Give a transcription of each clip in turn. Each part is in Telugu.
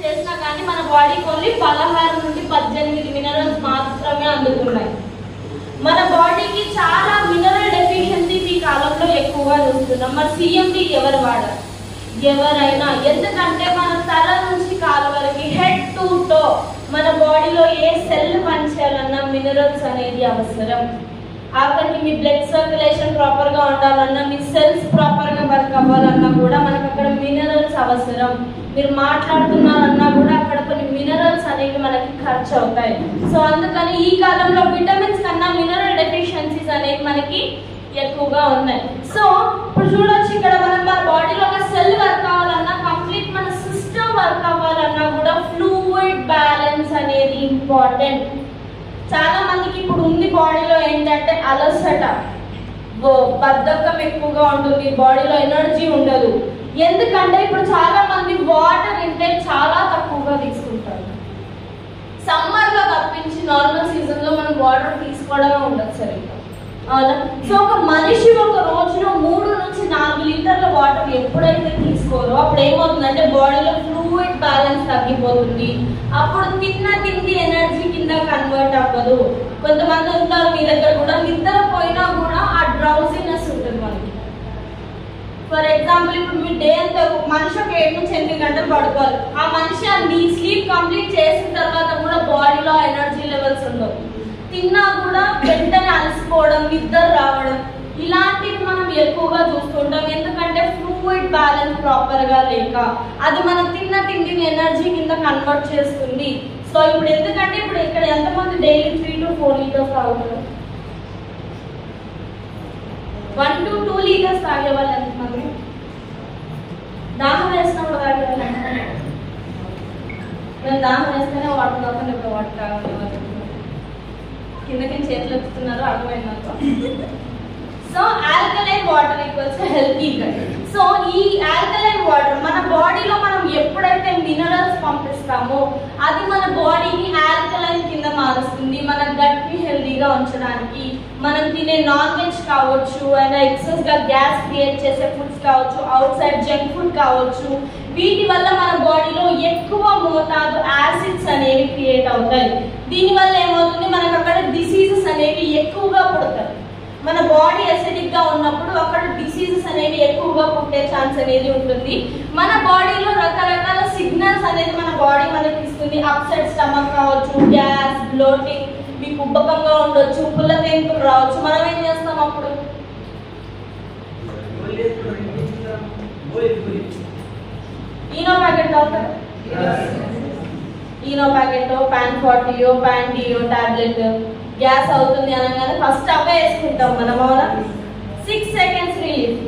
చేసినా కానీ మన బాడీకి ఓన్లీ 16 నుండి 18 మినరల్స్ మాత్రమే అందుతున్నాయి. మన బాడీకి చాలా మినరల్ డెఫిషియన్సీస్ ఈ కాలంలో ఎక్కువగా చూస్తున్నాం. మరి సిఎండి ఎవరు వాడారు? ఎవరైనా. ఎందుకంటే మన తల నుంచి కాలు వరకు హెడ్ టు టో మన బాడీలో ఏ సెల్ పనిచేయాలన్నా మినరల్స్ అనేది అవసరం. ఆఖరికి మీ బ్లడ్ సర్క్యులేషన్ ప్రాపర్గా ఉండాలన్నా, మీ సెల్స్ ప్రాపర్గా వర్క్ అవ్వాలన్నా కూడా మనకు అక్కడ మినరల్స్ అవసరం. మీరు మాట్లాడుతున్నారన్నా కూడా అక్కడ కొన్ని మినరల్స్ అనేవి మనకి ఖర్చు అవుతాయి. సో అందుకని ఈ కాలంలో విటమిన్స్ కన్నా మినరల్ డెఫిషియన్సీస్ అనేవి మనకి ఎక్కువగా ఉన్నాయి. సో ఇప్పుడు చూడొచ్చు, ఇక్కడ మన బాడీలో ఒక సెల్ వర్క్ అవ్వాలన్నా, కంప్లీట్ మన సిస్టమ్ వర్క్ అవ్వాలన్నా కూడా ఫ్లూయిడ్ బ్యాలెన్స్ అనేది ఇంపార్టెంట్. చాలా మందికి ఇప్పుడు ఉంది బాడీలో ఏంటంటే అలసట, బద్ధకం ఎక్కువగా ఉంటుంది, బాడీలో ఎనర్జీ ఉండదు. ఎందుకంటే ఇప్పుడు చాలా మంది వాటర్ ఇంటేక్ చాలా తక్కువగా తీసుకుంటారు. సమ్మర్లో తప్పించి నార్మల్ సీజన్లో మనం వాటర్ తీసుకోవడమే ఉండదు సరిగ్గా, అవునా? సో ఒక మనిషి ఒక రోజులో 3 నుంచి 4 లీటర్ల వాటర్ ఎప్పుడైతే తీసుకోరో అప్పుడు ఏమవుతుందంటే బాడీలో ఫ్లూయిడ్ బ్యాలెన్స్ తగ్గిపోతుంది. అప్పుడు తిన్న తిండి ఎనర్జీ కింద కన్వర్ట్ అవ్వదు. కొంతమంది ఉంటారు మీ దగ్గర కూడా, నిద్రపోయినా కూడా ఆ డ్రౌజీనెస్ ఉంటుంది మనకి. ఫర్ ఎగ్జాంపుల్ ఇప్పుడు మీ డే అంతా మనిషి ఒక 7 నుంచి 8 గంటలు పడుకోవాలి. ఆ మనిషి మీ స్లీప్ కంప్లీట్ చేసిన తర్వాత కూడా బాడీలో ఎనర్జీ లెవెల్స్ ఉండవు. తిన్నా కూడా వెంటనే అలసిపోవడం, నిద్ర రావడం, ఇలాంటివి మనం ఎక్కువగా చూస్తుంటాం. ఎందుకంటే ఫ్లూయిడ్ బ్యాలెన్స్ ప్రాపర్గా లేక అది మనం తిన్న తిండిని ఎనర్జీ కింద కన్వర్ట్ చేస్తుంది. సో ఇప్పుడు ఎందుకంటే ఇప్పుడు ఇక్కడ ఎంతమంది డైలీ 3 to 4 లీటర్స్ తాగుతారు? 1 to 2 లీటర్స్ తాగే వాళ్ళు ఎంతమంది? దాహం వేసినప్పుడు తాగే వాళ్ళు ఎంతమంది? నేను దాహం వేస్తేనే వాటర్ తాగుతాను, ఇప్పుడు వాటర్ తాగలేదు. కిందకి చేతులు ఎత్తుతున్నారు, అర్థమైంది నాకు. So alkaline water equals healthy gut. So ఈ ఆల్కలైన్ వాటర్ మన బాడీలో మనం ఎప్పుడైతే మినరల్స్ పంపిస్తామో అది మన బాడీని ఆల్కలైన్ కింద మారుస్తుంది. మన గట్ ని హెల్తీగా ఉంచడానికి మనం తినే నాన్ వెజ్ కావచ్చు, అండ్ ఎక్సెస్ గా గ్యాస్ క్రియేట్ చేసే ఫుడ్స్ కావచ్చు, అవుట్ సైడ్ జంక్ ఫుడ్ కావచ్చు, వీటి వల్ల మన బాడీలో ఎక్కువ మోతాదు యాసిడ్స్ అనేవి క్రియేట్ అవుతాయి. దీనివల్ల ఏమవుతుంది, మనకు అక్కడ డిసీజెస్ అనేవి ఎక్కువగా పుడతాయి. మన బాడీ అసిడిక్ గా ఉన్నప్పుడు అక్కడ డిసీజెస్ అనేవి ఎక్కువగా పుట్టే ఛాన్స్ అనేది ఉంటుంది. మన బాడీలో రకరకాల సిగ్నల్స్ అనేది మన బాడీ మనకి ఇస్తుంది. అప్సెట్ స్టమక్ కావచ్చు, గ్యాస్, బ్లోటింగ్, మీకు ఉబ్బకంగా ఉండొచ్చు, పుల్ల తేంపులు రావచ్చు. మనం ఏం చేస్తాం అప్పుడు? ఈనో ప్యాకెట్ అవుతారు, ఈనో ప్యాకెట్, ప్యాన్ 40, ప్యాన్ డియో టాబ్లెట్, గ్యాస్ అవుతుంది అనగానే ఫస్ట్ అవే వేసుకుంటాం మనం, అవునా? 6 seconds రిలీఫ్,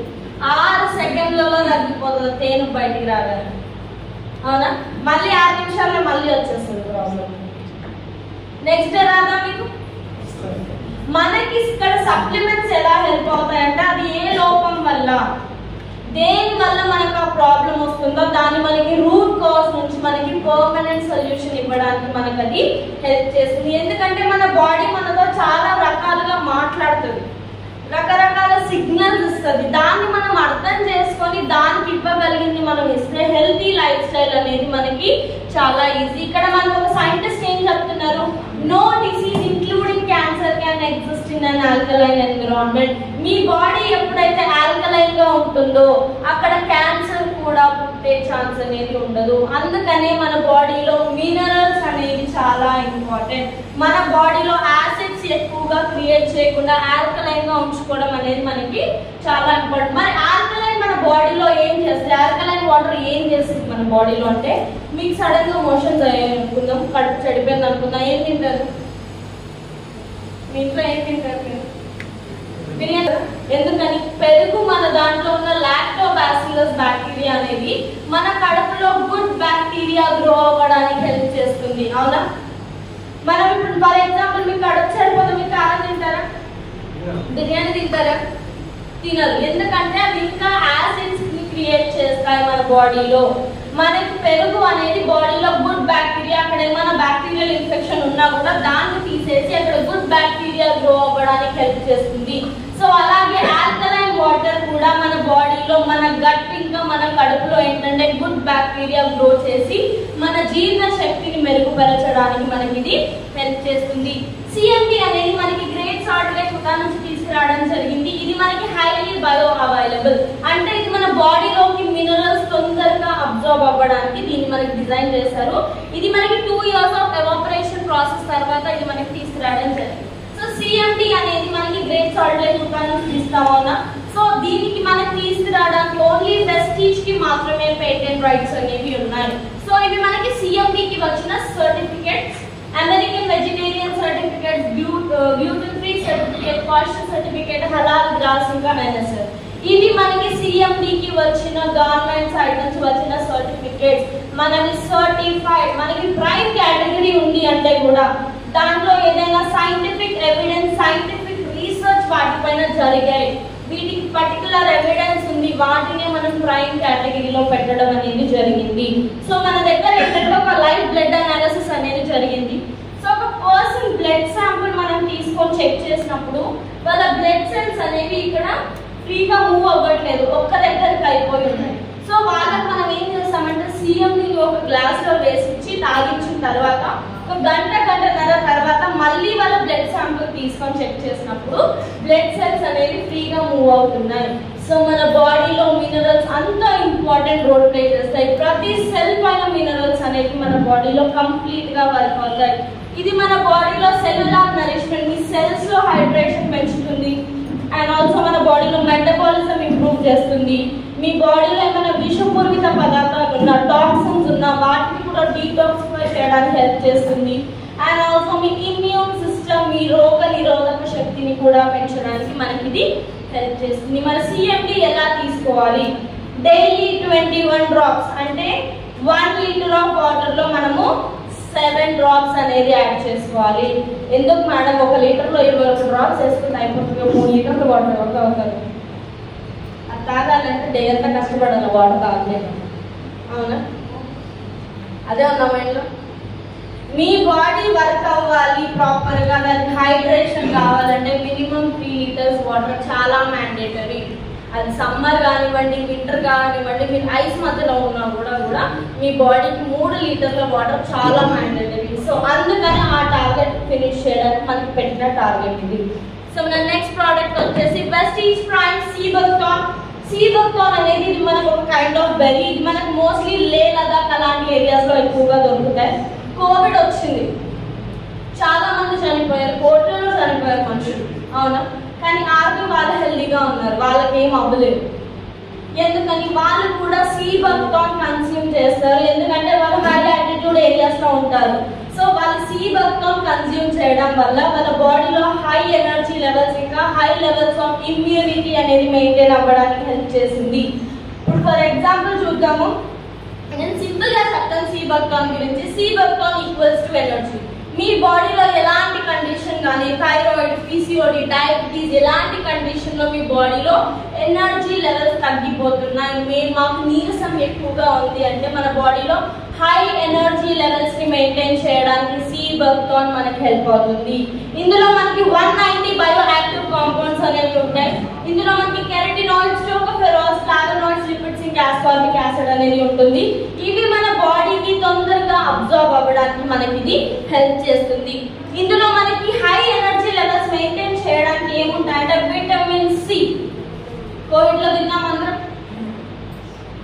6 సెకండ్లలో తగ్గిపోతుంది తేను బయటికి రాగానే, అవునా? మళ్ళీ 6 నిమిషాల్లో మళ్ళీ వచ్చేస్తుంది ప్రాబ్లం. నెక్స్ట్ డే రాదా మీకు? మనకి ఇక్కడ సప్లిమెంట్స్ ఎలా హెల్ప్ అవుతాయంటే అది ఏ లోపం వల్ల, దేని వల్ల మనకు ఆ ప్రాబ్లం వస్తుందో దాన్ని మనకి రూట్ కాజ్ నుంచి మనకి పర్మనెంట్ సొల్యూషన్ ఇవ్వడానికి మనకు అది హెల్ప్ చేస్తుంది. ఎందుకంటే మన బాడీ మనతో చాలా రకాలుగా మాట్లాడుతుంది, రకరకాల సిగ్నల్స్ ఇస్తుంది. దాన్ని మనం అర్థం చేసుకొని దానికి ఇవ్వగలిగింది మనం ఇస్తే హెల్తీ లైఫ్ స్టైల్ అనేది మనకి చాలా ఈజీ. ఇక్కడ మనకు ఒక సైంటిస్ట్ ఏం చెప్తున్నారు, no disease including cancer can exist in an alkaline environment. మీ బాడీ ఎప్పుడైతే ఆల్కలైన్ గా ఉంటుందో అక్కడ క్యాన్సర్ కూడా పుట్టే ఛాన్స్ అనేది ఉండదు. అందుకనే మన బాడీలో మినరల్స్ అనేది చాలా ఇంపార్టెంట్. మన బాడీలో యాసిడ్స్ ఎక్కువగా క్రియేట్ చేయకుండా ఆల్కలైన్ గా ఉంచుకోవడం అనేది మనకి చాలా ఇంపార్టెంట్. మరి ఆల్కలైన్ మన బాడీలో ఏం చేస్తుంది, ఆల్కలైన్ వాటర్ ఏం చేస్తుంది మన బాడీలో అంటే, మీకు సడన్ గా మోషన్స్ అయ్యాయి అనుకుందాం, కడుపు చెడిపోయింది అనుకుందాం, ఏం తింటారు? మీ ఇంట్లో ఏం తింటారు మీరు? బిర్యానీ. ఎందుకని? పెరుగు మన దాంట్లో ఉన్న లాక్టోబాసిల్లస్ బ్యాక్టీరియా అనేది మన కడుపులో గుడ్ బ్యాక్టీరియా గ్రో అవ్వడానికి హెల్ప్ చేస్తుంది, అవునా? మనం ఇప్పుడు ఫర్ ఎగ్జాంపుల్ మీకు కడుపు చెడిపోతే మీరు కారం తింటారా? బిర్యానీ తింటారా? తినరు. ఎందుకంటే అవి ఇంకా యాసిడ్స్ ని క్రియేట్ చేస్తాయి మన బాడీలో. మనకి పెరుగు అనేది బాడీలో గుడ్ బ్యాక్టీరియా, అక్కడ ఏమైనా బ్యాక్టీరియల్ ఇన్ఫెక్షన్ ఉన్నా కూడా దాన్ని తీసేసి అక్కడ గుడ్ బ్యాక్టీరియా గ్రో అవ్వడానికి హెల్ప్ చేస్తుంది. సో అలాగే ఆల్కలైన్ వాటర్ కూడా మన బాడీలో మన గట్ ఇంకా మన కడుపులో ఏంటంటే గుడ్ బ్యాక్టీరియా గ్రో చేసి మన ఉంచడానికి మనకి ఇది హెల్ప్ చేస్తుంది. సిఎండి అనేది మనకి గ్రేట్ సాల్ట్ లేక్ నుంచి తీసుకురావడం జరిగింది. ఇది మనకి హైలీ బయో అవైలబుల్, అంటే ఇది మన బాడీలోకి మినరల్స్ తొందరగా అబ్జర్వ్ అవ్వడానికి దీన్ని మనకి డిజైన్ చేశారు. ఇది మనకి 2 years ఆఫ్ ఎవాపరేషన్ ప్రాసెస్ తర్వాత ఇది మనకి తీసుకురావడం జరిగింది. సో సిఎండి అనేది మనకి గ్రేట్ సాల్ట్ లేక్ నుంచి తీస్తామన్నా. సో దీనికి మనకి తీసుకురావడానికి ఓన్లీ వెస్టీజ్ కి మాత్రమే పేటెంట్ రైట్స్ అనేవి ఉన్నాయి. సో ఇవి మనకి సిఎండి కి వచ్చిన certificates, American vegetarian certificates, gluten free certificate, castor certificate, హలాల్ గ్రాస్, ఇంకా ఎన్ఎస్ఎల్. ఇవి మనకి సిఎండి కి వచ్చిన గవర్నమెంట్ సైడ్ నుంచి వచ్చిన సర్టిఫికెట్స్. మనకి సర్టిఫైడ్, మనకి ప్రైమ్ కేటగిరీ ఉంది అంటే కూడా దాంట్లో ఏదైనా సైంటిఫిక్ ఎవిడెన్స్, సైంటిఫిక్ రీసెర్చ్ వాటిపైన జరిగాయి, వీటికి పర్టికులర్ ఎవిడెన్స్ ఉంది, వాటిని మనం ప్రైమ్ కేటగిరీలో పెట్టడం అనేది జరిగింది. సో మన దగ్గర ఏంటంటే ఒక లైవ్ బ్లడ్ అనాలిసిస్ అనేది జరిగింది. సో ఒక పర్సన్ బ్లడ్ శాంపుల్ మనం తీసుకొని చెక్ చేసినప్పుడు వాళ్ళ బ్లడ్ సెల్స్ అనేవి ఇక్కడ ఫ్రీగా మూవ్ అవ్వట్లేదు, ఒక్క దగ్గరికి అయిపోయి ఉన్నాయి. సో వాళ్ళకి మనం ఏం చేస్తామంటే సిఎండి ఒక గ్లాస్ లో వేసి తాగించిన తర్వాత ఒక గంటన్నర తర్వాత మళ్ళీ వాళ్ళ బ్లడ్ శాంపుల్ తీసుకొని చెక్ చేసినప్పుడు బ్లడ్ సెల్స్ అనేవి ఫ్రీగా మూవ్ అవుతున్నాయి. సో మన బాడీలో మినరల్స్ అంత ఇంపార్టెంట్ రోల్ ప్లే చేస్తాయి. ప్రతి సెల్ పైన మినరల్స్ అనేవి మన బాడీలో కంప్లీట్ గా వర్క్ అవుతాయి. ఇది మన బాడీలో సెల్యులార్ నరిష్మెంట్, మీ సెల్స్ లో హైడ్రేషన్ పెంచుతుంది. అండ్ ఆల్సో మన బాడీలో మెటబాలిజం ఇంప్రూవ్ చేస్తుంది. మీ బాడీలో ఏమైనా విషపూరిత పదార్థాలు ఉన్నా, టాక్సిన్స్ ఉన్నా, వాటిని కూడా డీటాక్సిఫై చేయడానికి హెల్ప్ చేస్తుంది. అండ్ ఆల్సో మీ ఇమ్యూన్ సిస్టమ్, మీ రోగ నిరోధక శక్తిని కూడా పెంచడానికి మనకి ఇది హెల్ప్ చేస్తుంది. మన సిఎండి ఎలా తీసుకోవాలి? డైలీ 21 drops, అంటే 1 liter ఆఫ్ వాటర్ లో మనము 7 drops అనేది యాడ్ చేసుకోవాలి. ఎందుకు మేడం 1 లీటర్లో 21 drops వేసుకుంటే అయిపోతుంది, 3 లీటర్ల వాటర్ వర్క్ అవుతుంది. అది తాగాలంటే డే అంతా కష్టపడాలి, వాటర్ తాగలేదు. అవునా? అదే ఉన్న మైండ్లో మీ బాడీ వర్క్ అవ్వాలి ప్రాపర్ గా, దానికి హైడ్రేషన్ కావాలంటే మినిమం 3 liters వాటర్ చాలా మ్యాండేటరీ. అది సమ్మర్ కానివ్వండి, వింటర్ కానివ్వండి, మీరు ఐస్ మధ్యలో ఉన్నా కూడా మీ బాడీకి 3 లీటర్ల వాటర్ చాలా మ్యాండేటరీ. సో అందుకని ఆ టార్గెట్ ఫినిష్ చేయడానికి మనకి పెట్టిన టార్గెట్ ఇది. సో మన నెక్స్ట్ ప్రోడక్ట్ వచ్చేసి వెస్టీజ్ ప్రైమ్ సీబక్టాన్. సీబక్టాన్ అనేది ఇది మనకు ఒక కైండ్ ఆఫ్ బెర్రీ. ఇది మనకు మోస్ట్లీ లే లదాఖ్ అలాంటి ఏరియాస్ లో ఎక్కువగా దొరుకుతాయి. కోవిడ్ వచ్చింది, చాలా మంది చనిపోయారు, కోట్లలో చనిపోయారు మనుషులు, అవునా? కానీ ఆర్మీ వాళ్ళు హెల్దీగా ఉన్నారు, వాళ్ళకి ఏం అవ్వలేదు. ఎందుకని? వాళ్ళు కూడా సీబక్టాన్ కన్స్యూమ్ చేస్తారు, ఎందుకంటే వాళ్ళు హై ఆల్టిట్యూడ్ ఏరియాస్ లో ఉంటారు. సో వాళ్ళు సీబక్టాన్ కన్స్యూమ్ చేయడం వల్ల వాళ్ళ బాడీలో హై ఎనర్జీ లెవెల్స్, ఇంకా హై లెవెల్స్ ఆఫ్ ఇమ్యూనిటీ అనేది మెయింటైన్ అవ్వడానికి హెల్ప్ చేసింది. ఇప్పుడు ఫర్ ఎగ్జాంపుల్ చూద్దాము, నేను సింపుల్ గా చెప్తాను సీబక్టాన్ గురించి. సీబక్టాన్ ఈక్వల్స్ టు ఎనర్జీ. మీ బాడీలో ఎలాంటి కండిషన్ కానీ, థైరాయిడ్, పిసిఓడి, డయాబెటీస్, ఎలాంటి కండిషన్ లో మీ బాడీలో ఎనర్జీ లెవెల్స్ తగ్గిపోతున్నాయి, మాకు నీరసం ఎక్కువగా ఉంది అంటే మన బాడీలో హై ఎనర్జీ లెవెల్స్ ని మెయింటైన్ చేయడానికి సీబక్టాన్ మనకి హెల్ప్ అవుతుంది. ఇందులో మనకి 190 బయో యాక్టివ్ కాంపౌండ్స్ అనేవి ఉంటాయి. ఇందులో మనకి కెరటినాయిడ్స్, టోకోఫెరాల్స్, ఫ్లావోనాయిడ్స్, లిపిడ్స్, ఇంకా ఆస్కార్బిక్ యాసిడ్ అనేది ఉంటుంది. ఇవి మన బాడీకి తొందరగా అబ్జర్వ్ అవ్వడానికి మనకి ఇది హెల్ప్ చేస్తుంది. ఇందులో మనకి హై ఎనర్జీ లెవెల్స్ మెయింటైన్ చేయడానికి ఏముంటాయంటే విటమిన్ సి. కోవిడ్ లో తిన్నాం అందరం,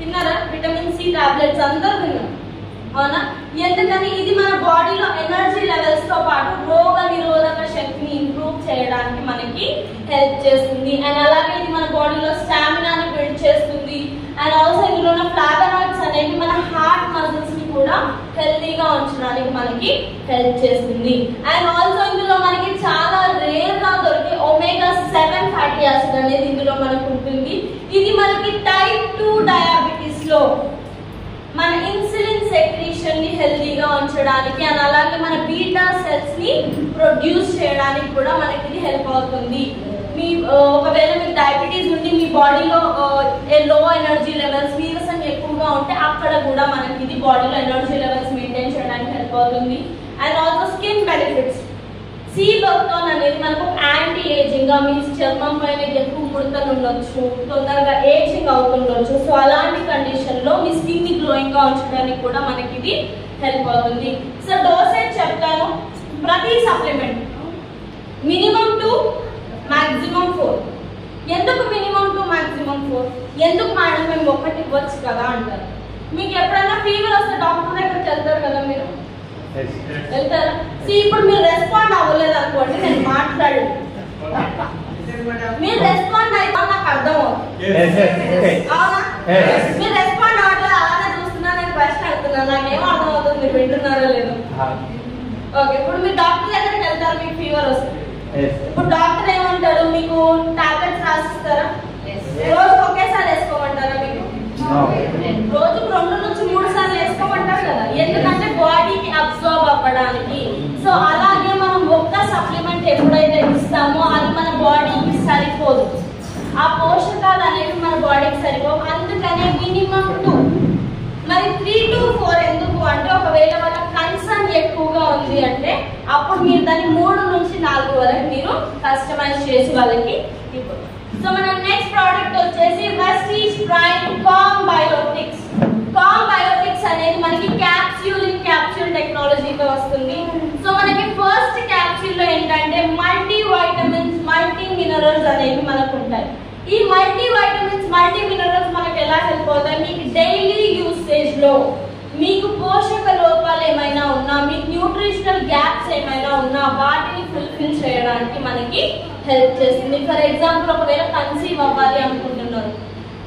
తిన్నారా? విటమిన్ సి టాబ్లెట్స్ అందరూ తిన్నాం, అవునా? ఎందుకని? ఇది మన బాడీలో ఎనర్జీ లెవెల్స్ తో పాటు రోగ నిరోధక శక్తిని ఇంప్రూవ్ చేయడానికి మనకి హెల్ప్ చేస్తుంది. అండ్ అలాగే ఇది మన బాడీలో స్టామినాని బిల్డ్ చేస్తుంది. అండ్ ఆల్సో ఇందులో ఉన్న ఫ్లావోనాయిడ్స్ అనేవి మన హార్ట్ మజిల్స్ ని కూడా హెల్తీగా ఉంచడానికి మనకి హెల్ప్ చేస్తుంది. అండ్ ఆల్సో ఇందులో మనకి చాలా రేర్ గా దొరికే ఒమేగా 7 ఫ్యాటీ యాసిడ్ అనేది ఇందులో మనకు ఉంటుంది. ఇది మనకి టైప్ 2 డయాబెటీస్ లో మన ఇన్సులిన్ సెక్రీషన్ ని హెల్తీగా ఉంచడానికి, అండ్ అలాగే మన బీటా సెల్స్ ని ప్రొడ్యూస్ చేయడానికి కూడా మనకి ఇది హెల్ప్ అవుతుంది. మీ ఒకవేళ మీకు డయాబెటీస్ ఉండి మీ బాడీలో లో ఎనర్జీ లెవెల్స్, నీరసం ఎక్కువగా ఉంటే అక్కడ కూడా మనకి ఇది బాడీలో ఎనర్జీ లెవెల్స్ మెయింటైన్ చేయడానికి హెల్ప్ అవుతుంది. And also skin benefits. Sea buckthorn అనేది మనకు యాంటీ ఏజింగ్ గా, మీ చర్మం పైన ఎక్కువ ముడతలు ఉండొచ్చు, తొందరగా ఏజింగ్ అవుతుండొచ్చు. సో అలాంటి కండిషన్ లో మీ స్కిన్ ని గ్లోయింగ్ గా ఉంచడానికి కూడా మనకి ఇది హెల్ప్ అవుతుంది. సో డోసేజ్ చెప్తాను. ప్రతి సప్లిమెంట్ మినిమం 2 మాక్సిమం 4. ఎందుకు మినిమం 2 మాక్సిమం 4? ఎందుకు మేడం మేము ఒకటి ఇవ్వచ్చు కదా అంటారు. మీకు ఎప్పుడైనా ఫీవర్ వస్తే డాక్టర్ దగ్గరికి వెళ్తారు కదా, మీరు వెళ్తారా? ఇప్పుడు మీరు రెస్పాండ్ అవ్వలేదు అనుకోండి, నేను మాట్లాడు, మీరు రెస్పాండ్ అయితే నాకు అర్థం అవుతుంది. అవునా? మీరు రెస్పాండ్ అవ్వట్లేదు, అలానే చూస్తున్నా, నేను క్వశ్చన్ అడుగుతున్నాను, నాకేం అర్థం అవుతుంది, మీరు వింటున్నారో లేదు. ఓకే, ఇప్పుడు మీరు డాక్టర్ దగ్గరికి వెళ్తారు, మీకు ఫీవర్ వస్తుంది. ఇప్పుడు డాక్టర్ ఏమంటారు, మీకు టాబ్లెట్స్ రాసిస్తారా? రోజు ఒకేసారి వేసుకోమంటారా? మీకు రోజుకు 2 నుంచి 3 సార్లు వేసుకోమంటారు కదా, ఎందుకంటే బాడీకి అబ్జర్వ్ అవ్వడానికి. సో అలాగే మనం ఒక్క సప్లిమెంట్ ఎప్పుడైతే ఇస్తామో అది మన బాడీకి సరిపోదు, ఆ పోషకాలు అనేవి మన బాడీకి సరిపోవు. అందుకనే మినిమం 2. మరి 3 to 4 ఎందుకు అంటే, ఒకవేళ వాళ్ళ కన్సర్న్ ఎక్కువగా ఉంది అంటే అప్పుడు మీరు దాన్ని 3 నుంచి 4 వరకు మీరు కస్టమైజ్ చేసి వాళ్ళకి ఇవ్వచ్చు. సో మన నెక్స్ట్ ప్రోడక్ట్ వచ్చేసి Vestige prime calm biotics. Calm biotics అనేది మనకి క్యాప్సూల్ ఇన్ క్యాప్సూల్ టెక్నాలజీతో వస్తుంది. సో మనకి ఫస్ట్ క్యాప్సూల్ లో ఏంటంటే మల్టీ వైటమిన్స్, మల్టీ మినరల్స్ అనేవి మనకు ఉంటాయి. ఈ మల్టీ వైటమిన్స్, మల్టీ మినరల్స్ మనకు ఎలా హెల్ప్ అవుతాయి, మీకు డైలీ యూసేజ్ లో మీకు పోషక లోపాలు ఏమైనా ఉన్నా, మీకు న్యూట్రిషనల్ గ్యాప్స్ ఏమైనా ఉన్నా వాటిని ఫుల్ఫిల్ చేయడానికి మనకి హెల్ప్ చేస్తుంది. ఫర్ ఎగ్జాంపుల్, ఒకవేళ కన్సీవ్ అవ్వాలి అనుకుంటున్నారు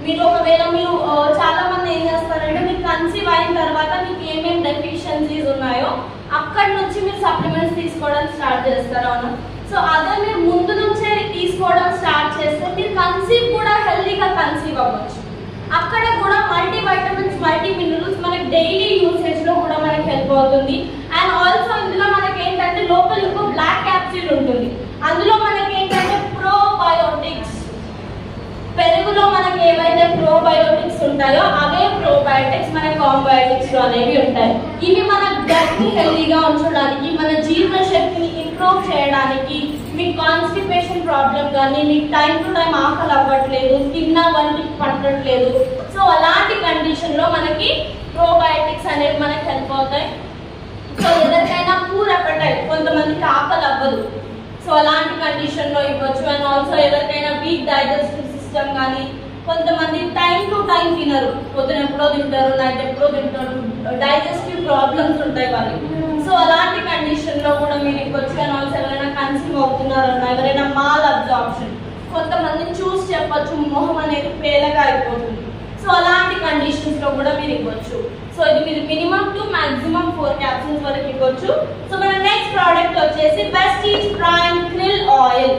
మీరు, ఒకవేళ మీరు చాలా మంది ఏం చేస్తారంటే, మీరు కన్సీవ్ అయిన తర్వాత మీకు ఏమేమి డెఫిషియన్సీస్ ఉన్నాయో అక్కడి నుంచి మీరు సప్లిమెంట్స్ తీసుకోవడం స్టార్ట్ చేస్తారు. అవునా? సో అదే మీరు ముందు నుంచే తీసుకోవడం స్టార్ట్ చేస్తే మీరు కన్సీవ్ కూడా హెల్దీగా కన్సీవ్ అవ్వచ్చు. అక్కడ కూడా మల్టీ వైటమిన్స్, మల్టీ మినరల్స్ మనకి డైలీ యూసేజ్ లో కూడా మనకి హెల్ప్ అవుతుంది. అండ్ ఆల్సో ఇందులో మనకి ఏంటంటే లోపల ఇంకో బ్లాక్ క్యాప్సూల్ ఉంటుంది, అందులో మనకి ఏంటంటే ప్రోబయోటిక్స్. పెరుగులో మనకి ఏవైతే ప్రోబయోటిక్స్ ఉంటాయో అవే ప్రోబయోటిక్స్ మన కాంబయోటిక్స్ లో అనేవి ఉంటాయి. ఇవి మన గట్ని హెల్దీగా ఉంచడానికి, మన జీర్ణ శక్తిని ఇంప్రూవ్ చేయడానికి, మీకు కాన్స్టిపేషన్ ప్రాబ్లం కానీ, మీకు టైం టు టైం ఆకలి అవ్వట్లేదు, తిన్న వంటికి పట్టట్లేదు, సో అలాంటి కండిషన్ లో మనకి ప్రోబయోటిక్స్ అనేవి మనకి హెల్ప్ అవుతాయి. సో ఎవరికైనా పూర్ అపెటైట్, కొంతమందికి ఆకలి అవ్వదు, సో అలాంటి కండిషన్ లో ఇవ్వచ్చు. అండ్ ఆల్సో ఎవరికైనా వీక్ డైజెస్టివ్ సిస్టమ్ కానీ, కొంతమంది టైం టు టైం తినరు, పొద్దున ఎప్పుడో తింటారు, నైట్ ఎప్పుడో తింటారు, డైజెస్టివ్ ప్రాబ్లమ్స్ ఉంటాయి వాళ్ళకి. సో అలాంటి కండిషన్ లో కూడా మీరు ఇవ్వచ్చు. అండ్ ఆల్సో ఎవరైనా కన్సీవ్ అవుతున్నారన్నా, ఎవరైనా మాల్ అబ్జార్ప్షన్, కొంతమంది చూసి చెప్పొచ్చు మొహం అనేది పేలగా అయిపోతుంది, సో అలాంటి కండిషన్స్ లో కూడా మీరు ఇవ్వచ్చు. సో ఇది మీరు మినిమం 2 మాక్సిమం 4 క్యాప్సూల్స్ వరకు ఇవ్వచ్చు. సో మన నెక్స్ట్ ప్రోడక్ట్ వచ్చేసి Vestige prime krill oil.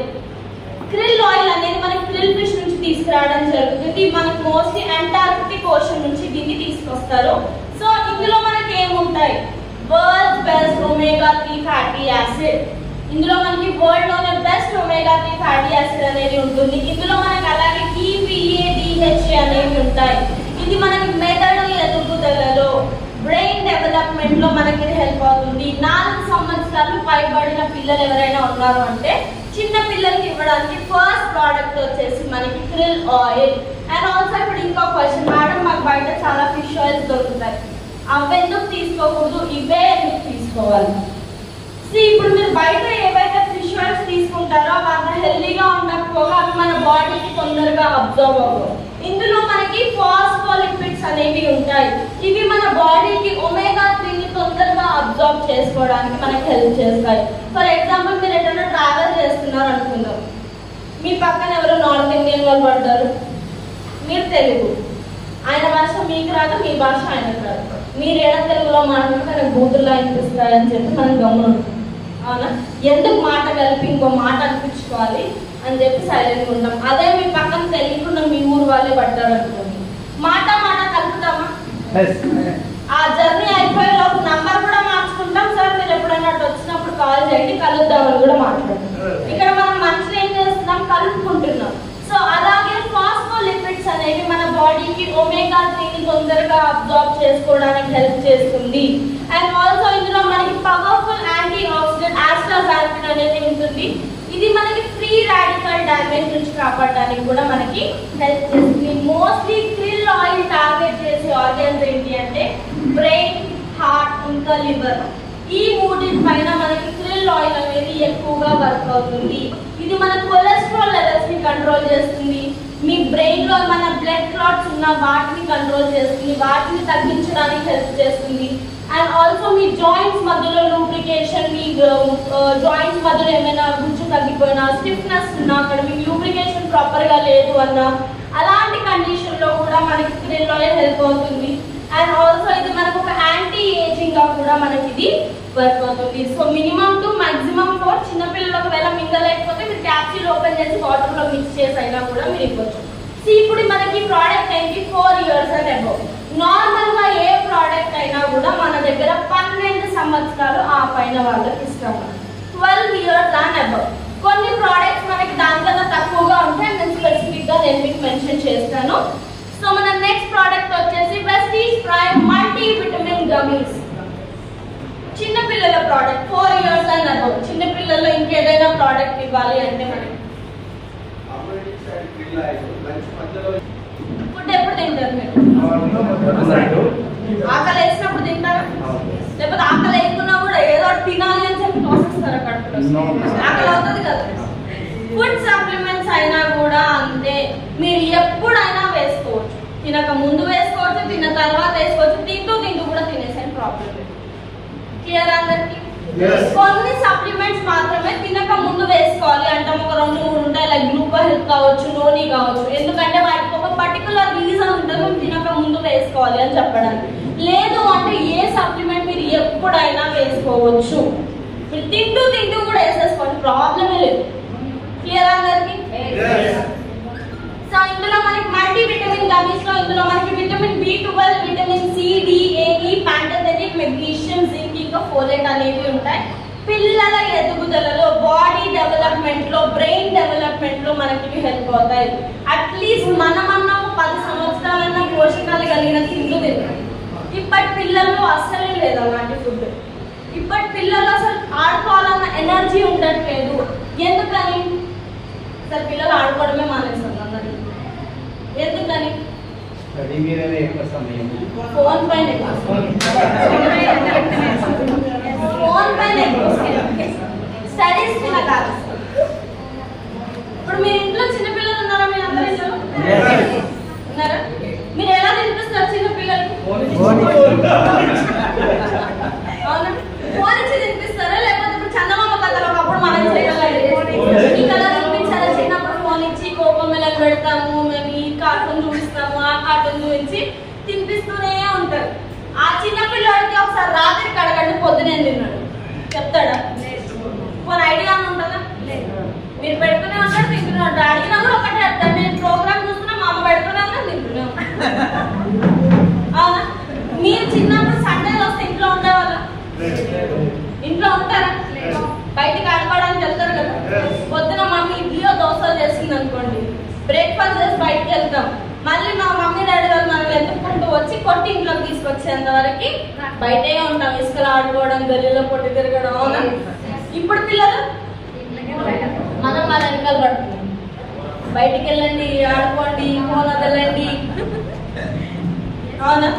Krill oil అనేది మనకి క్రిల్ ఫిష్ నుంచి తీసుకురావడం జరుగుతుంది. మనకి మోస్ట్లీ అంటార్క్టిక్ ఓషన్ నుంచి దీన్ని తీసుకొస్తారు. సో ఇందులో మనకి ఏముంటాయి, world best omega 3 fatty acid. ఇందులో మనకి వరల్డ్ లోనే బెస్ట్ ఒమేగా 3 ఫ్యాటీ యాసిడ్ అనేది ఉంటుంది. ఇందులో మనకి అలాగే EPA, DHA అనేవి ఉంటాయి. ఇది మనకి మెదడు ఎదుగుదలలో, బ్రెయిన్ డెవలప్మెంట్ లో మనకి హెల్ప్ అవుతుంది. 4 సంవత్సరాలు పైబడిన పిల్లలు ఎవరైనా ఉన్నారు అంటే చిన్న పిల్లలకి ఇవ్వడానికి ఫస్ట్ ప్రోడక్ట్ వచ్చేసి మనకి క్రిల్ ఆయిల్. అండ్ ఆల్సో ఇప్పుడు ఇంకో క్వశ్చన్, మేడం మాకు బయట చాలా ఫిష్ ఆయిల్స్ దొరుకుతాయి, అవి ఎందుకు తీసుకోకూడదు, ఇవే ఎందుకు తీసుకోవాలి? ఇప్పుడు మీరు బయట ఏవైతే ఫిష్ ఆయిల్స్ తీసుకుంటారో అవి హెల్దీగా ఉండకపోగా అవి మన బాడీకి తొందరగా అబ్జర్వ్ అవ్వవు. ఇందులో మనకి ఫాస్ఫోలిపిడ్స్ అనేవి ఉంటాయి, ఇవి మన బాడీకి ఒమేగా 3ని తొందరగా అబ్జర్వ్ చేసుకోవడానికి మనకి హెల్ప్ చేస్తాయి. ఫర్ ఎగ్జాంపుల్, మీరు ఎక్కడైనా ట్రావెల్ చేస్తున్నారు అనుకుందాం, మీ పక్కన ఎవరో నార్త్ ఇండియన్ వాళ్ళు పడతారు, మీరు తెలుగు, ఆయన భాష మీకు రాదు, మీ భాష ఆయనకు రాదు, మీరు ఏడ తెలుగులో మాట్లాడితే ఆయన బూతుల్లో అనిపిస్తారని చెప్పి మనం గమనించాం. అవునా? ఎందుకు మాట కలిపి ఇంకో మాట అనిపించుకోవాలి అని చెప్పి సైలెంట్గా ఉంటాం. అదే మీ పక్కన తెలియకుండా మీ ఊరు వాళ్ళే పడ్డారు అనుకోండి, మాట మాట కలుపుతామా? ఆ జర్నీ అయిపోయే లోపు నంబర్ కూడా మార్చుకుంటాం, సార్ మీరు ఎప్పుడైనా అటు వచ్చినప్పుడు కాల్ చేయండి కలుద్దామని కూడా మాట్లాడుతాం. ఇక్కడ మనం మనుషులు ఏం చేస్తున్నాం, కలుపుకుంటున్నాం. సో అలాగే ఫాస్ఫోలిపిడ్స్ అనేవి మన బాడీకి ఒమేగా 3ని తొందరగా అబ్జార్బ్ చేసుకోవడానికి హెల్ప్ చేస్తుంది. అండ్ ఆల్సో ఇందులో మనకి పవర్ఫుల్ యాంటీ ఆక్సిడెంట్ ఆస్ట్రాజానిన్ అనేది ఉంటుంది, ఇది మనకి ఫ్రీ రాడికల్ డ్యామేజ్ నుంచి కాపాడడానికి కూడా మనకి హెల్ప్ చేస్తుంది. మోస్ట్లీ క్రిల్ ఆయిల్ టార్గెట్ చేసే ఆర్గన్స్ ఏంటి అంటే బ్రెయిన్, హార్ట్ ఇంకా లివర్. ఈ మూడింటి పైన మనకి krill ఆయిల్ అనేది ఎక్కువగా వర్క్ అవుతుంది. ఇది మన కొలెస్ట్రాల్ లెవెల్స్ ని కంట్రోల్ చేస్తుంది. మీ బ్రెయిన్ లో మన బ్లడ్ క్లాట్స్ ఉన్న వాటిని కంట్రోల్ చేస్తుంది, వాటిని తగ్గించడానికి హెల్ప్ చేస్తుంది. అండ్ ఆల్సో మీ జాయింట్స్ మధ్యలో లూబ్రికేషన్, మీ జాయింట్స్ మధ్యలో ఏమైనా గుజ్జు తగ్గిపోయినా, స్టిఫ్నెస్ ఉన్నా, అక్కడ మీకు లూబ్రికేషన్ ప్రాపర్ గా లేదు అన్నా, అలాంటి కండిషన్ లో కూడా మనకి krill ఆయిల్ హెల్ప్ అవుతుంది. అండ్ ఆల్సో ఇది మనకు ఒక యాంటీ ఏజింగ్ గా కూడా మనకి ఇది వర్క్ అవుతుంది. సో మినిమం టు మాక్సిమం 4 చిన్నపిల్లలు ఒకవేళ మింగలేకపోతే మీరు క్యాప్సూల్ ఓపెన్ చేసి వాటర్ లో మిక్స్ చేసి అయినా కూడా మీరు ఇవ్వచ్చు. సో ఇప్పుడు మనకి ప్రోడక్ట్ ఏంటి 4 years అండ్ అబౌవ్. నార్మల్ గా ఏ ప్రోడక్ట్ అయినా కూడా మన దగ్గర 12 సంవత్సరాలు ఆ పైన వాళ్ళకి ఇస్తాము. 12 years అండ్ అబౌవ్. కొన్ని ప్రోడక్ట్స్ మనకి దానికన్నా తక్కువగా ఉంటాయి, నేను స్పెసిఫిక్ గా నేను మీకు మెన్షన్ చేస్తాను. సో మన నెక్స్ట్ ప్రోడక్ట్ వచ్చేసి Vestige prime multi vitamin gummies. చిన్న పిల్లల ప్రోడక్ట్ 4 years అండ్ అబౌవ్. చిన్న పిల్లల్లో ఇంకేదైనా ప్రోడక్ట్ ఇవ్వాలి అంటే మనకి ఫుడ్ ఎప్పుడు తింటారు మీరు? ఆకలి వేసినప్పుడు తింటారా? లేకపోతే ఆకలి వేయకున్నా కూడా ఏదో తినాలి అని చెప్పి తోసిస్తారా కడుపులో? ఆకలి అవుతుంది కదా. ఫుడ్ సప్లిమెంట్స్ అయినా కూడా అంతే, మీరు ఎప్పుడైనా వేసుకోవచ్చు. తినక ముందు వేసుకోవచ్చు, తిన్న తర్వాత వేసుకోవచ్చు, తింటూ కూడా తినేసే ప్రాబ్లం. క్లియర్ అందరికి? కొన్ని సప్లిమెంట్స్ మాత్రమే తినక ముందు వేసుకోవాలి అంటాం. ఒక 2-3 ఉంటాయి, లైక్ గ్లూకో హెల్త్ కావచ్చు, నోని కావచ్చు. ఎందుకంటే వాటికి ఒక పర్టికులర్ రీజన్ ఉంటుంది మేము తినక ముందు వేసుకోవాలి అని చెప్పడానికి. లేదు అంటే ఏ సప్లిమెంట్ మీరు ఎప్పుడైనా వేసుకోవచ్చు. మీరు తింటూ కూడా వేసేసుకోండి, ప్రాబ్లమే లేదు. క్లియర్ అందరికి? సో ఇందులో మనకి మల్టీ విటమిన్ గమ్మీస్ లో ఇందులో మనకి vitamin B12, vitamin C, D, A, E, pantothenic, magnesium, zinc ఇంకా ఫోలేట్ అనేవి ఉంటాయి. పిల్లల ఎదుగుదలలో, బాడీ డెవలప్మెంట్ లో, బ్రెయిన్ డెవలప్మెంట్ లో మనకి హెల్ప్ అవుతాయి. అట్లీస్ట్ మనమన్నా 10 సంవత్సరాలన్నా పోషకాలు కలిగిన తింటూ తింటాం. ఇప్పటి పిల్లల్లో అస్సలే లేదు అలాంటి ఫుడ్. ఇప్పటి పిల్లలు అసలు ఆడుకోవాలన్న ఎనర్జీ ఉండట్లేదు. ఎందుకని? సార్ పిల్లలు ఆడుకోవడమే మానేస్తున్నారు. ఎందుకని? ఫోన్ పైన స్టడీస్ మీద కాదు. ఇప్పుడు మీ ఇంట్లో చిన్నపిల్లలు ఉన్నారా? మీ అందరి ఇంట్లో ఉన్నారా? మీరు ఎలా తినిపిస్తారు చిన్నపిల్లలకి? అవునా? ఫోన్ ఇచ్చి తినిపిస్తారా? లేకపోతే ఇప్పుడు చందమామ కథలు ఒకప్పుడు మనం చేయగలండి. ఈ కథ తినిపించారా? చిన్నప్పుడు ఫోన్ ఇచ్చి కోపం ఎలా పెడతాము, మేము ఈ కార్టూన్ చూపిస్తాము, ఆ కార్టూన్ చూపించి తినిపిస్తూనే ఉంటారు. ఆ చిన్నపిల్లడికి ఒకసారి రాత్రి కడగండి, పొద్దునే తిన్నాడు చెప్తాడా? ఫోన్ ఐడియా ఉంటుందా? మీరు పెడుతూనే ఉంటాడు, తింటూనే ఉంటాడు. అడిగినా కూడా ఒకటే చెప్తాడు, నేను ప్రోగ్రామ్ చూస్తున్నా, మా అమ్మ పెడుతూనే ఉన్నా, తింటూనే ఉంటాను. అవునా? మీరు చిన్నప్పుడు సండేలు వస్తే ఇంట్లో ఉండేవాళ్ళ? ఇంట్లో ఉంటారా? బయటికి ఆడుకోవడానికి వెళ్తారు కదా. పొద్దున మమ్మీ ఇడ్లీయో దోశలు చేసింది అనుకోండి, బ్రేక్ఫాస్ట్ చేసి బయటకు వెళ్తాం. మళ్ళీ మా మమ్మీ డాడీ వాళ్ళు మనం వెతుక్కుంటూ వచ్చి కొట్టి ఇంట్లోకి తీసుకొచ్చేంత వరకు బయటే ఉంటాం, ఇసుకలు ఆడుకోవడం, గల్లీలో పొట్టి తిరగడం. అవునా? ఇప్పుడు పిల్లలు మనం వాళ్ళ వెనకాల పడుతున్నాం, బయటికి వెళ్ళండి, ఆడుకోండి, ఫోన్ వదలండి. అవునా?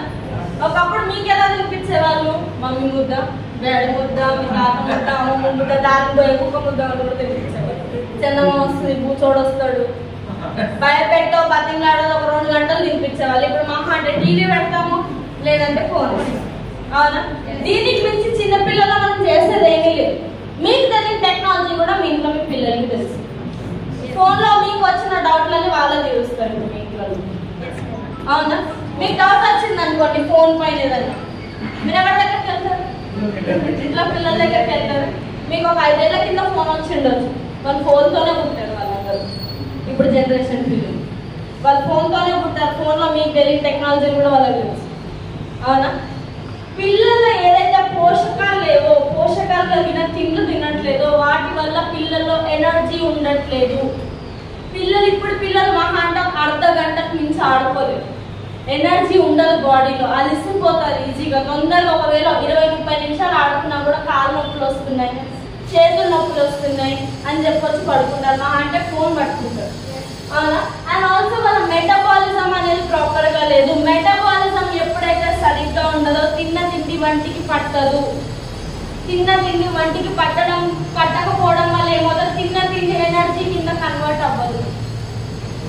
ఒకప్పుడు మీకు ఎలా తినిపించేవాళ్ళు? మమ్మీ ముద్ద, డాడీ ముద్ద, మీ తాత ముద్ద, అమ్మ ముద్ద, దాని పోయి కుక్క ముద్ద అని కూడా తినిపించేవాళ్ళు. చందమామ వస్తుంది, బూచోడు వస్తాడు, భయపెట్టో బతిలాడో ఒక 2 గంటలు తినిపించేవాళ్ళు. ఇప్పుడు మాకు అంటే టీవీ పెడతాము, లేదంటే ఫోన్. అవునా? దీనికి మించి చిన్నపిల్లలు మనం చేసేది ఏమీ లేదు. మీకు తెలియని టెక్నాలజీ కూడా మీ ఇంట్లో మీ పిల్లలకి తెలుసు. ఫోన్ లో మీకు వచ్చిన డౌట్లని వాళ్ళే తీరుస్తారు మీ ఇంట్లో. అవునా? మీకు డౌట్ వచ్చింది అనుకోండి ఫోన్ పైన ఏదన్నా, మీరు ఎవరి దగ్గరికి వెళ్తారు? ఇంట్లో పిల్లల దగ్గరికి వెళ్తారు. మీకు ఒక 5 ఏళ్ల కింద ఫోన్ వచ్చి ఉండొచ్చు, వాళ్ళు ఫోన్తోనే పుట్టారు. వాళ్ళందరూ ఇప్పుడు జనరేషన్ పిల్లలు వాళ్ళు ఫోన్తోనే పుట్టారు. ఫోన్లో మీకు తెలియని టెక్నాలజీ కూడా వాళ్ళకి తెలుసు. అవునా? పిల్లల్లో ఏదైతే పోషకాలు లేవో, పోషకాలు కలిగిన తిండ్లు తినట్లేదో, వాటి వల్ల పిల్లల్లో ఎనర్జీ ఉండట్లేదు. ఇప్పుడు పిల్లలు మహా అంటే 1/2 గంటకు మించి ఆడుకోలేదు. ఎనర్జీ ఉండదు బాడీలో, అలిసిపోతారు ఈజీగా. తొందరగా ఒకవేళ 20-30 నిమిషాలు ఆడుకున్నా కూడా కాళ్ళు నొప్పులు వస్తున్నాయి, చేతులు నొప్పులు వస్తున్నాయి అని చెప్పొచ్చి పడుకుంటారు. మహా అంటే ఫోన్ పట్టుకుంటారు. అవునా? అండ్ ఆల్సో వాళ్ళ మెటబాలిజం అనేది ప్రాపర్గా లేదు. మెటబాలిజం ఎప్పుడైతే సరిగ్గా ఉండదో, తిన్న తిండి వంటికి పట్టదు. తిన్న తిండి వంటికి పట్టకపోవడం వల్ల ఏమవుతుంది, తిన్న తిండి ఎనర్జీ కింద కన్వర్ట్ అవ్వదు.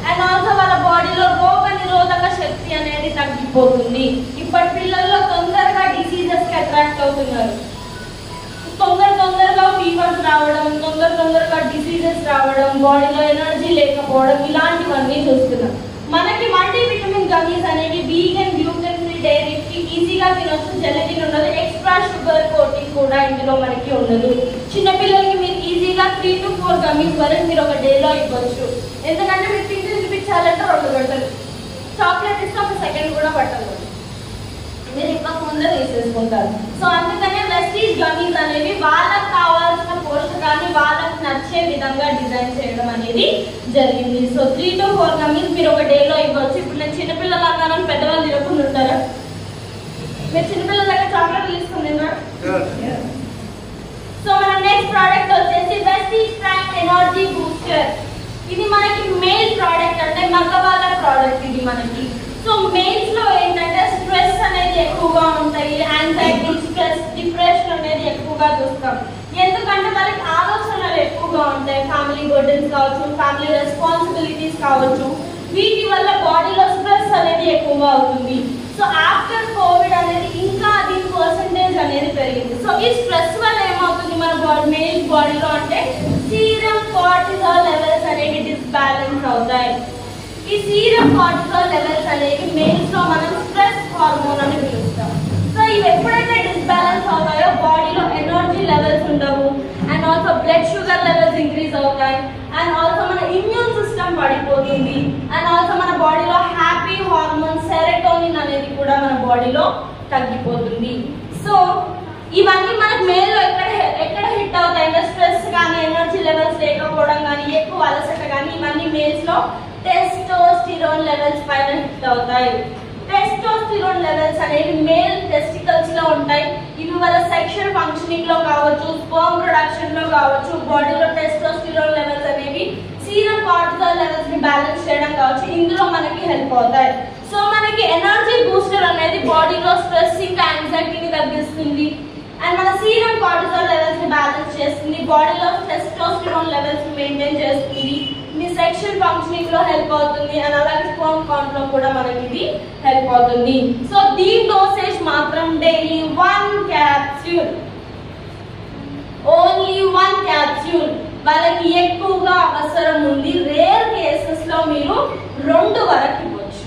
అండ్ ఆల్సో వాళ్ళ బాడీలో రోగ నిరోధక శక్తి అనేది తగ్గిపోతుంది. ఇప్పటి పిల్లల్లో తొందరగా డిసీజెస్కి అట్రాక్ట్ అవుతున్నారు. తొందరగా ఫీవర్స్ రావడం, తొందరగా డిసీజెస్ రావడం, బాడీలో ఎనర్జీ లేకపోవడం, ఇలాంటివన్నీ చూస్తున్నాం. మనకి మల్టీ విటమిన్ గమీస్ అనేవి vegan, gluten free, dairy free, ఈజీగా తినొచ్చు. జెలటిన్ ఉండదు, ఎక్స్ట్రా షుగర్ కోటింగ్ కూడా ఇందులో మనకి ఉండదు. చిన్నపిల్లలకి మీరు ఈజీగా 3 to 4 గమీస్ వరకు మీరు ఒక డేలో ఇవ్వచ్చు. ఎందుకంటే మీరు తినిపించాలంటే 2 గంటలు, చాక్లెట్ ఇస్తే 1 సెకండ్ కూడా పట్టదు, మీరు ఇవ్వక ముందే తీసేసుకుంటారు. సో అందుకనే వెస్టీజ్ గమీస్ అనేవి వాళ్ళకి కావాల్సిన పోషకాన్ని వాళ్ళకి నచ్చే విధంగా డిజైన్ చేయడం అనేది జరిగింది. సో 3 to 4 గమీస్ మీరు ఒక డేలో ఇవ్వచ్చు. ఇప్పుడు నేను చిన్నపిల్లలు అన్నానని పెద్దవాళ్ళు తినకుండా ఉంటారా? మీరు చిన్నపిల్లల దగ్గర చాక్లెట్ తీసుకుంటున్నారా? సో మన నెక్స్ట్ ప్రోడక్ట్ వచ్చేసి వెస్టీజ్ ప్రైమ్ ఎనర్జీ బూస్టర్. ఇది మనకి మేల్ ప్రోడక్ట్, అంటే మగవాళ్ళ ప్రోడక్ట్ ఇది మనకి. సో మెయిల్స్ లో ఏంటంటే స్ట్రెస్ అనేది ఎక్కువగా ఉంటాయి, యాంగ్జైటీ, స్ట్రెస్, డిప్రెషన్ అనేది ఎక్కువగా చూస్తాం. ఎందుకంటే వాళ్ళకి ఆలోచనలు ఎక్కువగా ఉంటాయి, ఫ్యామిలీ బర్డెన్స్ కావచ్చు, ఫ్యామిలీ రెస్పాన్సిబిలిటీస్ కావచ్చు, వీటి వల్ల బాడీలో స్ట్రెస్ అనేది ఎక్కువగా అవుతుంది. సో ఆఫ్టర్ కోవిడ్ అనేది ఇంకా దీని పర్సెంటేజ్ అనేది పెరిగింది. సో ఈ స్ట్రెస్ వల్ల ఏమవుతుంది మన మేల్ బాడీలో అంటే సీరం కార్టిజాల్ లెవెల్స్ అనేవి డిస్బ్యాలెన్స్ అవుతాయి. ఈ సీరం కార్టిజాల్ లెవెల్స్ అనేవి మేల్స్ లో మనం స్ట్రెస్ హార్మోన్ అని పిలుస్తాం. సో ఇవి ఎప్పుడైతే డిస్బ్యాలెన్స్ అవుతాయో బాడీలో ఎనర్జీ లెవెల్స్ ఉండవు, and also blood sugar levels increase అవుతాయి, అండ్ ఆల్సో మన ఇమ్యూన్ సిస్టమ్ పడిపోతుంది, అండ్ ఆల్సో మన బాడీలో హ్యాపీ హార్మోన్ సెరోటోనిన్ అనేది కూడా మన బాడీలో తగ్గిపోతుంది. సో ఇవన్నీ మనకు మేల్లో ఎక్కడ హిట్ అవుతాయి అంటే స్ట్రెస్ కానీ, ఎనర్జీ లెవెల్స్ లేకపోవడం కానీ, ఎక్కువ అలసట కానీ, ఇవన్నీ మేల్స్ లో టెస్టోస్టిరోన్ లెవెల్స్ పైన హిట్ అవుతాయి. టెస్టోస్టిరోన్ లెవెల్స్ అనేవి మేల్ టెస్టికల్స్ లో ఉంటాయి. ఇవి వాళ్ళ సెక్షువల్ ఫంక్షనింగ్ లో కావచ్చు, స్పర్మ్ ప్రొడక్షన్ లో కావచ్చు, బాడీలో టెస్టోస్టిరోన్ లెవెల్స్ అనేవి సీరం కార్టిజాల్ లెవెల్స్ ని బ్యాలెన్స్ చేయడం కావచ్చు, ఇందులో మనకి హెల్ప్ అవుతాయి. సో మనకి ఎనర్జీ బూస్టర్ అనేది బాడీలో స్ట్రెస్ ఇంకా యాంగ్జైటీని తగ్గిస్తుంది, అండ్ మన సీరం కార్టిజాల్ లెవెల్స్ ని బ్యాలెన్స్ చేస్తుంది, బాడీలో టెస్టోస్టిరోన్ లెవెల్స్ ని మెయింటైన్ చేస్తుంది, మీ సెక్షువల్ ఫంక్షనింగ్ లో హెల్ప్ అవుతుంది, అండ్ అలాగే స్పర్మ్ కౌంట్ లో కూడా మనకి ఇది హెల్ప్ అవుతుంది. సో దీని డోసేజ్ మాత్రం డైలీ 1 క్యాప్సూల్, ఓన్లీ 1 క్యాప్సూల్. వాళ్ళకి ఎక్కువగా అవసరం ఉంది, రేర్ కేసెస్ లో మీరు 2 వరకు ఇవ్వచ్చు.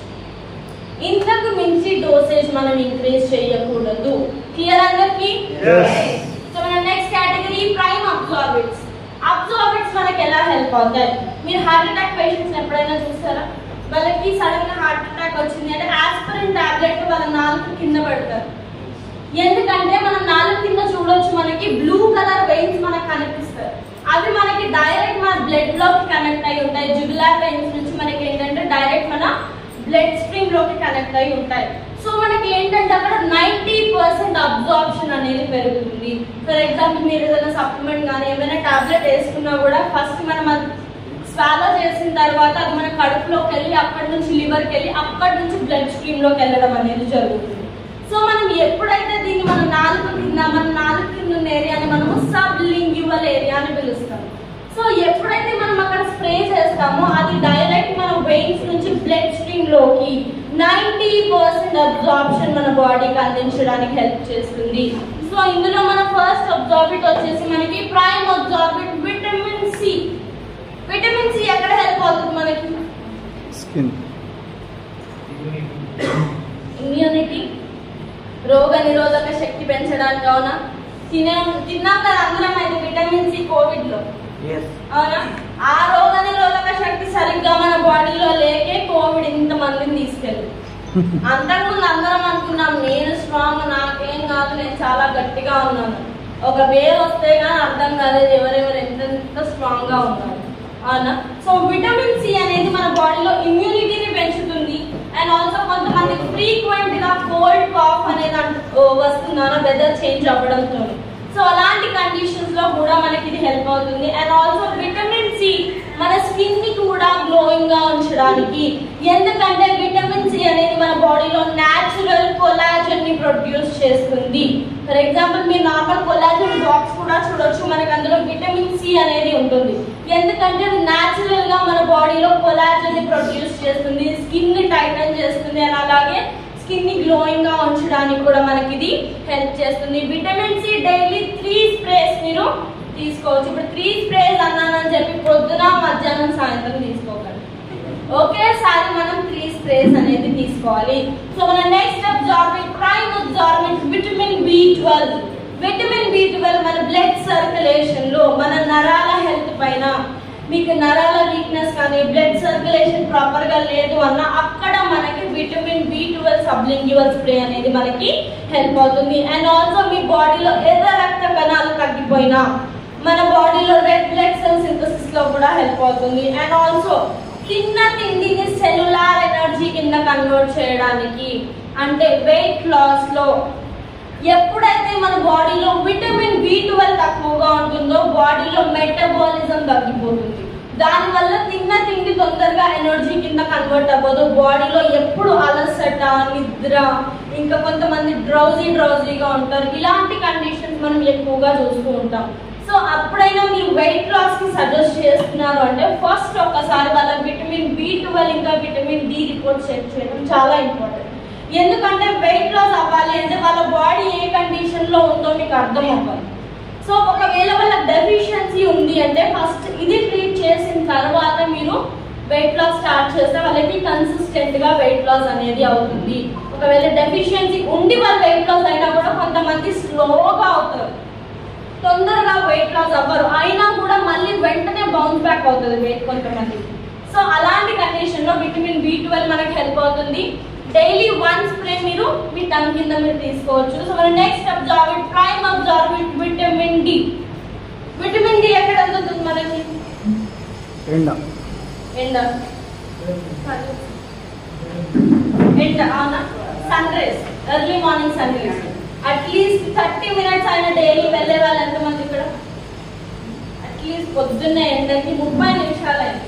ఇంతకు మించి డోసేజ్ మనం ఇంక్రీజ్ చేయకూడదు. క్లియర్ అందరికి? సో మన నెక్స్ట్ కేటగిరీ ప్రైమ్ అబ్జార్బెంట్స్. అబ్జార్బెంట్స్ మనకి ఎలా హెల్ప్ అవుతాయి? మీరు హార్ట్ అటాక్ పేషెంట్స్ ఎప్పుడైనా చూస్తారా? వాళ్ళకి సడన్ గా హార్ట్ అటాక్ వచ్చింది అంటే ఆస్పిరిన్ టాబ్లెట్ వాళ్ళ నాలుగు కింద పెడతారు. ఎందుకంటే మనం నాలుగు కింద చూడొచ్చు, మనకి బ్లూ కలర్ వెయిన్స్ మనకు కనిపిస్తాయి. అవి మనకి డైరెక్ట్ మన బ్లడ్ లోకి కనెక్ట్ అయి ఉంటాయి. జుగులార్ వెయిన్స్ నుంచి మనకి ఏంటంటే డైరెక్ట్ మన బ్లడ్ స్ట్రీమ్ లోకి కనెక్ట్ అయి ఉంటాయి. సో మనకి ఏంటంటే అక్కడ 90% అబ్జార్ప్షన్ అనేది పెరుగుతుంది. ఫర్ ఎగ్జాంపుల్ మీరు ఏదైనా సప్లిమెంట్ కానీ ఏమైనా టాబ్లెట్ వేసుకున్నా కూడా ఫస్ట్ మనం స్వాలో చేసిన తర్వాత అది మన కడుపులోకి వెళ్ళి అక్కడి నుంచి లివర్కి వెళ్ళి అక్కడి నుంచి బ్లడ్ స్ట్రీమ్ లోకి వెళ్ళడం అనేది జరుగుతుంది. సో మనం ఎప్పుడైతే దీన్ని మన నాలుగు కింద ఉన్న ఏరియాని మనము సబ్ లింగ్యువల్ ఏరియా అని పిలుస్తాం. సో ఎప్పుడైతే మనం అక్కడ స్ప్రే చేస్తామో అది డైరెక్ట్ మన వెయిన్స్ నుంచి బ్లడ్ స్ట్రీమ్ లోకి 90% అబ్జార్ప్షన్ మన బాడీకి అందించడానికి హెల్ప్ చేస్తుంది. సో ఇందులో మన ఫస్ట్ అబ్జార్బెంట్ వచ్చేసి మనకి prime absorbent vitamin C. Vitamin C ఎక్కడ హెల్ప్ అవుతుంది మనకి? స్కిన్, ఇమ్యూనిటీ, రోగ నిరోధక శక్తి పెంచడానికి. అవునా? తిన్నాం కదా అందరం అయితే విటమిన్ సి కోవిడ్ లో, అవునా? ఆ రోగ నిరోధక శక్తి సరిగ్గా మన బాడీలో లేకే కోవిడ్ ఇంత మందిని తీసుకెళ్ళి. అంతకుముందు అందరం అనుకున్నాం నేను స్ట్రాంగ్, నాకేం కాదు, నేను చాలా గట్టిగా ఉన్నాను. ఒక వేవ్ వస్తే కానీ అర్థం కాలేదు ఎవరెవరు ఎంత స్ట్రాంగ్ గా ఉన్నారు. అవునా? సో విటమిన్ సి అనేది మన బాడీలో ఇమ్యూనిటీని పెంచుతుంది. అండ్ ఆల్సో కొంతమందికి ఫ్రీక్వెంట్ గా కోల్డ్ కాఫ్ అనేది వస్తుందన్న వెదర్ చేంజ్ అవ్వడంతో. సో అలాంటి కండిషన్స్ లో కూడా మనకి ఇది హెల్ప్ అవుతుంది. అండ్ ఆల్సో విటమిన్ సి మన స్కిన్ ని కూడా గ్లోయింగ్ గా ఉంచడానికి. ఎందుకంటే విటమిన్ సి అనేది మన బాడీలో న్యాచురల్ కొలాజన్ ని ప్రొడ్యూస్ చేస్తుంది. ఫర్ ఎగ్జాంపుల్ మీరు నార్మల్ కొలాజన్ బాక్స్ కూడా చూడొచ్చు, మనకి అందులో విటమిన్ సి అనేది ఉంటుంది. ఎందుకంటే అది న్యాచురల్ గా మన బాడీలో కొలాజన్ ని ప్రొడ్యూస్ చేస్తుంది, స్కిన్ ని టైటన్ చేస్తుంది, అండ్ అలాగే స్కిన్ ని గ్లోయింగ్ గా ఉంచడానికి కూడా మనకి ఇది హెల్ప్ చేస్తుంది. విటమిన్ సి డైలీ 3 స్ప్రేస్ మీరు తీసుకోవచ్చు. ఇప్పుడు 3 స్ప్రేస్ అన్నానని చెప్పి పొద్దున మధ్యాహ్నం సాయంత్రం తీసుకోకండి, ఒకేసారి మనం 3 స్ప్రేస్ అనేది తీసుకోవాలి. సో మన next absorbent prime absorbent vitamin B12. Vitamin B12 మన బ్లడ్ సర్క్యులేషన్ లో, మన నరాల హెల్త్ పైన, మీకు నరాల వీక్నెస్ కానీ బ్లడ్ సర్క్యులేషన్ ప్రాపర్ గా లేదు అన్న అక్కడ మనకి విటమిన్ B12 సబ్లింగ్యువల్ స్ప్రే అనేది మనకి హెల్ప్ అవుతుంది. అండ్ ఆల్సో మీ బాడీలో ఎర్ర రక్త కణాలు తగ్గిపోయినా మన బాడీలో రెడ్ బ్లడ్ సెల్ సింథసిస్ లో కూడా హెల్ప్ అవుతుంది. అండ్ ఆల్సో తిన్న తిండిని సెల్యులార్ ఎనర్జీ కింద కన్వర్ట్ చేయడానికి, అంటే వెయిట్ లాస్ లో ఎప్పుడైతే మన బాడీలో విటమిన్ B12 తక్కువగా ఉంటుందో బాడీలో మెటబాలిజం తగ్గిపోతుంది. దానివల్ల తిన్న తిండి తొందరగా ఎనర్జీ కింద కన్వర్ట్ అవ్వదు. బాడీలో ఎప్పుడు అలసట, నిద్ర, ఇంకా కొంతమంది డ్రౌజీగా ఉంటారు. ఇలాంటి కండిషన్స్ మనం ఎక్కువగా చూస్తూ ఉంటాం. సో అప్పుడైనా మీరు వెయిట్ లాస్ కి సజెస్ట్ చేస్తున్నారు అంటే ఫస్ట్ ఒకసారి వాళ్ళ విటమిన్ B12 ఇంకా విటమిన్ D రిపోర్ట్ చెక్ చేయడం చాలా ఇంపార్టెంట్. ఎందుకంటే వెయిట్ లాస్ అవ్వాలి అంటే వాళ్ళ బాడీ ఏ కండిషన్ లో ఉందో మీకు అర్థం అవ్వాలి. సో ఒకవేళ వాళ్ళ డెఫిషియన్సీ ఉంది అంటే ఫస్ట్ ఇది ట్రీట్ చేసిన తర్వాత మీరు వెయిట్ లాస్ స్టార్ట్ చేస్తే వాళ్ళకి కన్సిస్టెంట్ గా వెయిట్ లాస్ అనేది అవుతుంది. ఒకవేళ డెఫిషియన్సీ ఉండి వాళ్ళు వెయిట్ లాస్ అయినా కూడా కొంతమంది స్లోగా అవుతారు, తొందరగా వెయిట్ లాస్ అవ్వరు, అయినా కూడా మళ్ళీ వెంటనే బౌన్స్ బ్యాక్ అవుతుంది వెయిట్ కొంతమంది. సో అలాంటి కండిషన్ లో విటమిన్ B12 మనకి హెల్ప్ అవుతుంది. డైలీ 1 స్ప్రే మీరు మీ టంగ్ కింద మీరు తీసుకోవచ్చు. సో మన next absorbent prime absorbent vitamin D. Vitamin D ఎక్కడ అందుతుంది మనకి? ఎండ అవునా? Sun rays, early morning sun rays. At least 30 minutes అయినా డైలీ వెళ్ళే వాళ్ళు ఎంతమంది ఇక్కడ? అట్లీస్ట్ పొద్దున్నే ఎండకి 30 నిమిషాలు అయింది.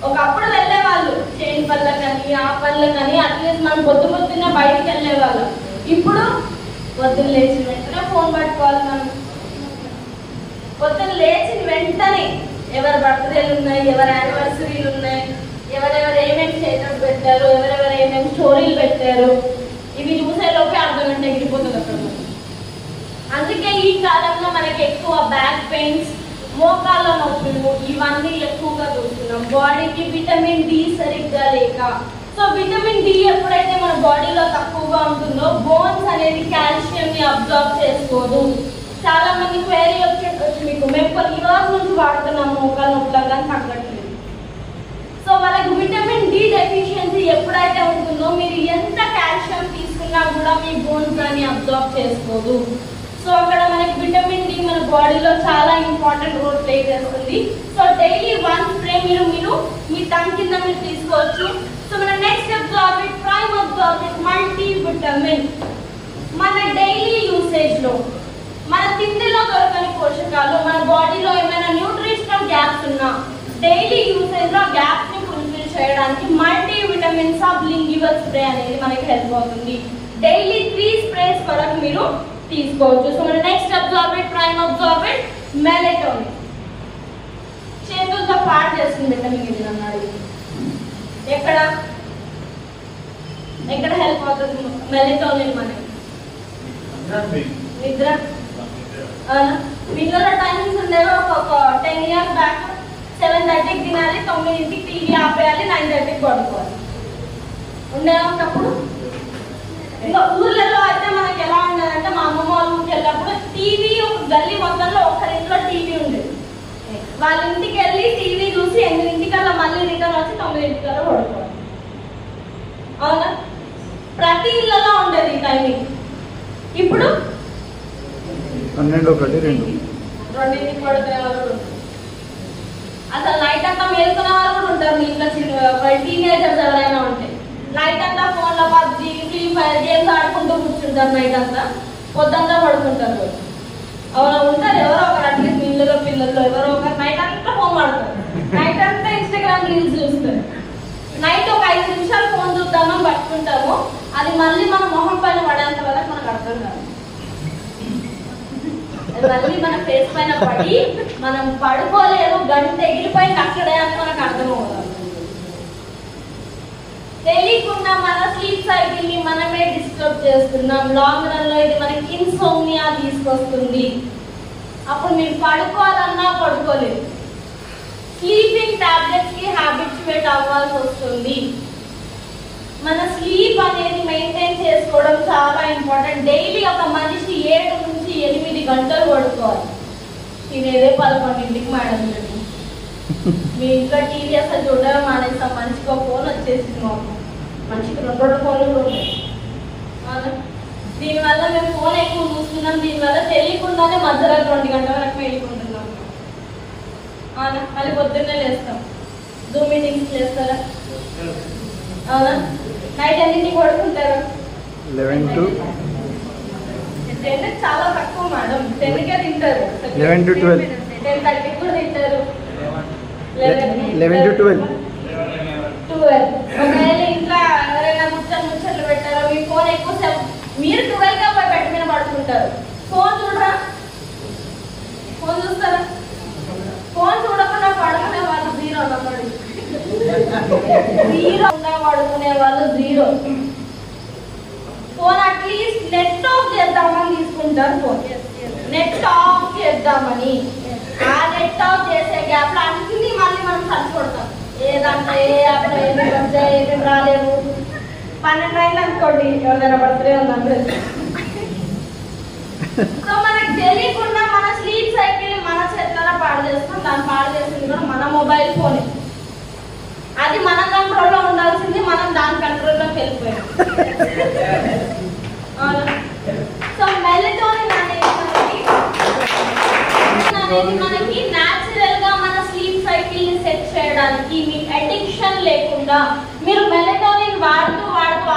ఒకప్పుడు వెళ్ళే వాళ్ళు చేను పళ్ళకని ఆ పళ్ళకని, అట్లీస్ట్ మనం పొద్దున్నే బయటికి వెళ్ళే వాళ్ళం. ఇప్పుడు పొద్దున్న లేచిన వెంటనే ఫోన్ పట్టుకోవాలి. మనం పొద్దున్న లేచిన వెంటనే ఎవరి బర్త్డేలు ఉన్నాయి, ఎవరి యానివర్సరీలు ఉన్నాయి, ఎవరెవరు ఏమేమి స్టేటస్ పెట్టారు, ఎవరెవరు ఏమేమి స్టోరీలు పెట్టారు, ఇవి చూసేలోపే అర్ధగంట ఎగిరిపోతుంది అక్కడ. అందుకే ఈ కాలంలో మనకి ఎక్కువ బ్యాక్ పెయిన్స్, మోకాళ్ళ నొప్పులు ఇవన్నీ ఎక్కువగా చూస్తున్నాం, బాడీకి విటమిన్ D సరిగ్గా లేక. సో విటమిన్ D ఎప్పుడైతే మన బాడీలో తక్కువగా ఉంటుందో బోన్స్ అనేది కాల్షియం ని అబ్జార్బ్ చేసుకోదు. చాలా మంది క్వైరీ వచ్చి మీకు మేము ఈ రోజు నుంచి వాడుతున్నాము మోకాళ్ళ నొప్పులు కానీ తగ్గట్లేదు. సో వాళ్ళకి విటమిన్ D డెఫిషియన్సీ ఎప్పుడైతే ఉంటుందో మీరు ఎంత కాల్షియం తీసుకున్నా కూడా మీ బోన్స్ దాన్ని అబ్జార్బ్ చేసుకోదు. సో అక్కడ మనకి విటమిన్ D మన బాడీలో చాలా ఇంపార్టెంట్ రోల్ ప్లే చేస్తుంది. సో డైలీ 1 స్ప్రే మీరు మీ టంగ్ కింద మీరు తీసుకోవచ్చు. సో మన next absorbent prime absorbent multi vitamin. మన డైలీ యూసేజ్ లో మన తిండిలో దొరకని పోషకాలు, మన బాడీలో ఏమైనా న్యూట్రిషనల్ గ్యాప్స్ ఉన్నా డైలీ యూసేజ్ లో గ్యాప్స్ ని ఫుల్ఫిల్ చేయడానికి మల్టీ విటమిన్ సబ్లింగ్యువల్ స్ప్రే అనేది మనకి హెల్ప్ అవుతుంది. డైలీ 3 స్ప్రేస్ వరకు మీరు తీసుకోవచ్చు. సో మన next absorbent prime absorbent melatonin. చేతులతో పాడు చేస్తుంది విటమిన్ ఇది అన్నాడు. ఎక్కడ హెల్ప్ అవుతుంది మెలటోనిన్ మనకి? నిద్ర. పిల్లల టైమింగ్స్ ఉండేవి ఒక 10 years బ్యాక్ 7:30కి తినాలి, 9కి టీవీ ఆపేయాలి, 9:30కి పడుకోవాలి ఉండేటప్పుడు. ఇంకా ఊర్లలో అయితే మనకి ఎలా ఉండేదంటే మా అమ్మమ్మ వాళ్ళ ఊరికి వెళ్ళినప్పుడు టీవీ ఒక గల్లీ మొత్తంలో ఒక్కరింట్లో టీవీ ఉండేది. వాళ్ళ ఇంటికి వెళ్ళి టీవీ చూసి 8ంటికల్లా మళ్ళీ రిటర్న్ వచ్చి 9ంటికల్లా పడుకోవాలి. అవునా? ప్రతి ఇళ్లలో ఉండేది ఈ టైమింగ్. ఇప్పుడు 12, 1, 2 2ంటికి పడుకునే వాళ్ళు కూడా ఉంటారు. అసలు నైట్ అంతా మేలుకునే వాళ్ళు కూడా ఉంటారు. మీ ఇంట్లో టీనేజర్స్ ఎవరైనా ఉంటే నైట్ అంతా ఫోన్లో PUBG, Free Fire గేమ్స్ ఆడుకుంటూ కూర్చుంటారు. నైట్ అంతా పొద్దుంతా పడుకుంటారు. అవునా? ఉంటారు ఎవరో ఒకరు, అట్లీస్ట్ మీ ఇళ్ళలో పిల్లల్లో ఎవరో ఒకరు నైట్ అంతా ఫోన్ వాడతారు. రీల్స్ చూస్తారు. నైట్ ఒక 5 నిమిషాలు ఫోన్ చూద్దామని పట్టుకుంటాము, అది మళ్ళీ మన మొహం పైన పడేంత వరకు మనకు అర్థం కాదు. మళ్ళీ మన ఫేస్ పైన పడి మనం పడుకోలేదు, గంట ఎగిరిపోయింది అక్కడే అని మనకు అర్థమవుతుంది. తెలియకుండా మన స్లీప్ సైకిల్ ని మనమే డిస్టర్బ్ చేస్తున్నాం. లాంగ్ రన్ లో ఇది మనకి ఇన్సోమ్నియా తీసుకొస్తుంది. అప్పుడు మీరు పడుకోవాలన్నా పడుకోలేదు. స్లీపింగ్ టాబ్లెట్స్ కి హ్యాబిచ్యుయేట్ అవ్వాల్సి వస్తుంది. మన స్లీప్ అనేది మెయింటైన్ చేసుకోవడం చాలా ఇంపార్టెంట్. డైలీ ఒక మనిషి 7 నుంచి 8 గంటలు పడుకోవాలి. తినేదే 11ంటికి మేడం. మీ ఇంట్లో టీవీ అసలు చూడడం మానేస్తాం. మనిషికి ఒక ఫోన్ వచ్చేసింది. మాకు మనిషికి 2 ఫోన్లు కూడా ఉన్నాయి. దీనివల్ల మేము ఫోన్ ఎక్కువ చూస్తున్నాం. దీనివల్ల తెలియకుండానే మధ్యరాత్రి 2 గంటల వరకు వెళ్ళుకుంటున్నాం. అవునా? మళ్ళీ పొద్దున్నే లేస్తాం. జూమ్ మీటింగ్స్ చేస్తారా? అవునా? నైట్ ఎన్నింటికి పడుకుంటారు? 11 to 10 చాలా తక్కువ మేడం. 10కే తింటారు. 11 to 12. 10:30 కూడా తింటారు. 11 to 12. ఒకవేళ ఇంట్లో ఎవరైనా ముచ్చట్లు పెట్టారో, మీ ఫోన్ ఎక్కువ మీరు 12గా పోయి బెడ్ మీద పడుకుంటారు. ఫోన్ చూడరా? ఫోన్ చూస్తారా? ఫోన్ చూడకుండా పడుకునే వాళ్ళు 0 నమ్మడు. 0 పడుకునే వాళ్ళు 0. ఫోన్ అట్లీస్ట్ నెట్ ఆఫ్ చేద్దామని తీసుకుంటారు. ఫోన్ నెట్ ఆఫ్ చేద్దామని, ఆ నెట్ ఆఫ్ చేసే గ్యాప్ లో అన్ని మళ్ళీ మనం సర్చ్ కొడతాం. ఏదంటే ఏమి రాలేవు. 12 అయింది అనుకోండి, ఎవరైనా బర్త్డే ఉందంటే. సో మనకు తెలియకుండా మన స్లీప్ సైకిల్ మన చేతుల్లో పాడు చేస్తాం. దాన్ని పాడు చేసింది కూడా మన మొబైల్ ఫోనే. అది మన కంట్రోల్లో ఉండాల్సింది, మనం దాని కంట్రోల్లోకి వెళ్ళిపోయాం. సో మెలటోనిన్ అనేది మనకి న్యాచురల్ గా మన స్లీప్ సైకిల్ ని సెట్ చేయడానికి, మీ అడిక్షన్ లేకుండా మీరు మెలటోనిన్ వాడుతూ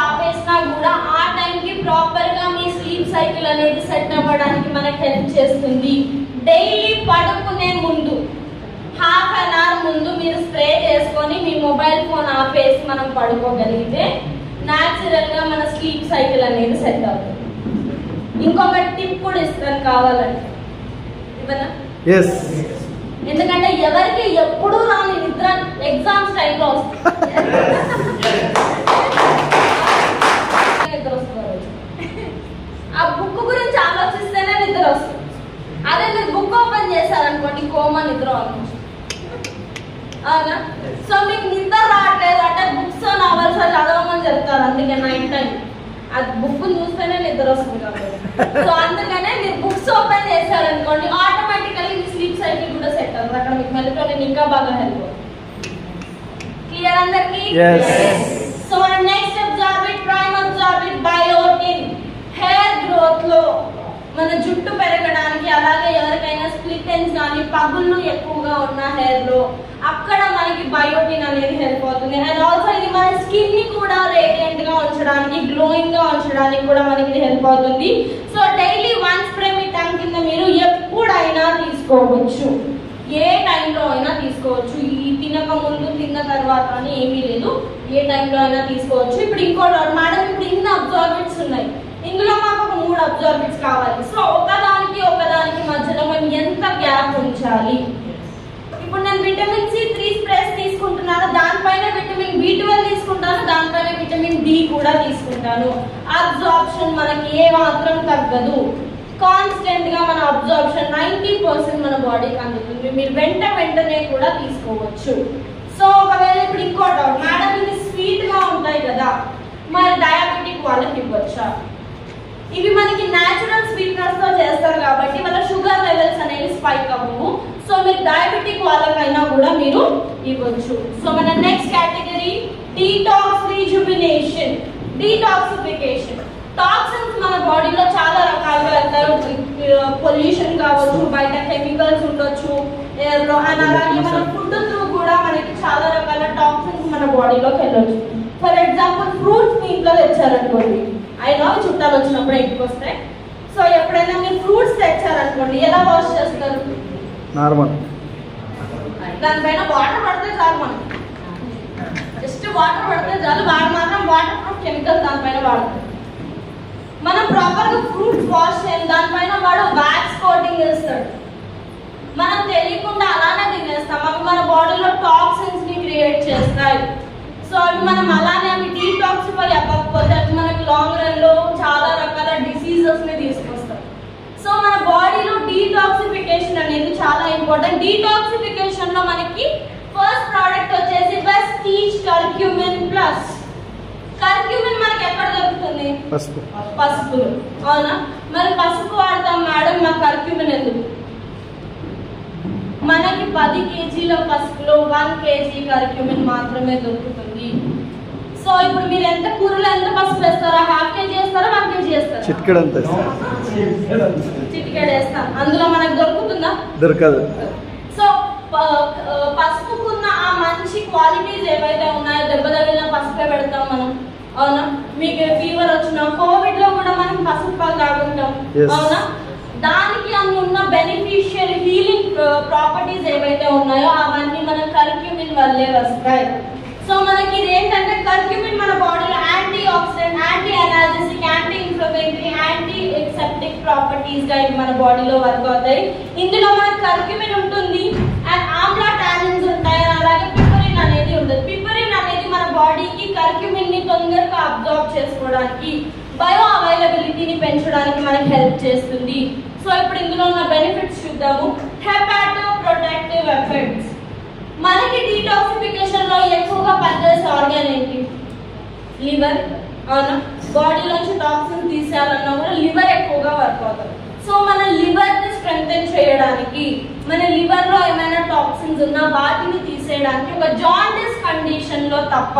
ఆపేసినా కూడా ఆ టైంకి ప్రాపర్ గా మీ స్లీప్ సైకిల్ అనేది సెట్ అవ్వడానికి మనకి హెల్ప్ చేస్తుంది. డైలీ పడుకునే ముందు ½ an hour ముందు మీరు స్ప్రే చేసుకొని మీ మొబైల్ ఫోన్ ఆపేసి మనం పడుకోగలిగితే న్యాచురల్ గా మన స్లీప్ సైకిల్ అనేది సెట్ అవుతుంది. ఇంకొక టిప్ కూడా ఇస్తాను కావాలంటే, ఇవ్వనా? ఎందుకంటే ఎవరికి ఎప్పుడు రాని నిద్ర ఎగ్జామ్స్ టైంలో వస్తుంది. ఆ బుక్ గురించి ఆలోచిస్తేనే నిద్ర వస్తుంది. అదే మీరు బుక్ ఓపెన్ చేశారనుకోండి, కోమా నిద్ర ఆల్మోస్ట్. అవునా? సో మీకు నిద్ర రావట్లేదు అంటే బుక్స్ నావెల్స్ చదవమని చెప్తారు. అందుకే నైట్ టైం అది బుక్ చూస్తేనే నిద్ర వస్తుంది కాబట్టి. సో అందుకనే మీరు బుక్స్ ఓపెన్ చేశారనుకోండి, ఆటోమేటికల్లీ మీ స్లీప్ సైకిల్ కూడా సెట్ అవుతుంది. అక్కడ మీకు మెలటోనిన్ ఇంకా బాగా హెల్ప్ అవుతుంది. క్లియర్ అందరికి? సో మన next Absorbit, prime Absorbit biotin. Hair growth లో, మన జుట్టు పెరగడానికి, అలాగే ఎవరికైనా స్ప్లిట్ ఎండ్స్ కానీ పగుళ్ళు ఎక్కువగా ఉన్న హెయిర్ లో అక్కడ మనకి బయోటిన్ అనేది హెల్ప్ అవుతుంది. అండ్ ఆల్సో ఇది మన స్కిన్ ని కూడా రేడియంట్ గా ఉంచడానికి, గ్లోయింగ్ గా ఉంచడానికి కూడా మనకి హెల్ప్ అవుతుంది. సో డైలీ 1 స్ప్రే మీ టంగ్ కింద మీరు ఎప్పుడైనా తీసుకోవచ్చు. ఏ టైంలో అయినా తీసుకోవచ్చు. ఈ తినక ముందు, తిన్న తర్వాత అని ఏమీ లేదు. ఏ టైంలో అయినా తీసుకోవచ్చు. ఇప్పుడు ఇంకో మేడం, ఇప్పుడు ఇన్ని అబ్జార్బెంట్స్ ఉన్నాయి, ఇందులో మాకు ఒక 3 అబ్జార్బెంట్స్ కావాలి. సో ఒకదానికి మధ్యలో మనం ఎంత గ్యాప్ ఉంచాలి? ఇప్పుడు నేను విటమిన్ C 3 స్ప్రేస్ తీసుకుంటున్నాను, దానిపైన విటమిన్ B12 తీసుకుంటాను, దానిపైన విటమిన్ D కూడా తీసుకుంటాను. అబ్జార్ప్షన్ మనకి ఏ మాత్రం తగ్గదు. కాన్స్టెంట్ గా మన అబ్జార్ప్షన్ 90% మన బాడీకి అందుతుంది. మీరు వెంటనే కూడా తీసుకోవచ్చు. సో ఒకవేళ ఇప్పుడు ఇంకో డౌట్, మేడం ఇది స్వీట్ గా ఉంటాయి కదా, మరి డయాబెటిక్ వాళ్ళకి ఇవ్వచ్చా? ఇవి మనకి న్యాచురల్ స్వీట్నర్స్ తో చేస్తారు కాబట్టి వాళ్ళ షుగర్ లెవెల్స్ అనేవి స్పైక్ అవ్వవు. సో మీరు డయాబెటిక్ వాళ్ళకైనా కూడా మీరు ఇవ్వచ్చు. సో మన next category detox rejuvenation, detoxification. Toxins మన బాడీలో చాలా రకాలుగా వెళ్తారు. పొల్యూషన్ కావచ్చు, బయట కెమికల్స్ ఉండొచ్చు ఎయిర్ లో, అండ్ అలాగే మన ఫుడ్ త్రూ కూడా మనకి చాలా రకాల టాక్సిన్స్ మన బాడీలోకి వెళ్ళొచ్చు. ఫర్ ఎగ్జాంపుల్ ఫ్రూట్స్ మీ ఇంట్లో తెచ్చారనుకోండి, అయినా చుట్టాలు వచ్చినప్పుడు ఇంటికి వస్తాయి. సో ఎప్పుడైనా మీరు ఫ్రూట్స్ తెచ్చారనుకోండి, ఎలా వాష్ చేస్తారు? నార్మల్. దానిపైన వాటర్ పడితే చాలు మనం. జస్ట్ వాటర్ పడితే చాలు, వాడు మాత్రం వాటర్ ప్రూఫ్ కెమికల్స్ దానిపైన వాడతారు. మనం ప్రాపర్గా ఫ్రూట్స్ వాష్ చేయాలి, దానిపైన వాడు వ్యాక్స్ కోటింగ్ వేస్తాడు. మనం తెలియకుండా అలానే తినేస్తాం, అవి మన బాడీలో టాక్సిన్స్ ని క్రియేట్ చేస్తాయి. సో అవి మనం అలానే అవి డీటాక్సిఫై అవ్వకపోతే అది మనకి లాంగ్ రన్ లో చాలా రకాల డిసీజెస్ ని తీసుకొస్తాయి. సో మన బాడీలో డీటాక్సిఫికేషన్ అనేది చాలా ఇంపార్టెంట్. డీటాక్సిఫికేషన్ లో మనకి ఫస్ట్ ప్రోడక్ట్ వచ్చేసి వెస్టీజ్ కర్క్యూమిన్ ప్లస్. కర్క్యూమిన్ మనకి ఎక్కడ దొరుకుతుంది? పసుపు. అవునా? మరి పసుపు వాడతాం మేడం, మా కర్క్యూమిన్ ఎందుకు? మనకి 10 kgల పసుపులో 1 kg కర్క్యూమిన్ మాత్రమే దొరుకుతుంది. సో ఇప్పుడు మీరు ఎంత కూరలో ఎంత పసుపు వేస్తారా? 1/2 kg వేస్తారా, 1 kg వేస్తారా? చిటికెడు వేస్తాం. అందులో మనకు దొరుకుతుందా? దొరకదు. సో పసుపుకున్న ఆ మంచి క్వాలిటీస్ ఏవైతే ఉన్నాయో, దెబ్బ తగిలిన పసుపే పెడతాం మనం. అవునా? మీకు ఫీవర్ వచ్చిన కోవిడ్ లో కూడా మనం పసుపు పాలు తాగుంటాం. అవునా? దానికి అందున్న బెనిఫిషియల్ హీలింగ్ ప్రాపర్టీస్ ఏవైతే ఉన్నాయో అవన్నీ మన కర్క్యూమిన్ వల్లే వస్తాయి. సో మనకి ఇది ఏంటంటే కర్క్యూమిన్ మన బాడీలో anti oxidant, anti analgesic, anti inflammatory, anti aseptic properties గా ఇవి మన బాడీలో వర్క్ అవుతాయి. ఇందులో మనకి కర్క్యూమిన్ ఉంటుంది అండ్ ఆమ్లా టానిన్స్ ఉంటాయి, అలాగే పిపరిన్ అనేది ఉంటుంది. పిపరిన్ అనేది మన బాడీకి కర్క్యూమిన్ ని తొందరగా అబ్జార్బ్ చేసుకోవడానికి, బయో అవైలబిలిటీని పెంచడానికి మనకి హెల్ప్ చేస్తుంది. సో ఇప్పుడు ఇందులో ఉన్న బెనిఫిట్స్ చూద్దాము. Hepato protective effects. మనకి డీటాక్సిఫికేషన్ లో ఎక్కువగా పనిచేసే ఆర్గాన్ ఏంటి? లివర్. అవునా? బాడీలోంచి టాక్సిన్ తీసేయాలన్నా కూడా లివర్ ఎక్కువగా వర్క్ అవుతుంది. సో మన లివర్ ని స్ట్రెంగ్థెన్ చేయడానికి, మన లివర్ లో ఏమైనా టాక్సిన్స్ ఉన్నా వాటిని తీసేయడానికి, ఒక జాండిస్ కండిషన్ లో తప్ప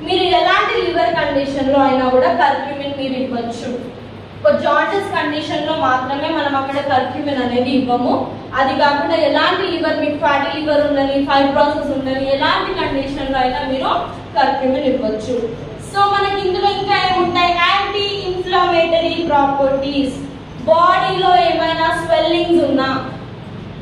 మీరు ఎలాంటి లివర్ కండిషన్ లో అయినా కూడా కర్క్యూమిన్ మీరు ఇవ్వచ్చు. ఒక జాండిస్ కండిషన్ లో మాత్రమే మనం అక్కడ కర్క్యూమిన్ అనేది ఇవ్వము. అది కాకుండా ఎలాంటి లివర్, మీకు ఫ్యాటీ లివర్ ఉండని, ఫైబ్రోసిస్ ఉండని, ఎలాంటి కండిషన్ లో అయినా మీరు కర్క్యూమిన్ ఇవ్వచ్చు. సో మనకి ఇందులో ఇంకా ఏముంటాయి? Anti inflammatory properties. బాడీలో ఏమైనా స్వెల్లింగ్స్ ఉన్నా,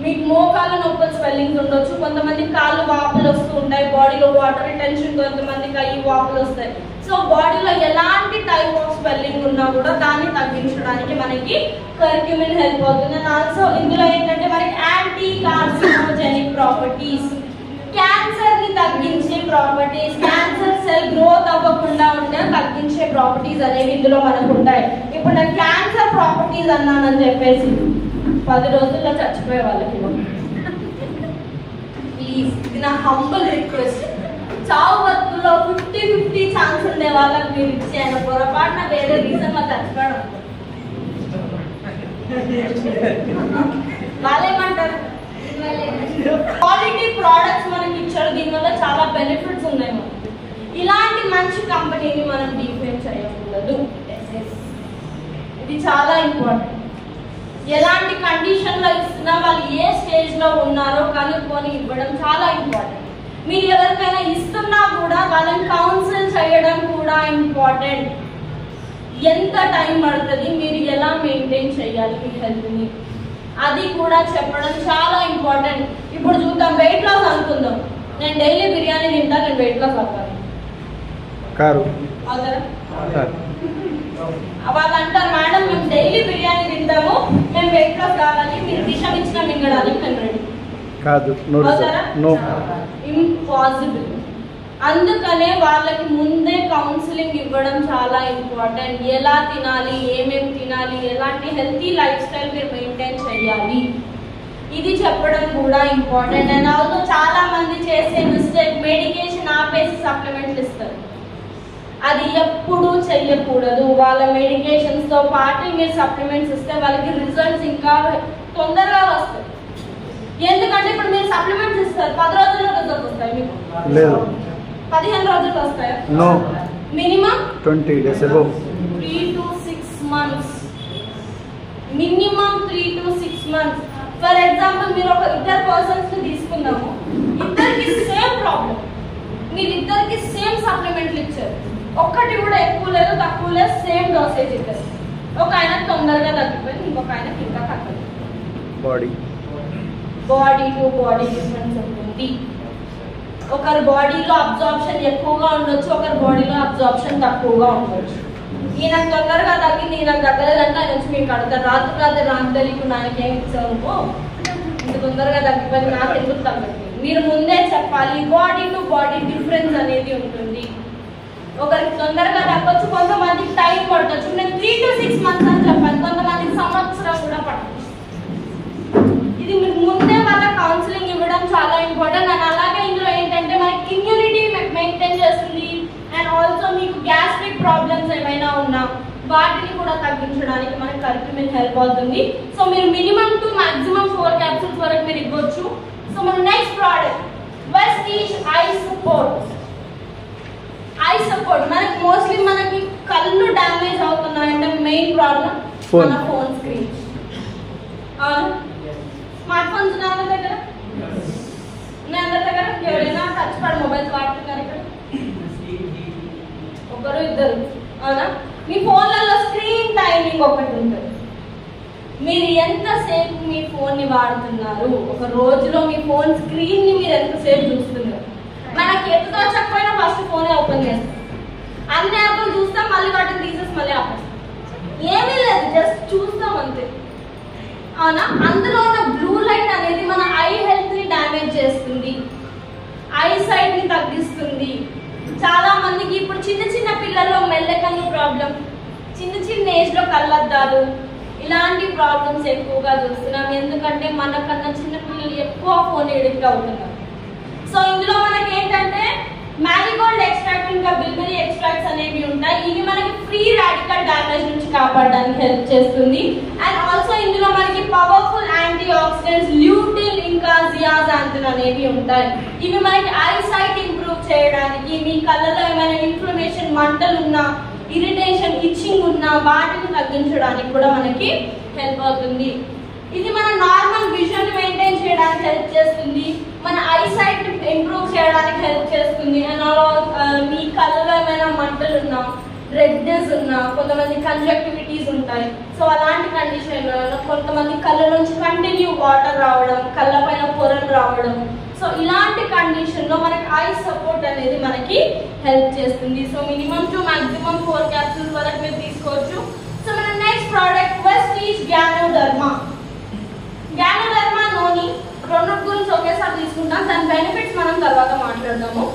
మీకు మోకాళ్ళ నొప్పులు స్వెల్లింగ్స్ ఉండొచ్చు, కొంతమంది కాళ్ళు వాపులు వస్తూ ఉంటాయి, బాడీలో వాటర్ రిటెన్షన్, కొంతమందికి అయ్యి వాపులు వస్తాయి. సో బాడీలో ఎలాంటి టైప్ ఆఫ్ స్వెల్లింగ్ ఉన్నా కూడా దాన్ని తగ్గించడానికి మనకి కర్క్యూమిన్ హెల్ప్ అవుతుంది. అండ్ ఆల్సో ఇందులో ఏంటంటే మనకి యాంటీ కార్సినోజెనిక్ ప్రాపర్టీస్, క్యాన్సర్ ని తగ్గించే ప్రాపర్టీస్, క్యాన్సర్ సెల్ గ్రోత్ అవ్వకుండా ఉంటే తగ్గించే ప్రాపర్టీస్ అనేవి ఇందులో మనకు ఉంటాయి. ఇప్పుడు నేను క్యాన్సర్ ప్రాపర్టీస్ అన్నానని చెప్పేసి 10 రోజుల్లో చచ్చిపోయే వాళ్ళకి ప్లీజ్, ఇది నా హంబుల్ రిక్వెస్ట్. చావు బతుకుల్లో 50-50 ఛాన్స్ ఉండే వాళ్ళకి మీరు ఇచ్చేయన, పొరపాటున వేరే రీజన్ లో చచ్చిపోవడం వాళ్ళేమంటారు? క్వాలిటీ ప్రోడక్ట్స్ మనకి ఇచ్చారు, దీనివల్ల చాలా బెనిఫిట్స్ ఉన్నాయి మనకి. ఇలాంటి మంచి కంపెనీని మనం డిఫెండ్ చేయకూడదు. ఇది చాలా ఇంపార్టెంట్. ఎలాంటి కండిషన్ లో ఇస్తున్నా, వాళ్ళు ఏ స్టేజ్ లో ఉన్నారో కనుక్కొని ఇవ్వడం చాలా ఇంపార్టెంట్. మీరు ఎవరికైనా ఇస్తున్నా కూడా వాళ్ళని కౌన్సిల్ చేయడం కూడా ఇంపార్టెంట్. ఎంత టైం పడుతుంది, మీరు ఎలా మెయింటైన్ చేయాలి మీ హెల్త్ ని, అది కూడా చెప్పడం చాలా ఇంపార్టెంట్. ఇప్పుడు చూద్దాం, వెయిట్ లాస్ అనుకుందాం. నేను డైలీ బిర్యానీ తింటా, నేను వెయిట్ లాస్ అవుతాను. వాళ్ళు అంటారు, మేడం మేము డైలీ బిర్యానీ తింటాము, మేము వెయిట్ లాస్ కావాలి, మీరు విషం ఇచ్చిన మింగడానికి మేము రెడీ కాదు. ఇంపాసిబుల్. అందుకనే వాళ్ళకి ముందే కౌన్సిలింగ్ ఇవ్వడం చాలా ఇంపార్టెంట్. ఎలా తినాలి, ఏమేమి తినాలి, ఎలాంటి హెల్తీ లైఫ్ స్టైల్ మీరు మెయింటైన్ చేయాలి, ఇది చెప్పడం కూడా ఇంపార్టెంట్. అండ్ ఆల్సో చాలా మంది చేసే మిస్టేక్, మెడికేషన్ ఆపేసి సప్లిమెంట్లు ఇస్తారు. అది ఎప్పుడు చెయ్యకూడదు. వాళ్ళ మెడికేషన్స్ తో పాటు మీరు సప్లిమెంట్స్ ఇస్తే వాళ్ళకి రిజల్ట్స్ ఇంకా తొందరగా వస్తాయి. ఎందుకంటే ఇప్పుడు మీరు సప్లిమెంట్స్ ఇస్తారు, 10 రోజుల్లో రిజల్ట్స్ వస్తాయి, మీకు 15 రోజులు వస్తాయి. Minimum 20 days ago 3 to 6 months. Minimum 3 to 6 months. For example, మీరు ఒక 2 పర్సన్స్ ని తీసుకుందాము, ఇద్దరికి సేమ్ ప్రాబ్లం, మీరు ఇద్దరికి సేమ్ సప్లిమెంట్లు ఇచ్చారు, ఒక్కటి కూడా ఎక్కువ లేదు తక్కువ లేదు, సేమ్ డోసేజ్ ఇచ్చారు. ఒక ఆయన తొందరగా తగ్గిపోయింది, ఇంకొక ఆయనకి ఇంకా తగ్గదు. బాడీ టు బాడీ డిఫరెన్స్ ఉంటుంది. ఒకరి బాడీలో అబ్జార్ప్షన్ ఎక్కువగా ఉండొచ్చు, ఒకరి బాడీలో అబ్జార్ప్షన్ తక్కువగా ఉండొచ్చు. ఈయనకు తొందరగా తగ్గింది, ఈయనకు తగ్గలేదంటే ఆయన వచ్చి మీకు అడుగుతారు, రాత్రి నాకు తెలియకుండా ఆయనకి ఏమి ఇచ్చావు ఇంత తొందరగా తగ్గిపోయింది, నాకు ఎందుకు తగ్గట్లేదు. మీరు ముందే చెప్పాలి. బాడీ టు బాడీ డిఫరెన్స్ అనేది ఉంటుంది. ఒకరికి తొందరగా తగ్గొచ్చు, కొంతమందికి టైం పడవచ్చు. నేను 3 to 6 months అని చెప్పాను, కొంతమందికి సంవత్సరం కూడా పడవచ్చు. ఇది మీకు ముందే వాళ్ళ కౌన్సిలింగ్ ఇవ్వడం చాలా ఇంపార్టెంట్. అండ్ అలాగే ఇందులో ఏంటంటే మనకి ఇమ్యూనిటీ మెయింటైన్ చేస్తుంది. అండ్ ఆల్సో మీకు గ్యాస్ట్రిక్ ప్రాబ్లమ్స్ ఏమైనా ఉన్నా వాటిని కూడా తగ్గించడానికి మనకి కర్క్యూమిన్ హెల్ప్ అవుతుంది. సో మీరు మినిమం టు మాక్సిమం 4 క్యాప్సూల్స్ వరకు మీరు ఇవ్వచ్చు. సో మన next product Vestige I support. I support మనకి మోస్ట్లీ మనకి కళ్ళు డ్యామేజ్ అవుతున్నాయంటే మెయిన్ ప్రాబ్లం మన ఫోన్ స్క్రీన్. స్మార్ట్ ఫోన్స్ ఉన్నాయి అందరి దగ్గర, ఉన్నాయి అందరి దగ్గర. ఎవరైనా టచ్ ప్యాడ్ మొబైల్స్ వాడుతున్నారు ఇక్కడ? ఒకరు ఇద్దరు, అవునా? మీ ఫోన్లలో స్క్రీన్ టైమింగ్ ఒకటి ఉంటుంది. మీరు ఎంతసేపు మీ ఫోన్ ని వాడుతున్నారు, ఒక రోజులో మీ ఫోన్ స్క్రీన్ ని మీరు ఎంతసేపు చూస్తున్నారు? మనకి ఎత్తుతో చెప్పకపోయినా ఫస్ట్ ఫోనే ఓపెన్ చేస్తాం, అన్ని యాప్లు చూస్తాం, మళ్ళీ వాటిని తీసేసి మళ్ళీ ఆపేస్తాం. ఏమీ లేదు, జస్ట్ చూస్తాం అంతే, అవునా? అందులో ఉన్న బ్లూ లైట్ అనేది మన ఐ హెల్త్ ని డ్యామేజ్ చేస్తుంది, ఐ సైట్ ని తగ్గిస్తుంది. చాలా మందికి ఇప్పుడు చిన్న పిల్లల్లో మెల్లకన్ను ప్రాబ్లం, చిన్న ఏజ్ లో కళ్ళద్దాలు, ఇలాంటి ప్రాబ్లమ్స్ ఎక్కువగా చూస్తున్నాం. ఎందుకంటే మనకన్నా చిన్న పిల్లలు ఎక్కువ ఫోన్ ఎడిక్ట్ అవుతున్నారు. సో ఇందులో మనకి ఏంటంటే మ్యారీగోల్డ్ ఎక్స్ట్రాక్ట్ ఇంకా బిల్బెరీ ఎక్స్ట్రాక్ట్స్ అనేవి ఉంటాయి. ఇవి మనకి ఫ్రీ రాడికల్ డ్యామేజ్ నుంచి కాపాడడానికి హెల్ప్ చేస్తుంది. అండ్ ఆల్సో ఇందులో మనకి పవర్ఫుల్ యాంటీ ఆక్సిడెంట్స్ ల్యూటిన్ ఇంకా జియాజాంతిన్ అనేవి ఉంటాయి. ఇవి మనకి ఐ సైట్ ఇంప్రూవ్ చేయడానికి, మీ కళ్ళలో ఏమైనా ఇన్ఫ్లమేషన్, మంటలు ఉన్నా, ఇరిటేషన్, ఇచ్చింగ్ ఉన్నా వాటిని తగ్గించడానికి కూడా మనకి హెల్ప్ అవుతుంది. ఇది మన నార్మల్ విజన్ మెయింటైన్ చేయడానికి హెల్ప్ చేస్తుంది, మన ఐ సైట్ ఇంప్రూవ్ చేయడానికి హెల్ప్ చేస్తుంది. అండ్ మీ కళ్ళలో ఏమైనా మంటలు ఉన్నా, రెడ్నెస్ ఉన్నా, కొంతమంది కంజక్టివిటీస్ ఉంటాయి. సో అలాంటి కండిషన్, కొంతమంది కళ్ళ నుంచి కంటిన్యూ వాటర్ రావడం, కళ్ళ పైన పొరలు రావడం, సో ఇలాంటి కండిషన్ లో మనకి ఐ సపోర్ట్ అనేది మనకి హెల్ప్ చేస్తుంది. So minimum to maximum 4 capsules వరకు మీరు తీసుకోవచ్చు. సో మన next product Vestige ganoderma. Ganoderma noni రెండు గురించి ఒకేసారి తీసుకుంటాం, దాని బెనిఫిట్స్ మనం తర్వాత మాట్లాడదాము.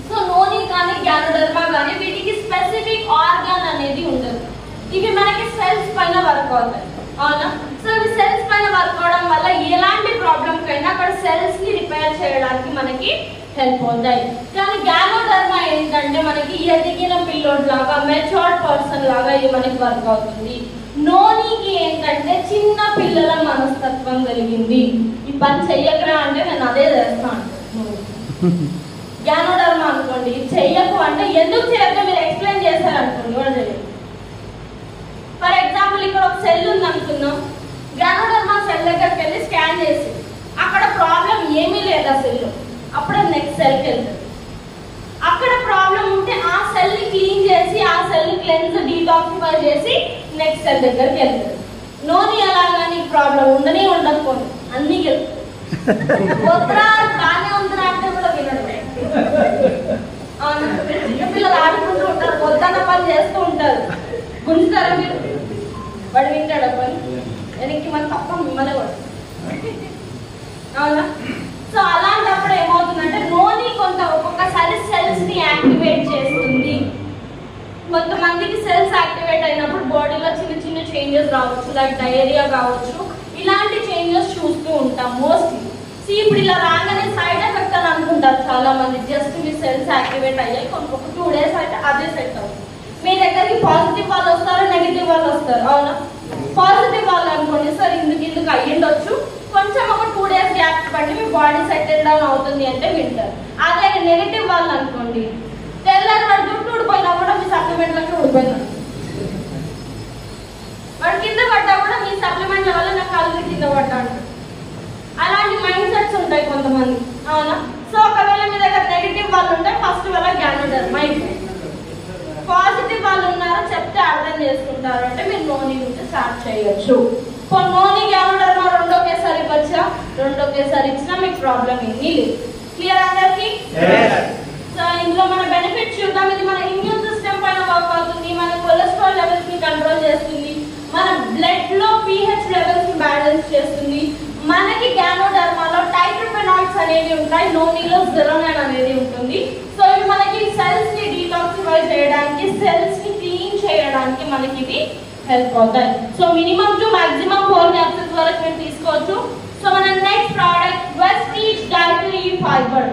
సో నోని కానీ గ్యానోడర్మా కానీ వీటికి స్పెసిఫిక్ ఆర్గాన్ అనేది ఉండదు. ఇవి మనకి సెల్స్ పైన వర్క్ అవుతాయి, అవునా? సో ఇవి సెల్స్ పైన వర్క్ అవడం వల్ల ఎలాంటి ప్రాబ్లమ్ కైనా అక్కడ సెల్స్ ని రిపేర్ చేయడానికి మనకి హెల్ప్ అవుతాయి. కానీ గ్యానోడర్మా ఏంటంటే మనకి ఎదిగిన పిల్లోడ్ లాగా, మెచ్యూర్డ్ పర్సన్ లాగా ఇది మనకి వర్క్ అవుతుంది. నోనికి ఏంటంటే చిన్న పిల్లల మనస్తత్వం కలిగింది, ఈ పని చెయ్యకరా అంటే నేను అదే చేస్తాను. గ్యానోడర్మా అనుకోండి, చెయ్యకు అంటే ఎందుకు చేయక మీరు ఎక్స్ప్లెయిన్ చేశారు అనుకోండి, కూడా తెలియదు. ఫర్ ఎగ్జాంపుల్ ఇక్కడ ఒక సెల్ ఉంది అనుకుందాం, గ్యానోడర్మా సెల్ దగ్గరికి వెళ్ళి స్కాన్ చేసి అక్కడ ప్రాబ్లం ఏమీ లేదు ఆ సెల్, అప్పుడే నెక్స్ట్ సెల్కి వెళ్తుంది. అక్కడ ప్రాబ్లం ఉంటే ఆ సెల్ ని క్లీన్ చేసి, ఆ సెల్ ని క్లెన్స్ డీటాక్సిఫై చేసి నెక్స్ట్ సెల్ దగ్గరికి వెళ్తుంది. నోని అలాగాని ప్రాబ్లం ఉండని ఉండకపోయి అన్ని వెళ్తుంది. వద్దురా బాగానే ఉందిరా అంటే కూడా వినడమే. చిన్నపిల్లలు ఆడుకుంటూ ఉంటారు, వద్దన్న పని చేస్తూ ఉంటారు, గుంజుతారా మీరు? వాడు వింటాడు పని, వెనక్కి మన తప్ప మిమ్మల్ని కూడా, అవునా? సో అలాంటప్పుడు ఏమవుతుందంటే నోని ఒక్కొక్కసారి సెల్స్ ని యాక్టివేట్ చేస్తుంది. కొంతమందికి సెల్స్ యాక్టివేట్ అయినప్పుడు బాడీలో చిన్న చేంజెస్ రావచ్చు, లైక్ డయేరియా కావచ్చు, ఇలాంటి చేంజెస్ చూస్తూ ఉంటాం మోస్ట్లీ. సో ఇప్పుడు ఇలా రాగానే సైడ్ ఎఫెక్ట్ అని అనుకుంటారు చాలా మంది. జస్ట్ మీ సెల్స్ యాక్టివేట్ అయ్యాయి, ఒక 2 days అయితే అదే సెట్ అవుతుంది. మీ దగ్గరికి పాజిటివ్ వాళ్ళు వస్తారు, నెగిటివ్ వాళ్ళు వస్తారు, అవునా? పాజిటివ్ వాళ్ళు అనుకోండి, సార్ ఇందుకు అయ్యిండొచ్చు, కొంచెం ఒక 2 days గ్యాప్ పట్టి మీ బాడీ సెటిల్ డౌన్ అవుతుంది అంటే వింటారు. అదే నెగిటివ్ వాళ్ళు అనుకోండి, తెల్లారి వాడు జుట్టు ఊడిపోయినా కూడా మీ సప్లిమెంట్లకి ఊడిపోయినా, వాడు కింద పడ్డా కూడా మీ సప్లిమెంట్ల వల్ల నాకు కళ్ళు కింద పడ్డా అంటారు. అలాంటి మైండ్ సెట్స్ ఉంటాయి కొంతమంది, అవునా? సో ఒకవేళ మీ దగ్గర నెగిటివ్ వాళ్ళు ఉంటే ఫస్ట్ వల్ల గ్యానోడర్మా అయిపోయింది. పాజిటివ్ వాళ్ళు ఉన్నారో చెప్తే అర్థం చేసుకుంటారు అంటే మీరు నోని నుంచి స్టార్ట్ చేయొచ్చు. నోని గ్యానోడర్మా రెండోకేసారి ఇవ్వచ్చా? రెండోకేసారి ఇచ్చినా మీకు ప్రాబ్లం ఏమీ లేదు. క్లియర్ అందరికి? సో ఇందులో మన బెనిఫిట్స్ చూద్దాం. ఇది మన ఇమ్యూన్ సిస్టమ్ పైన వర్క్ అవుతుంది, మన కొలెస్ట్రాల్ లెవెల్స్ ని కంట్రోల్ చేస్తుంది, మన బ్లడ్ లో pH లెవెల్స్ ని బ్యాలెన్స్ చేస్తుంది. మనకి గ్యానోడర్మాలో టైట్రోఫెనాయిడ్స్ అనేవి ఉంటాయి, నోనిలో జెరోనిన్ అనేది ఉంటుంది. సో ఇవి మనకి సెల్స్ ని డీటాక్సిఫై చేయడానికి, సెల్స్ ని క్లీన్ చేయడానికి మనకి ఇవి హెల్ప్ అవుతాయి. So minimum to maximum 4 capsules వరకు మీరు తీసుకోవచ్చు. సో మన next product Vestige dietary fibre.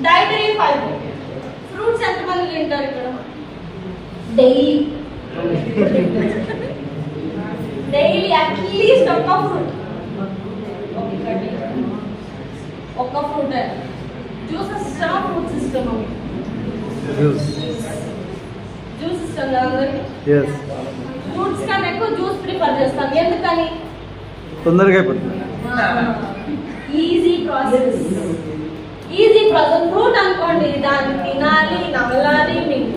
Dietary fibre fruits ఎంతమంది తింటారు ఇక్కడ? డైలీ అట్లీస్ట్ ఒక్క ఫ్రూట్, ఒక్క ఫ్రూట్. జ్యూసెస్ ఇష్టమా, ఫ్రూట్స్ ఇష్టమా? జ్యూస్ ఇష్టం కదా అందరికి? ఫ్రూట్స్ కన్నా ఎక్కువ జ్యూస్ ప్రిఫర్ చేస్తాం. ఎందుకని? తొందరగా అయిపోతుంది, ఈజీ ప్రాసెస్. ఫ్రూట్ అనుకోండి, దాన్ని తినాలి, నమలాలి, మీకు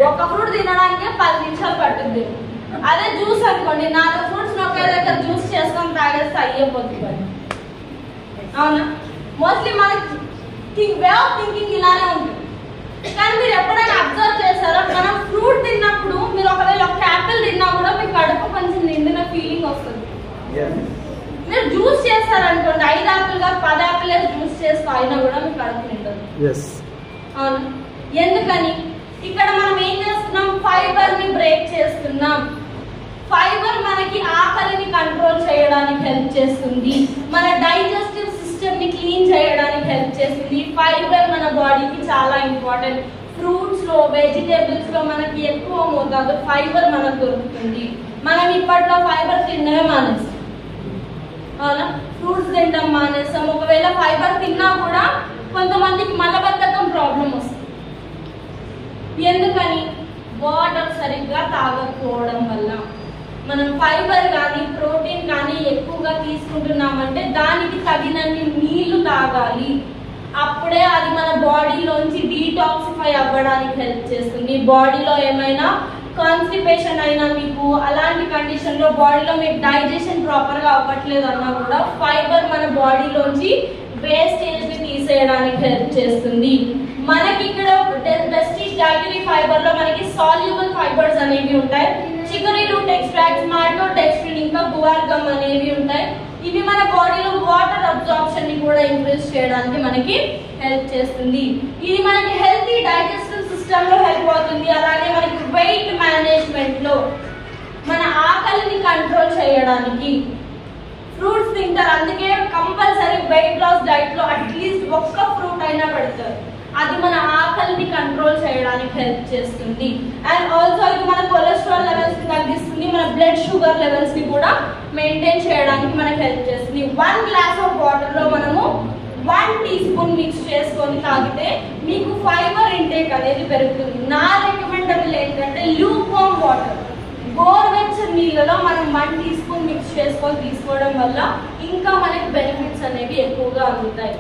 ఒక ఫ్రూట్ తినడానికి 10 నిమిషాలు పట్టుద్ది. అదే జ్యూస్ అనుకోండి, 4 ఫ్రూట్స్ ఒకే దగ్గర జ్యూస్ చేసుకొని తాగేస్తే అయ్యిపోతుంది. అవునా? మోస్ట్లీ మనకి వే ఆఫ్ థింకింగ్ ఇలానే ఉంటుంది. కానీ మీరు ఎప్పుడైనా అబ్జర్వ్ చేశారో, మనం ఫ్రూట్ తిన్నప్పుడు మీరు ఒకవేళ ఒక యాపిల్ తిన్నా కూడా మీకు కడుపు కొంచెం నిండిన ఫీలింగ్ వస్తుంది. మీరు జ్యూస్ చేస్తారనుకోండి, 5 యాపిల్ గా 10 యాపిల్ జ్యూస్ చేస్తూ అయినా కూడా మీకు కడుపు నిండదు. అవును. ఎందుకని? ఇక్కడ మనం ఏం చేస్తున్నాం? ఫైబర్ ని బ్రేక్ చేస్తున్నాం. ఫైబర్ మనకి ఆకలిని కంట్రోల్ చేయడానికి హెల్ప్ చేస్తుంది, మన డైజెస్టివ్ సిస్టమ్ ని క్లీన్ చేయడానికి హెల్ప్ చేస్తుంది. ఫైబర్ మన బాడీకి చాలా ఇంపార్టెంట్. ఫ్రూట్స్ లో, వెజిటేబుల్స్ లో మనకి ఎక్కువ మోతాదు ఫైబర్ మనకు దొరుకుతుంది. మనం ఇప్పట్లో ఫైబర్ తినడమే మానేస్తాం. అవునా? ఫ్రూట్స్ తినడం మానేస్తాం. ఒకవేళ ఫైబర్ తిన్నా కూడా కొంతమందికి మలబద్ధకం ప్రాబ్లం వస్తుంది. ఎందుకని? వాటర్ సరిగ్గా తాగకపోవడం వల్ల. మనం ఫైబర్ కానీ ప్రోటీన్ కానీ ఎక్కువగా తీసుకుంటున్నామంటే దానికి తగినన్ని నీళ్లు తాగాలి. అప్పుడే అది మన బాడీలోంచి డీటాక్సిఫై అవ్వడానికి హెల్ప్ చేస్తుంది. బాడీలో ఏమైనా కాన్స్టిపేషన్ అయినా, మీకు అలాంటి కండిషన్ లో బాడీలో మీకు డైజెషన్ ప్రాపర్ గా అవ్వట్లేదు అన్నా కూడా ఫైబర్ మన బాడీలోంచి వేస్టేజ్ ని తీసేయడానికి హెల్ప్ చేస్తుంది. మనకి ఇక్కడ వెస్టీజ్ డైటరీ ఫైబర్ లో మనకి సాల్యుబుల్ ఫైబర్స్ అనేవి ఉంటాయి. చికరీ రూట్ ఎక్స్ట్రాక్ట్స్, మాల్టోడెక్స్ట్రిన్, ఇంకా గువార్ గమ్ అనేవి ఉంటాయి. ఇవి మన బాడీలో వాటర్ అబ్జార్ప్షన్ ని కూడా ఇంక్రీజ్ చేయడానికి మనకి హెల్ప్ చేస్తుంది. ఇది మనకి హెల్తీ డైజెస్టివ్ సిస్టమ్ లో హెల్ప్ అవుతుంది. అలాగే మనకి వెయిట్ మేనేజ్మెంట్ లో, మన ఆకలిని కంట్రోల్ చేయడానికి ఫ్రూట్స్ తింటారు. అందుకే కంపల్సరీ వెయిట్ లాస్ డైట్ లో అట్లీస్ట్ ఒక్క ఫ్రూట్ అయినా పెడతారు. అది మన ఆకలిని కంట్రోల్ చేయడానికి హెల్ప్ చేస్తుంది. అండ్ ఆల్సో ఇది మన కొలెస్ట్రాల్ లెవెల్స్ ని తగ్గిస్తుంది, మన బ్లడ్ షుగర్ లెవెల్స్ ని కూడా మెయింటైన్ చేయడానికి మనకు హెల్ప్ చేస్తుంది. 1 గ్లాస్ ఆఫ్ వాటర్ లో మనము 1 టీ స్పూన్ మిక్స్ చేసుకొని తాగితే మీకు ఫైబర్ ఇంటేక్ అనేది పెరుగుతుంది. నా రికమెండబుల్ ఏంటంటే లూక్వార్మ్ వాటర్, గోరువెచ్చని నీళ్ళలో మనం 1 టీ స్పూన్ మిక్స్ చేసుకొని తీసుకోవడం వల్ల ఇంకా మనకి బెనిఫిట్స్ అనేవి ఎక్కువగా అందుతాయి.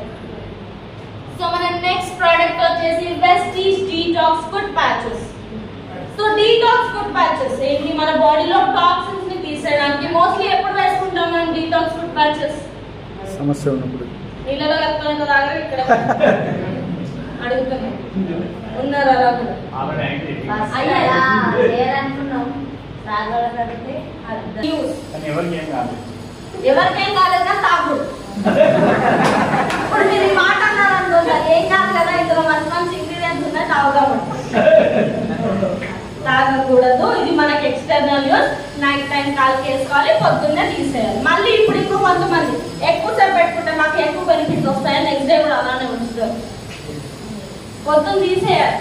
సో మన నెక్స్ట్ ప్రోడక్ట్ వచ్చేసి Vestige detox food patches. So detox food patches ఏంటి? మన బాడీలో టాక్సిన్స్ ని తీసేయడానికి. మోస్ట్లీ ఎప్పుడు వేసుకుంటాం మనం డీటాక్స్ ఫుడ్ ప్యాచెస్? సమస్య ఉన్నప్పుడు. నీళ్ళలో కలుపుకునే దాకా ఇక్కడ అడుగుతున్నాం, ఉన్నారు అలా కూడా. ఎవరికేం కాలేదా తాగుడు. ఇప్పుడు మీరు ఈ మాట అన్నారు అనుకో, ఏం కాదు కదా, ఇందులో మంచి మంచి ఇంగ్రీడియంట్స్ ఉన్నాయి, తాగుదాం. తాగకూడదు. ఇది మనకి ఎక్స్టర్నల్ యూస్. నైట్ టైం కాల్కి వేసుకోవాలి, పొద్దున్నే తీసేయాలి. మళ్ళీ ఇప్పుడు ఇంకో కొంతమంది ఎక్కువసేపు పెట్టుకుంటే మాకు ఎక్కువ బెనిఫిట్స్ వస్తాయని నెక్స్ట్ డే కూడా అలానే ఉంచుతారు. పొద్దున్న తీసేయాలి.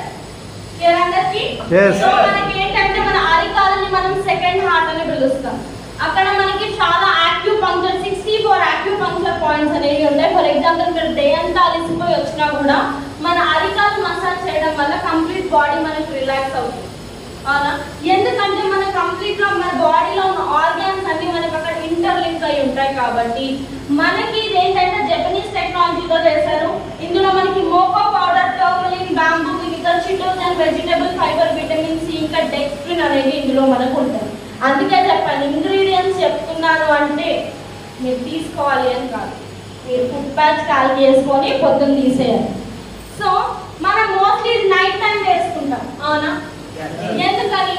సో మనకి ఏంటంటే మన అరికాలని మనం సెకండ్ హార్ట్ అని పిలుస్తాం. అక్కడ మనకి చాలా యాక్యూపంక్చర్ 64 యాక్యూపంక్చర్ పాయింట్స్ అనేవి ఉంటాయి. ఫర్ ఎగ్జాంపుల్ మీరు డే అంతా అలిసిపోయి వచ్చినా కూడా మన అరికాలు మసాజ్ చేయడం వల్ల కంప్లీట్ బాడీ మనకి రిలాక్స్ అవుతుంది. అవునా? ఎందుకంటే మన కంప్లీట్ గా మన బాడీలో ఉన్న ఆర్గాన్స్ అన్ని మనకి అక్కడ ఇంటర్లింక్ అయి ఉంటాయి. కాబట్టి మనకి ఇది ఏంటంటే జపనీస్ టెక్నాలజీలో చేశారు. ఇందులో మనకి మోకో పౌడర్, టర్మరిన్, బాంబూ, ఇంకా చిటోజన్, వెజిటబుల్ ఫైబర్, విటమిన్ సి, ఇంకా డెక్స్ట్రిన్ అనేవి ఇందులో మనకు ఉంటాయి. అందుకే చెప్పాను, ఇంగ్రీడియంట్స్ చెప్తున్నాను అంటే మీరు తీసుకోవాలి అని కాదు. మీరు ఫుడ్ ప్యాచ్ కాల్ చేసుకొని పొద్దున్న తీసేయాలి. సో మనం మోస్ట్లీ ఇది నైట్ టైం వేసుకుంటాం, అవునా? ఎందుకని?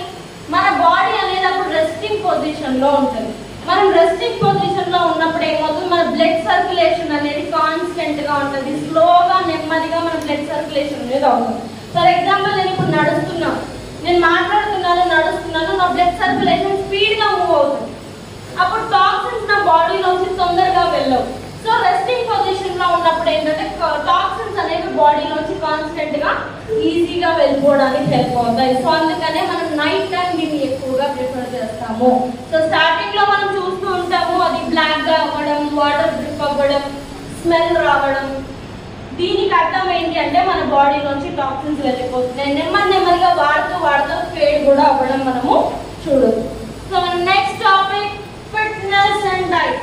మన బాడీ అనేది అప్పుడు రెస్టింగ్ పొజిషన్ లో ఉంటుంది. మనం రెస్టింగ్ పొజిషన్ లో ఉన్నప్పుడు ఏమవుతుంది, మన బ్లడ్ సర్క్యులేషన్ అనేది కాన్స్టెంట్ గా ఉంటుంది. స్లోగా నెమ్మదిగా మన బ్లడ్ సర్క్యులేషన్ అనేది అవుతుంది. ఫర్ ఎగ్జాంపుల్ నేను ఇప్పుడు నడుస్తున్నాను, నేను మాట్లాడుతున్నాను, నడుస్తున్నాను, నా బ్లడ్ సర్క్యులేషన్ స్పీడ్ గా మూవ్ అవుతుంది. అప్పుడు టాక్సిన్స్ నా బాడీలోంచి తొందరగా వెళ్ళవు. సో రెస్టింగ్ పొజిషన్ లో ఉన్నప్పుడు ఏంటంటే టాక్సిన్స్ అనేవి బాడీలోంచి కాన్స్టెంట్ గా ఈజీగా వెళ్ళిపోవడానికి హెల్ప్ అవుతాయి. సో అందుకనే మనం నైట్ టైం దీన్ని ఎక్కువగా ప్రిఫర్ చేస్తాము. సో స్టార్టింగ్ లో మనం చూస్తూ ఉంటాము, అది బ్లాక్ గా అవ్వడం, వాటర్ డ్రిప్ అవ్వడం, స్మెల్ రావడం. దీనికి అర్థం ఏంటి అంటే మన బాడీలోంచి టాక్సిన్స్ వెళ్ళిపోతున్నాయి. నెమ్మదిగా వాడుతూ ఫేడ్ కూడా అవ్వడం మనము చూడొచ్చు. So next topic fitness and diet.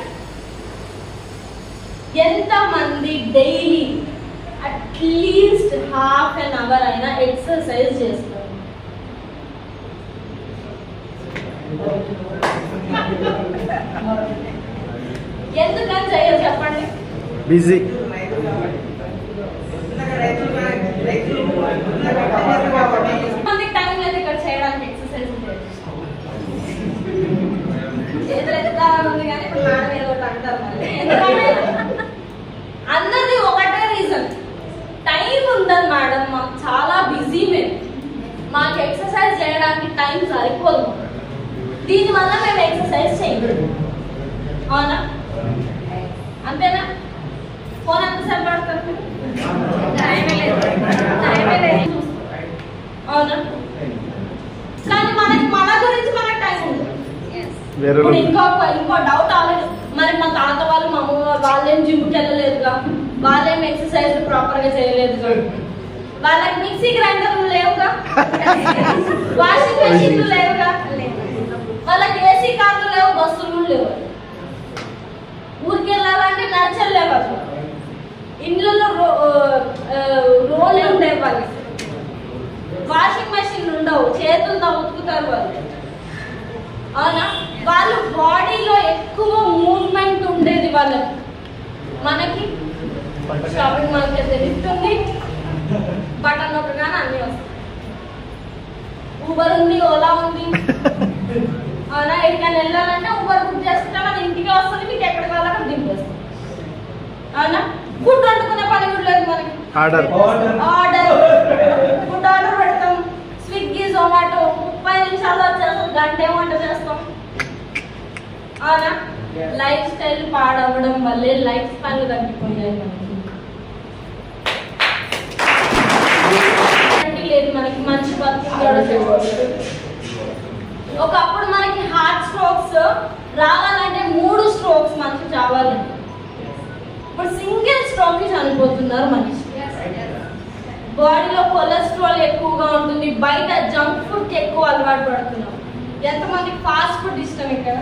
ఎంతమంది డైలీ అట్లీస్ట్ ½ an hour అయినా ఎక్సర్సైజ్ చేస్తారు? ఎందుకని చేయరు చెప్పండి? బిజీ. మందికి టైం లేదు ఇక్కడ చేయడానికి ఎక్సర్సైజ్ చేతులు ఎత్తుగా ఉంది కానీ ఇప్పుడు మేడం ఏదో ఒకటి అంటారు మళ్ళీ. ఎందుకంటే అందరిది ఒకటే రీజన్, టైం ఉండదు మేడం, మాకు చాలా బిజీ, మాకు ఎక్సర్సైజ్ చేయడానికి టైం సరిపోదు, దీనివల్ల మేము ఎక్సర్సైజ్ చేయలేదు. అవునా? అంతేనా? ఫోన్ ఎంతసేపు పడుతుంది? టైమే లేదు. అవునా? కానీ మన గురించి మనకు టైం ఉంది. ఇప్పుడు ఇంకో డౌట్ ఆల్రెడీ, మరి మా తాత వాళ్ళు, మా అమ్మ వాళ్ళేం జిమ్కి వెళ్ళలేదుగా, వాళ్ళేం ఎక్సర్సైజ్ ప్రాపర్ గా చేయలేదుగా, వాళ్ళకి మిక్సీ గ్రైండర్లు లేవుగా, వాషింగ్ మెషిన్లు లేవుగా, వాళ్ళకి ఏసీ కార్లు లేవు, బస్సులు లేవు, ఊరికి వెళ్ళాలంటే నడిచెళ్ళేవు, ఇండ్లలో రోళ్ళు ఉండేవి, వాళ్ళకి వాషింగ్ మెషిన్లు ఉండవు, చేతులతో ఉతుకుతారు వాళ్ళు. అవునా? వాళ్ళ బాడీలో ఎక్కువ మూవ్మెంట్ ఉండేది వాళ్ళకి. మనకి షాపింగ్ మాల్కి వెళ్తే లిఫ్ట్ ఉంది, బటన్ నొక్కగానే అన్ని వస్తాయి. ఊబర్ ఉంది, ఓలా ఉంది. అవునా? ఎక్కడికైనా వెళ్ళాలంటే ఊబర్ బుక్ చేసుకుంటే మన ఇంటికి వస్తుంది, మీకు ఎక్కడికి వెళ్ళాలో దింపేస్తుంది. అవునా? ఫుడ్ వండుకునే పని కూడా లేదు మనకి. ఆర్డర్ ఫుడ్ ఆర్డర్ పెడతాం, స్విగ్గీ, జొమాటో, 30 నిమిషాల్లో వచ్చేస్తాం, గంట వంట చేస్తాం. అవునా? లైఫ్ స్టైల్ పాడవడం వల్లే లైఫ్ స్పాన్లు తగ్గిపోయాయి మనకి. లేదు మనకి మంచి బతుకు. ఒకప్పుడు మనకి హార్ట్ స్ట్రోక్స్ రావాలంటే 3 స్ట్రోక్స్ మనకి చావాలి. ఇప్పుడు సింగిల్ స్ట్రోక్ కి చనిపోతున్నారు మనిషి. బాడీలో కొలెస్ట్రాల్ ఎక్కువగా ఉంటుంది, బయట జంక్ ఫుడ్ కి ఎక్కువ అలవాటు పడుతున్నాం. ఎంతమందికి ఫాస్ట్ ఫుడ్ ఇష్టం? ఇక్కడ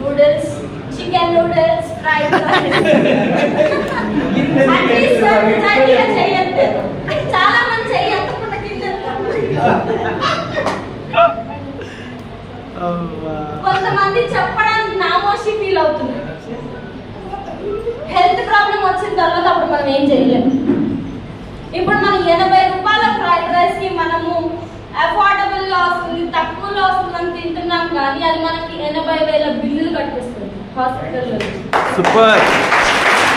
నూడిల్స్, చికెన్ నూడిల్స్, ఫ్రైడ్ చేయట్లేదు, చాలా మంది చెయ్యకుండా కొంతమంది చెప్పడానికి నామోషి ఫీల్ అవుతున్నారు. హెల్త్ ప్రాబ్లం వచ్చిన తర్వాత అప్పుడు మనం ఏం చేయలేము. ఇప్పుడు మనం 80 రూపాయల ఫ్రైడ్ రైస్ కి మనము అఫోర్డబుల్ గా వస్తుంది, తక్కువలో వస్తుందని తింటున్నాం, కానీ అది మనకి 80,000 బిల్లులు కట్టిస్తుంది హాస్పిటల్లో. సూపర్.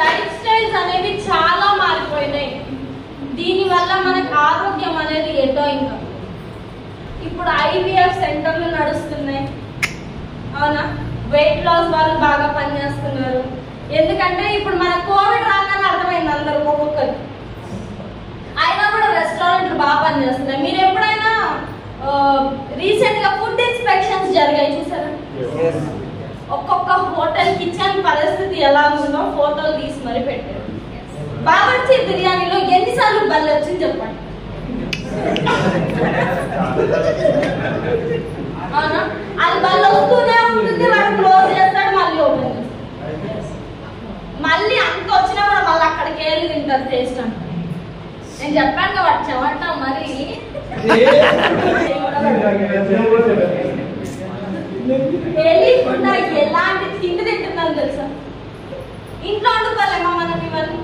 లైఫ్ స్టైల్స్ అనేవి చాలా మారిపోయినాయి. దీని వల్ల మనకు ఆరోగ్యం అనేది ఎటో ఇంకా. ఇప్పుడు IVF సెంటర్లు నడుస్తున్నాయి. అవునా? వెయిట్ లాస్ వాళ్ళు బాగా పనిచేస్తున్నారు. ఎందుకంటే ఇప్పుడు మన కోవిడ్ రాగానే అర్థమైంది అందరూ ఒక్కొక్కరికి. అయినా కూడా రెస్టారెంట్లు బాగా పనిచేస్తున్నాయి. మీరు ఎప్పుడైనా రీసెంట్ గా ఫుడ్ ఇన్స్పెక్షన్స్ జరిగాయి చూసారా? ఒక్కొక్క హోటల్ కిచెన్ పరిస్థితి ఎలా ఉందో ఫోటోలు తీసి మరి పెట్టారు. బావర్చి బిర్యానీలో ఎన్నిసార్లు బల్లి వచ్చింది చెప్పండి? అవునా? అది బల్లి వస్తూనే ఉంటుంది, వాడు క్లోజ్ చేస్తాడు, మళ్ళీ ఓపెన్ చేస్తాడు. మళ్ళీ అంత వచ్చినా కూడా మళ్ళీ అక్కడికి వెళ్ళి తింటారు టేస్ట్ అంటే. నేను చెప్పాను కదా చెమట మరి తెలియకుండా ఎలాంటి తిండి తింటున్నాను తెలుసా? ఇంట్లో వండుకోలేమా మనం ఇవన్నీ?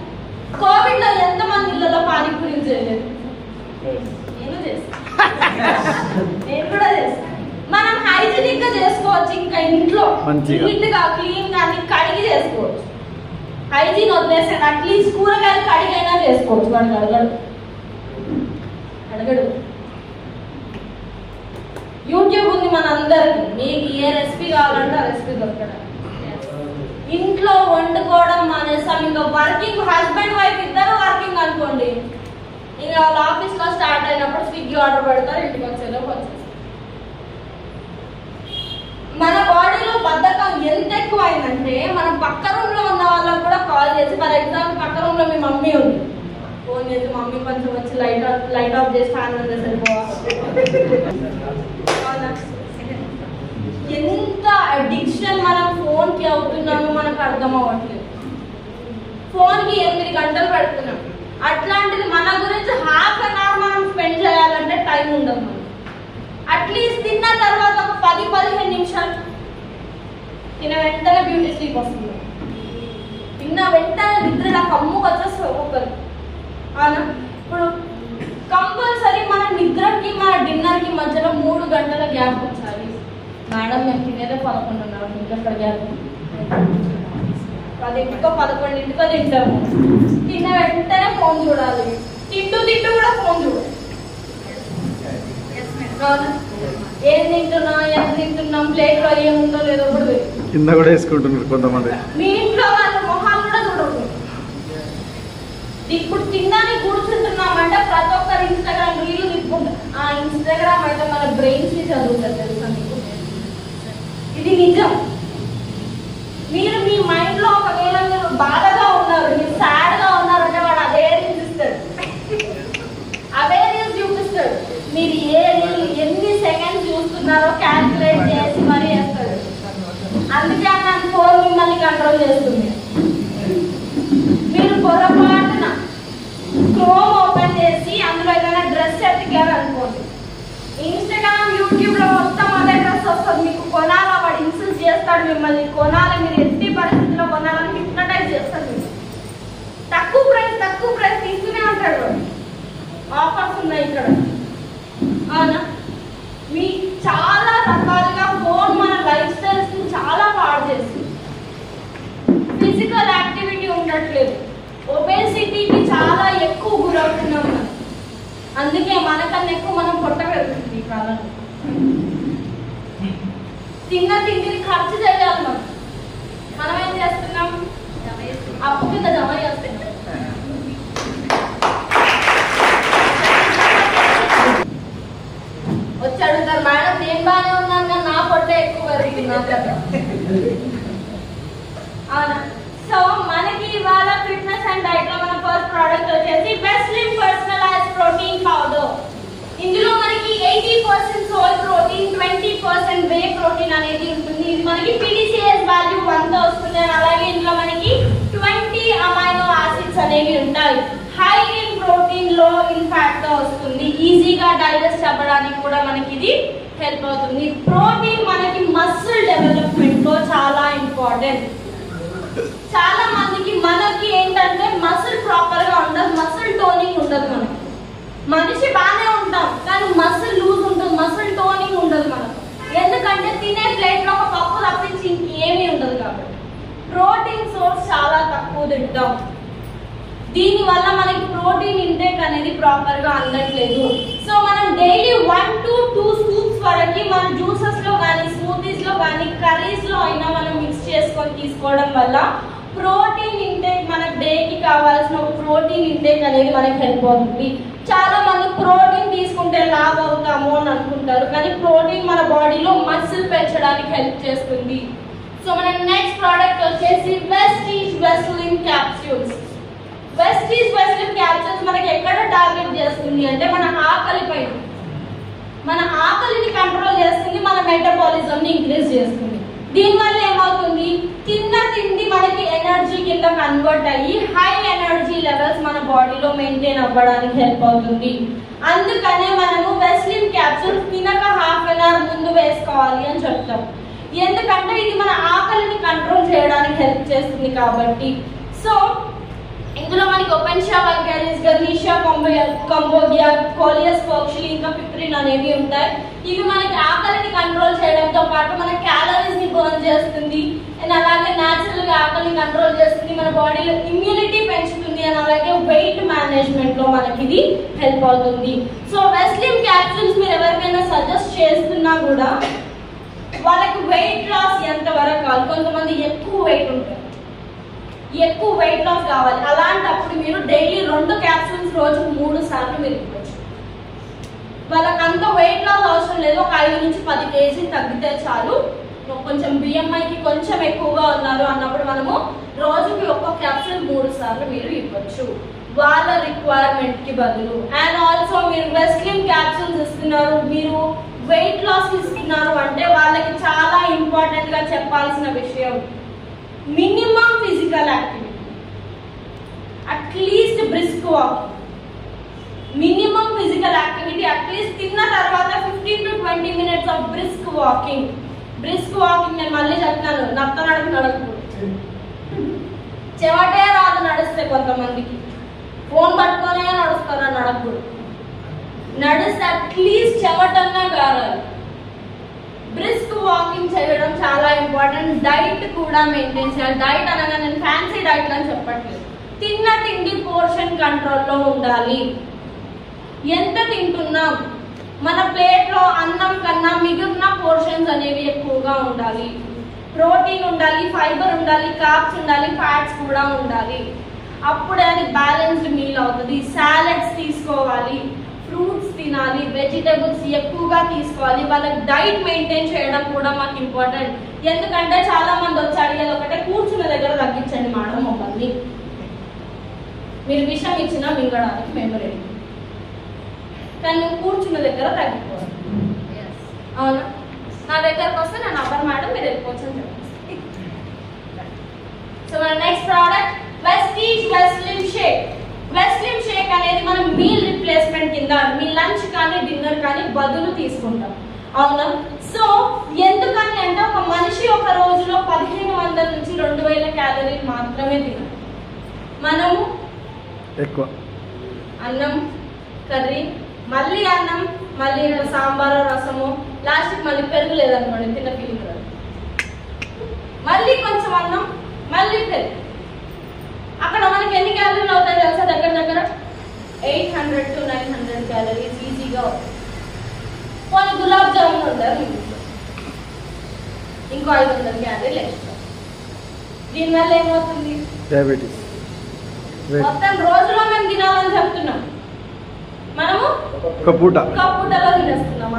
కోవిడ్ లో ఎంతమంది ఇళ్ళలో పానీపూరి చేయలేదు? నేను కూడా చేస్తాను. మనం హైజీనిక్ గా చేసుకోవచ్చు, ఇంకా ఇంట్లో నీట్ గా క్లీన్ గా అన్ని కడిగి చేసుకోవచ్చు. హైజీన్ వదిలేసాడు, అట్లీస్ట్ కూరగాయలు కడిగైనా చేసుకోవచ్చు. వాడు అడగడు. యూట్యూబ్ ఉంది మన అందరికి, మీకు ఏ రెసిపీ కావాలంటే ఆ రెసిపీ దొరకడం. ఇంట్లో వండుకోవడం మానేసాం. ఇంకా వర్కింగ్ హస్బెండ్ వైఫ్ ఇద్దరు వర్కింగ్ అనుకోండి, ఇంకా వాళ్ళ ఆఫీస్ లో స్టార్ట్ అయినప్పుడు స్విగ్గీ ఆర్డర్ పెడతారు, ఇంటికి వచ్చేలోపు వచ్చేస్తారు. మన బాడీలో బద్ధకం ఎంత ఎక్కువ అయిందంటే మనం పక్క రూమ్ లో ఉన్న వాళ్ళకి కూడా కాల్ చేసి, ఫర్ ఎగ్జాంపుల్ పక్క రూమ్ లో మీ మమ్మీ ఉంది, ఫోన్ చేసి మమ్మీ కొంచెం వచ్చి లైట్ ఆఫ్ చేసి ఫ్యాన్ ఉంది ఎంత అడిక్షన్ మనం ఫోన్ కి అవుతున్నామో మనకు అర్థం అవ్వట్లేదు. ఫోన్ కి 8 గంటలు పెడుతున్నాం. అట్లాంటిది మన గురించి ½ అన్ అవర్ మనం స్పెండ్ చేయాలంటే టైం ఉండదు. మనం అట్లీస్ట్ తిన్న తర్వాత ఒక 10-15 నిమిషాలు, తిన్న వెంటనే బ్యూటీ స్లీప్ వస్తుంది, తిన్న వెంటనే నిద్ర కమ్ముకు వచ్చేస్తుంది ఒక్కొక్కరు. అవునా? ఇప్పుడు కంపల్సరీ మన నిద్రకి మన డిన్నర్ కి మధ్యలో 3 గంటల గ్యాప్ వచ్చాలి. మేడం మేము తినేదే 11:30, ఇంకెక్కడ గ్యాప్? 10-11 తింటాము. తిన్న వెంటనే ఫోన్ చూడాలి, తింటూ కూడా ఫోన్ చూడాలి. ఏం తింటున్నా, ఎంత తింటున్నాం, ప్లేట్ లో ఏముందో లేదో కూడా కింద కూడా వేసుకుంటున్నారు కొంతమంది. మీ ఇంట్లో వాళ్ళ మొహాలు కూడా చూడదు. ఇప్పుడు తిన్నాని కూర్చుంటున్నామంటే ప్రతి ఒక్కరు ఇన్స్టాగ్రామ్ రీల్ తిప్పుకుంటారు. ఆ ఇన్స్టాగ్రామ్ అయితే మన బ్రెయిన్స్ ని చదువుతారు, తెలుసా మీకు? ఇది నిజం. మీరు మీ మైండ్ లో ఒకవేళ మీరు బాధగా ఉన్నారు, మీరు సాడ్ గా ఉన్నారంటే వాడు అదే రీల్స్ ఇస్తాడు, అవే రీల్స్ చూపిస్తాడు. మీరు ఏ రీల్ ఎన్ని సెకండ్స్ చూస్తున్నారో క్యాల్కులేట్ చేసి మరీ వేస్తాడు. అందుకే నా ఫోన్ మిమ్మల్ని కంట్రోల్ చేస్తుంది. మీరు పొరపాటున క్రోమ్ ఓపెన్ చేసి అందులో ఏదైనా డ్రెస్ ఎత్తికారు అనుకోండి, ఇన్స్టాగ్రామ్ యూట్యూబ్ లో మొత్తం అదే డ్రెస్ వస్తుంది. మీకు కొనాలా, వాడు ఇన్సల్ట్ చేస్తాడు మిమ్మల్ని. కొనాలి, మీరు ఎట్టి పరిస్థితిలో కొనాలని హిప్నటైజ్ చేస్తాడు. తక్కువ ప్రైస్ తీసుకునే ఉంటాడు. ఆఫర్స్ ఉన్నాయి ఇక్కడ. అవునా? మీ చాలా రకాలుగా ఫోన్ మన లైఫ్ స్టైల్స్ ని చాలా పాడు చేస్తుంది. ఫిజికల్ యాక్టివిటీ ఉండట్లేదు, ఒబేసిటీకి చాలా ఎక్కువ గురవుతున్నాం మనం. అందుకే మనకన్నా ఎక్కువ మనం పొట్ట పెరుగుతుంది ఈ కాలంలో. తిన్న తిండిని ఖర్చు చేయాలి. మనం ఏం చేస్తున్నాం? అప్పు కింద జమ చేస్తున్నాం. వచ్చి అడుగుతారు, మేడం నేను బాగానే ఉన్నాను కానీ నా పొట్టే ఎక్కువ పెరుగుతుంది. అవునా? సో మనకి ఇవాళ ఫిట్నెస్ అండ్ డైట్ లో మన ఫస్ట్ ప్రోడక్ట్ వచ్చేసి వెస్లిన్ పర్సనలైజ్డ్ ప్రోటీన్ పౌడర్. ఇందులో మనకి 80% సోల్ ప్రోటీన్, 20% వే ప్రోటీన్ అనేది ఉంటుంది. ఇది మనకి PDCS వాల్యూ 1 తో వస్తుంది. అలాగే ఇందులో మనకి 20 అమైనో యాసిడ్స్ అనేవి ఉంటాయి. హై ఇన్ ప్రోటీన్, లో ఇన్ ఫ్యాట్ తో వస్తుంది. ఈజీగా డైజెస్ట్ అవ్వడానికి కూడా మనకి ఇది హెల్ప్ అవుతుంది. ప్రోటీన్ మనకి మసిల్ డెవలప్మెంట్ లో చాలా ఇంపార్టెంట్. చాలా మందికి మనకి ఏంటంటే మసిల్ ప్రాపర్ గా ఉండదు, మసిల్ టోనింగ్ ఉండదు. మనకి మనిషి బాగానే ఉంటాం కానీ మసిల్ లూజ్ ఉంటుంది, మసిల్ టోనింగ్ ఉండదు మనకు. ఎందుకంటే తినే ప్లేట్ లో ఒక పప్పు తప్పించి ఇంకేమీ ఉండదు. కాబట్టి ప్రోటీన్ సోర్స్ చాలా తక్కువ తింటాం. దీని వల్ల మనకి ప్రోటీన్ ఇంటేక్ అనేది ప్రాపర్ గా అందట్లేదు. సో మనం డైలీ 1 to 2 స్కూప్స్ వరకు మన జ్యూసెస్ లో కానీ, స్మూతీస్ లో కానీ, కర్రీస్ లో అయినా మనం మిక్స్ చేసుకొని తీసుకోవడం వల్ల ప్రోటీన్ ఇంటేక్, మన డేకి కావాల్సిన ప్రోటీన్ ఇంటేక్ అనేది మనకి హెల్ప్ అవుతుంది. చాలా మంది ప్రోటీన్ తీసుకుంటే లావ్ అవుతాము అని అనుకుంటారు, కానీ ప్రోటీన్ మన బాడీలో మసిల్ పెంచడానికి హెల్ప్ చేస్తుంది. సో మన నెక్స్ట్ ప్రోడక్ట్ వచ్చేసి వెస్టీజ్ వెస్లిన్ క్యాప్సూల్స్. వెస్టీజ్ వెస్లిన్ క్యాప్సూల్స్ మనకి ఎక్కడ టార్గెట్ చేస్తుంది అంటే మన ఆకలి పైన. మన ఆకలిని కంట్రోల్ చేస్తుంది, మన మెటబాలిజం ని ఇంక్రీజ్ చేస్తుంది. దీనివల్ల ఏమవుతుంది? తిన్న తిండి మనకి ఎనర్జీ కింద కన్వర్ట్ అయ్యి హై ఎనర్జీ లెవెల్స్ మన బాడీలో మెయింటైన్ అవ్వడానికి హెల్ప్ అవుతుంది. అందుకనే మనము వెస్లిన్ క్యాప్సూల్ తినక ½ అన్ అవర్ ముందు వేసుకోవాలి అని చెప్తాం. ఎందుకంటే ఇది మన ఆకలిని కంట్రోల్ చేయడానికి హెల్ప్ చేస్తుంది. చేస్తుంది కాబట్టి. సో ఇందులో మనకి ఓపెన్షియా వల్గారిస్, గర్నిషియా కంబోడియా, కోలియస్ ఫోక్సిల్, ఇంకా పిప్రిన్ అనేవి ఉంటాయి. ఇవి మనకి ఆకలిని కంట్రోల్ చేయడంతో పాటు మన క్యాలరీస్ ని బర్న్ చేస్తుంది అండ్ అలాగే న్యాచురల్ గా ఆకలిని కంట్రోల్ చేస్తుంది, మన బాడీలో ఇమ్యూనిటీ పెంచుతుంది అండ్ అలాగే వెయిట్ మేనేజ్మెంట్ లో మనకి ఇది హెల్ప్ అవుతుంది. సో వెస్లిన్ క్యాప్సూల్స్ మీరు ఎవరికైనా సజెస్ట్ చేస్తున్నా కూడా వాళ్ళకి వెయిట్ లాస్ ఎంత వరకు కావాలి. కొంతమంది ఎక్కువ వెయిట్ ఉంటారు, ఎక్కువ వెయిట్ లాస్ కావాలి, అలాంటప్పుడు మీరు డైలీ 2 క్యాప్సూల్స్ రోజుకు 3 సార్లు మీరు ఇవ్వచ్చు. వాళ్ళకి అంత వెయిట్ లాస్ అవసరం లేదు, ఒక 5 నుంచి 10 కేజీ తగ్గితే చాలు. కొంచెం బిఎంఐకి కొంచెం ఎక్కువగా ఉన్నారు అన్నప్పుడు మనము రోజుకి 1 క్యాప్సూల్ 3 సార్లు మీరు ఇవ్వచ్చు వాళ్ళ రిక్వైర్మెంట్ కి బదులు. అండ్ ఆల్సో మీరు వెస్లిన్ క్యాప్సూల్స్ ఇస్తున్నారు, మీరు వెయిట్ లాస్ ఇస్తున్నారు అంటే వాళ్ళకి చాలా ఇంపార్టెంట్ గా చెప్పాల్సిన విషయం minimum physical activity, at least brisk walking. Minimum physical activity at least తిన్న తర్వాత 15 to 20 minutes of brisk walking. Brisk walking నేను మళ్ళీ చెప్తాను, నత్త నడుపు నడకూడదు, చెమటే రాదు నడిస్తే. కొంతమందికి ఫోన్ పట్టుకొనే నడుస్తారు, నడకూడదు. నడిస్తే అట్లీస్ట్ చెమటన్నా గారాలి. బ్రిస్క్ వాకింగ్ చేయడం చాలా ఇంపార్టెంట్. డైట్ కూడా మెయింటైన్ చేయాలి. డైట్ అనగా నేను ఫ్యాన్సీ డైట్ అని చెప్పట్లేదు, తిన్న తిండి పోర్షన్ కంట్రోల్లో ఉండాలి. ఎంత తింటున్నాం, మన ప్లేట్లో అన్నం కన్నా మిగిలిన పోర్షన్స్ అనేవి ఎక్కువగా ఉండాలి. ప్రోటీన్ ఉండాలి, ఫైబర్ ఉండాలి, కార్బ్స్ ఉండాలి, ఫ్యాట్స్ కూడా ఉండాలి. అప్పుడే అది బ్యాలెన్స్డ్ మీల్ అవుతుంది. సాలడ్స్ తీసుకోవాలి, ఫ్రూట్స్ తినాలి, వెజిటేబుల్స్ ఎక్కువగా తీసుకోవాలి. వాళ్ళకి డైట్ మెయింటైన్ చేయడం కూడా మాకు ఇంపార్టెంట్. ఎందుకంటే చాలా మంది వచ్చి అడిగేది ఒకటే, కూర్చున్న దగ్గర తగ్గించండి మేడం మమ్మల్ని, మీరు విషయం ఇచ్చినా మింగడానికి మేము రెడీ, కానీ నువ్వు కూర్చున్న దగ్గర తగ్గిపోవాలి. అవునా, నా దగ్గరకు వస్తే నేను అవ్వను మేడం, మీరు వెళ్ళిపోవచ్చు అని చెప్పేసి. సో మన next product Vestige Veslim shake. Veslim shake అనేది మనం మీల్ రిప్లేస్మెంట్ కింద మీ లంచ్ కానీ డిన్నర్ కానీ బదులు తీసుకుంటాం. అవునా, సో ఎందుకని అంటే ఒక మనిషి ఒక రోజులో 1500 నుంచి 2000 క్యాలరీలు మాత్రమే తినాలి. మనము ఎక్కువ అన్నం, కర్రీ, మళ్ళీ అన్నం, మళ్ళీ సాంబారు, రసము, లాస్ట్కి మళ్ళీ పెరుగు లేదనుకోండి తిన్న ఫీలింగ్ రాదు. మళ్ళీ కొంచెం అన్నం, మళ్ళీ పెరుగు. అక్కడ మనకి ఎన్ని క్యాలరీలు అవుతాయి తెలుసా? దగ్గర దగ్గర 800 to 900 క్యాలరీస్ ఈజీగా అవుతాయి. కొన్ని గులాబ్ జామున్ ఉంటారు, ఇంకో 500 క్యాలరీలు ఎక్స్ట్రా. దీనివల్ల ఏమవుతుంది? డయాబెటీస్. మొత్తం రోజులో మేము తినాలని చెప్తున్నాం, మనము కప్పుటలో తినేస్తున్నాం.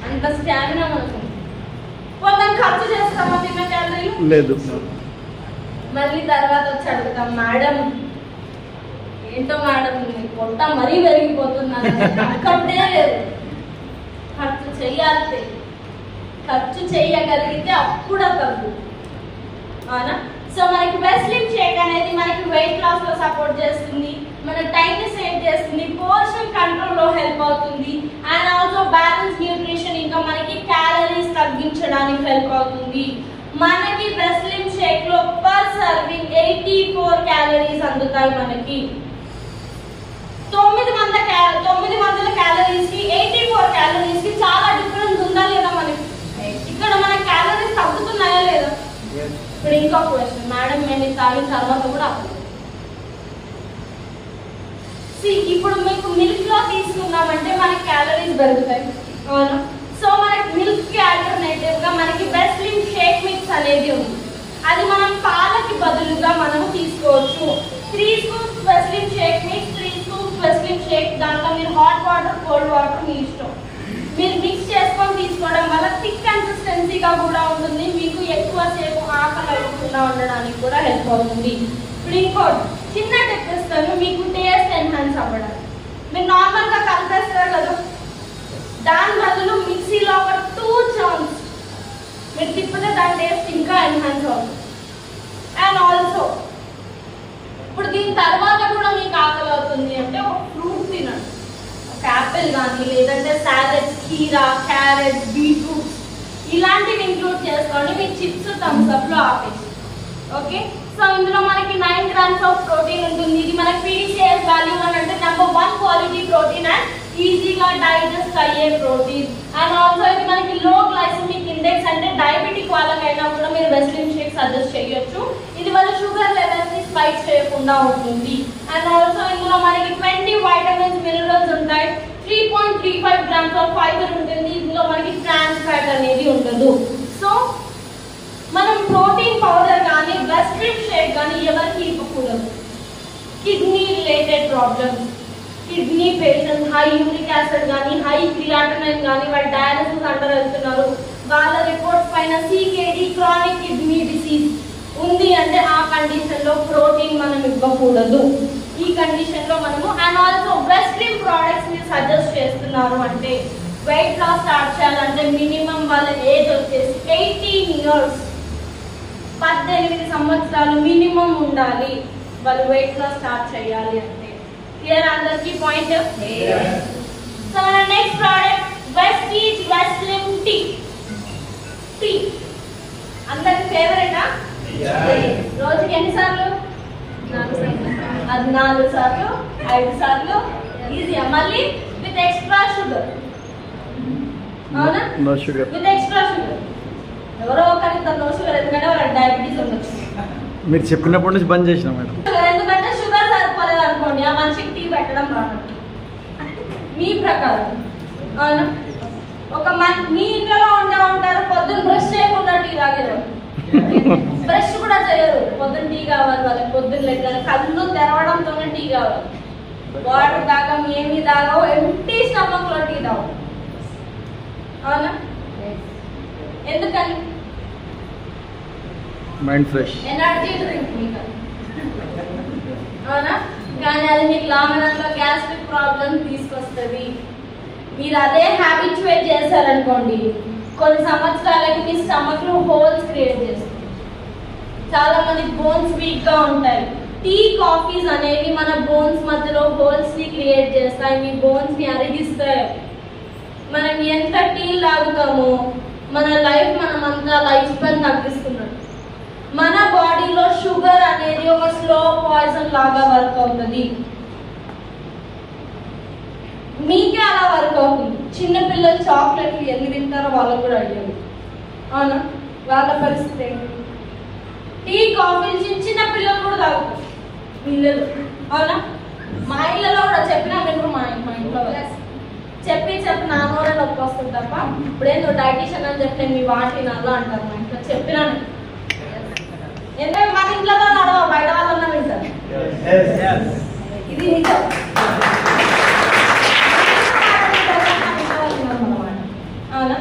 అంత స్టామినా మనకు. కొంచెం ఖర్చు చేస్తామా తిన్న క్యాలరీలు? లేదు. మళ్ళీ తర్వాత వచ్చి అడుగుతాం, మేడం ఏంటో మేడం పొట్ట మరీ పెరిగిపోతున్నారు. అక్కడే లేదు, ఖర్చు చెయ్యాలి. ఖర్చు చెయ్యగలిగితే అప్పుడు తగ్గు. అవునా, సో మనకి వెస్లిన్ షేక్ అనేది మనకి వెయిట్ లాస్ లో సపోర్ట్ చేస్తుంది, మన టైం ని సేవ్ చేస్తుంది, పోర్షన్ కంట్రోల్ లో హెల్ప్ అవుతుంది, అండ్ ఆల్సో బ్యాలెన్స్ న్యూట్రిషన్, ఇంకా మనకి క్యాలరీస్ తగ్గించడానికి హెల్ప్ అవుతుంది. మనకి వెస్లిన్ షేక్ లో పర్ సర్వింగ్ 84 క్యాలరీస్ అందుతాయి. మనకి 900 క్యాలరీస్ కి 84 క్యాలరీస్ కి చాలా డిఫరెన్స్ ఉందా లేదా? మనకి ఇక్కడ మన క్యాలరీస్ తగ్గుతున్నాయా లేదా? ఇప్పుడు ఇంకో క్వశ్చన్, మేడం మేము తాగిన తర్వాత కూడా ఇప్పుడు మీకు మిల్క్ లో తీసుకున్నామంటే మనకి క్యాలరీస్ పెరుగుతాయి. అవునా, సో మనకి మిల్క్ కి ఆల్టర్నేటివ్ గా మనకి వెస్లిన్ షేక్ మిక్స్ అనేది ఉంది. అది మనం పాలకి బదులుగా మనము తీసుకోవచ్చు. 3 spoons Veslim shake mix, 3 spoons Veslim shake. దాంట్లో మీరు హాట్ వాటర్, కోల్డ్ వాటర్ మీ ఇష్టం, మీరు మిక్స్ చేసుకొని తీసుకోవడం వల్ల థిక్ కన్సిస్టెన్సీగా కూడా ఉంటుంది. మీకు ఎక్కువసేపు ఆకలి అవ్వకుండా ఉండడానికి కూడా హెల్ప్ అవుతుంది. ఇప్పుడు ఇంకోటి చిన్న టిప్ ఇస్తాను, మీకు టేస్ట్ ఎన్హాన్స్ అవ్వడానికి. మీరు నార్మల్గా కలిపేస్తారు కదా, దాని బదులు మిక్సీలో ఒక 2 చౌన్స్ మీరు తిప్పితే దాని టేస్ట్ ఇంకా ఎన్హాన్స్ అవుతుంది. అండ్ ఆల్సో ఇప్పుడు దీని తర్వాత కూడా మీకు ఆకలి అవుతుంది అంటే ఒక ఫ్రూట్ తినండి, ఒక యాపిల్ కానీ, లేదంటే సాలెడ్స్, కీరా, క్యారెట్, బీట్రూట్ ఇలాంటివి ఇంక్లూడ్ చేసుకోండి. మీ చిప్స్, థమ్స్ అప్ లో ఆపేసి ఓకే. సో ఇందులో మనకి 9 grams ఆఫ్ ప్రోటీన్ ఉంటుంది. ఇది మనకి పీడీసీఎస్ వాల్యూ అని అంటే నెంబర్ 1 క్వాలిటీ ప్రోటీన్ అండ్ ఈజీగా డైజెస్ట్ అయ్యే ప్రోటీన్. అండ్ ఆల్సో ఇది మనకి లో గ్లైసెమిక్ ఇండెక్స్ అంటే డయాబెటిక్ వాళ్ళకైనా కూడా మీరు వెస్లిన్ షేక్ సజెస్ట్ చేయొచ్చు. ఇది వాళ్ళ షుగర్ లెవెల్స్ ని స్పైక్ చేయకుండా ఉంటుంది. అండ్ ఆల్సో ఇందులో మనకి 20 వైటమిన్స్ మినరల్స్ ఉంటాయి. 3.35 grams ఆఫ్ ఫైబర్ ఉంటుంది. ఇందులో మనకి ట్రాన్స్ ఫ్యాట్ అనేది ఉండదు. సో మనం ప్రోటీన్ పౌడర్ కానీ వెస్ట్రిన్ షేక్ కానీ ఎవరికి ఇవ్వకూడదు. Kidney related problems, kidney patients high uric acid కానీ హై క్రియాటినైన్ కానీ వాళ్ళు డయాలసిస్ అండర్ వెళ్తున్నారు, వాళ్ళ రిపోర్ట్స్ పైన సికేడి క్రానిక్ కిడ్నీ డిసీజ్ ఉంది అంటే ఆ కండిషన్ లో ప్రోటీన్ మనం ఇవ్వకూడదు. ఈ కండిషన్ లో మనము అండ్ ఆల్సో వెస్ట్రిన్ ప్రోడక్ట్స్ మీరు సజెస్ట్ చేస్తున్నారు అంటే వెయిట్ లాస్ స్టార్ట్ చేయాలంటే మినిమం వాళ్ళ ఏజ్ వచ్చేసి 18 years 18 సంవత్సరాలు మినిమం ఉండాలి వాళ్ళు వెయిట్ లాస్ స్టార్ట్ చేయాలి అంటే. క్లియర్ అందరికి పాయింట్? సో మన next product Vestige Veslim tea. Tea అందరికి ఫేవరెటా? రోజుకి ఎన్నిసార్లు? 4 సార్లు 5 సార్లు ఈజీయా. మళ్ళీ విత్ ఎక్స్ట్రా షుగర్. అవునా? No sugar with extra sugar. ఎవరో ఒకరికి నో షుగర్ ఎందుకంటే వాళ్ళకి డయాబెటీస్ ఉండొచ్చు. మీరు చెప్పినప్పటి నుంచి బంద్ చేసిన మేడం. ఎందుకంటే షుగర్ సరిపోలేదు అనుకోండి ఆ మనిషికి టీ పెట్టడం రాదు మీ ప్రకారం. అవునా? మీ ఇంట్లో ఉంటారు పొద్దున్న బ్రష్ చేయకుండా టీ తాగేరు, బ్రష్ కూడా చేయరు, పొద్దున్న టీ కావాలి వాళ్ళకి. పొద్దున్న లెక్క కళ్ళు తెరవడంతోనే టీ కావాలి. వాటర్ తాగం ఏమి తాగవు, ఎంటీ స్టమక్ లో టీ తాగవు. అవునా? ఎందుకని? మైండ్ ఫ్రెష్, ఎనర్జీ డ్రింక్ మీకు. అవునా? కానీ అది మీకు లాంగ్ రన్ లో గ్యాస్ట్రిక్ ప్రాబ్లం తీసుకొస్తుంది. మీరు అదే హ్యాబిచువేట్ చేశారనుకోండి కొన్ని సంవత్సరాలకి మీ స్టమక్ లో హోల్స్ క్రియేట్ చేస్తుంది. చాలా మంది బోన్స్ వీక్ గా ఉంటాయి. టీ కాఫీస్ అనేవి మన బోన్స్ మధ్యలో హోల్స్ ని క్రియేట్ చేస్తాయి, మీ బోన్స్ ని అరిగిస్తాయి. మనం ఎంత టీ తాగుతామో మన మనమంతా లైఫ్ స్పాన్ తగ్గిస్తున్నాం. మన బాడీలో షుగర్ అనేది ఒక స్లో పాయిజన్ లాగా వర్క్ అవుతుంది. మీకే అలా వర్క్ అవుతుంది. చిన్నపిల్లలు చాక్లెట్లు ఎన్ని తింటారో వాళ్ళకు కూడా అడిగారు. అవునా? వాళ్ళ పరిస్థితి ఏంటి? టీ కాఫీలు చిన్న పిల్లలు కూడా తాగుతారు పిల్లలు. అవునా? మా ఇళ్ళలో కూడా చెప్పినా మీరు మా ఇంట్లో చెప్పి నా నోరే నొప్పి వస్తుంది తప్ప ఇప్పుడేందో డైటీషియన్ అని చెప్పి మీ వాటి నల్ల అంటారు. మా ఇంట్లో చెప్పినాను. ఎందుకంటే మన ఇంట్లో నడవ బయట వాళ్ళన్నా వింటారు. ఇది నిజం. అవునా?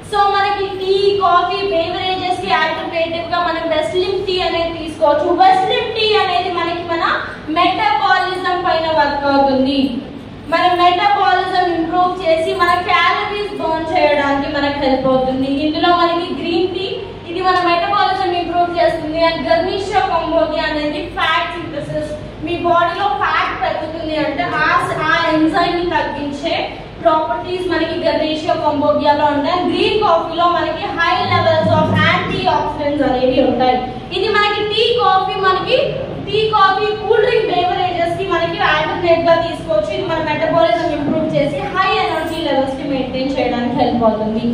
సో మనకి టీ కాఫీ బేవరేజెస్ కి ఆల్టర్నేటివ్ గా మనం వెస్లిన్ టీ అనేది తీసుకోవచ్చు. వెస్లిన్ టీ అనేది మనకి మన మెటబాలిజం పైన వర్క్ అవుతుంది. మన మెటబాలిజం ఇంప్రూవ్ చేసి మన క్యాలరీస్ బర్న్ చేయడానికి మనకు హెల్ప్ అవుతుంది. ఇందులో మనకి గ్రీన్ టీ ఇది మన మెటబాలిజం ఇంప్రూవ్ చేస్తుంది. అండ్ గర్నిషియా కంబోగియా అనేది ఫ్యాట్ సింథసిస్, మీ బాడీలో ఫ్యాట్ పెరుగుతుంది అంటే ఆ ఎంజైమ్ ని తగ్గించే ప్రాపర్టీస్ మనకి గర్నిషియా కంబోగియాలో ఉంటాయి. గ్రీన్ కాఫీలో మనకి high levels of antioxidants అనేవి ఉంటాయి. ఇది మనకి tea coffee cool drink beverages కి మనకి ఆల్టర్నేట్ గా తీసుకోవచ్చు. ఇది మన మెటబాలిజం ఇంప్రూవ్ చేసి హై ఎనర్జీ లెవెల్స్ ని మెయింటైన్ చేయడానికి హెల్ప్ అవుతుంది.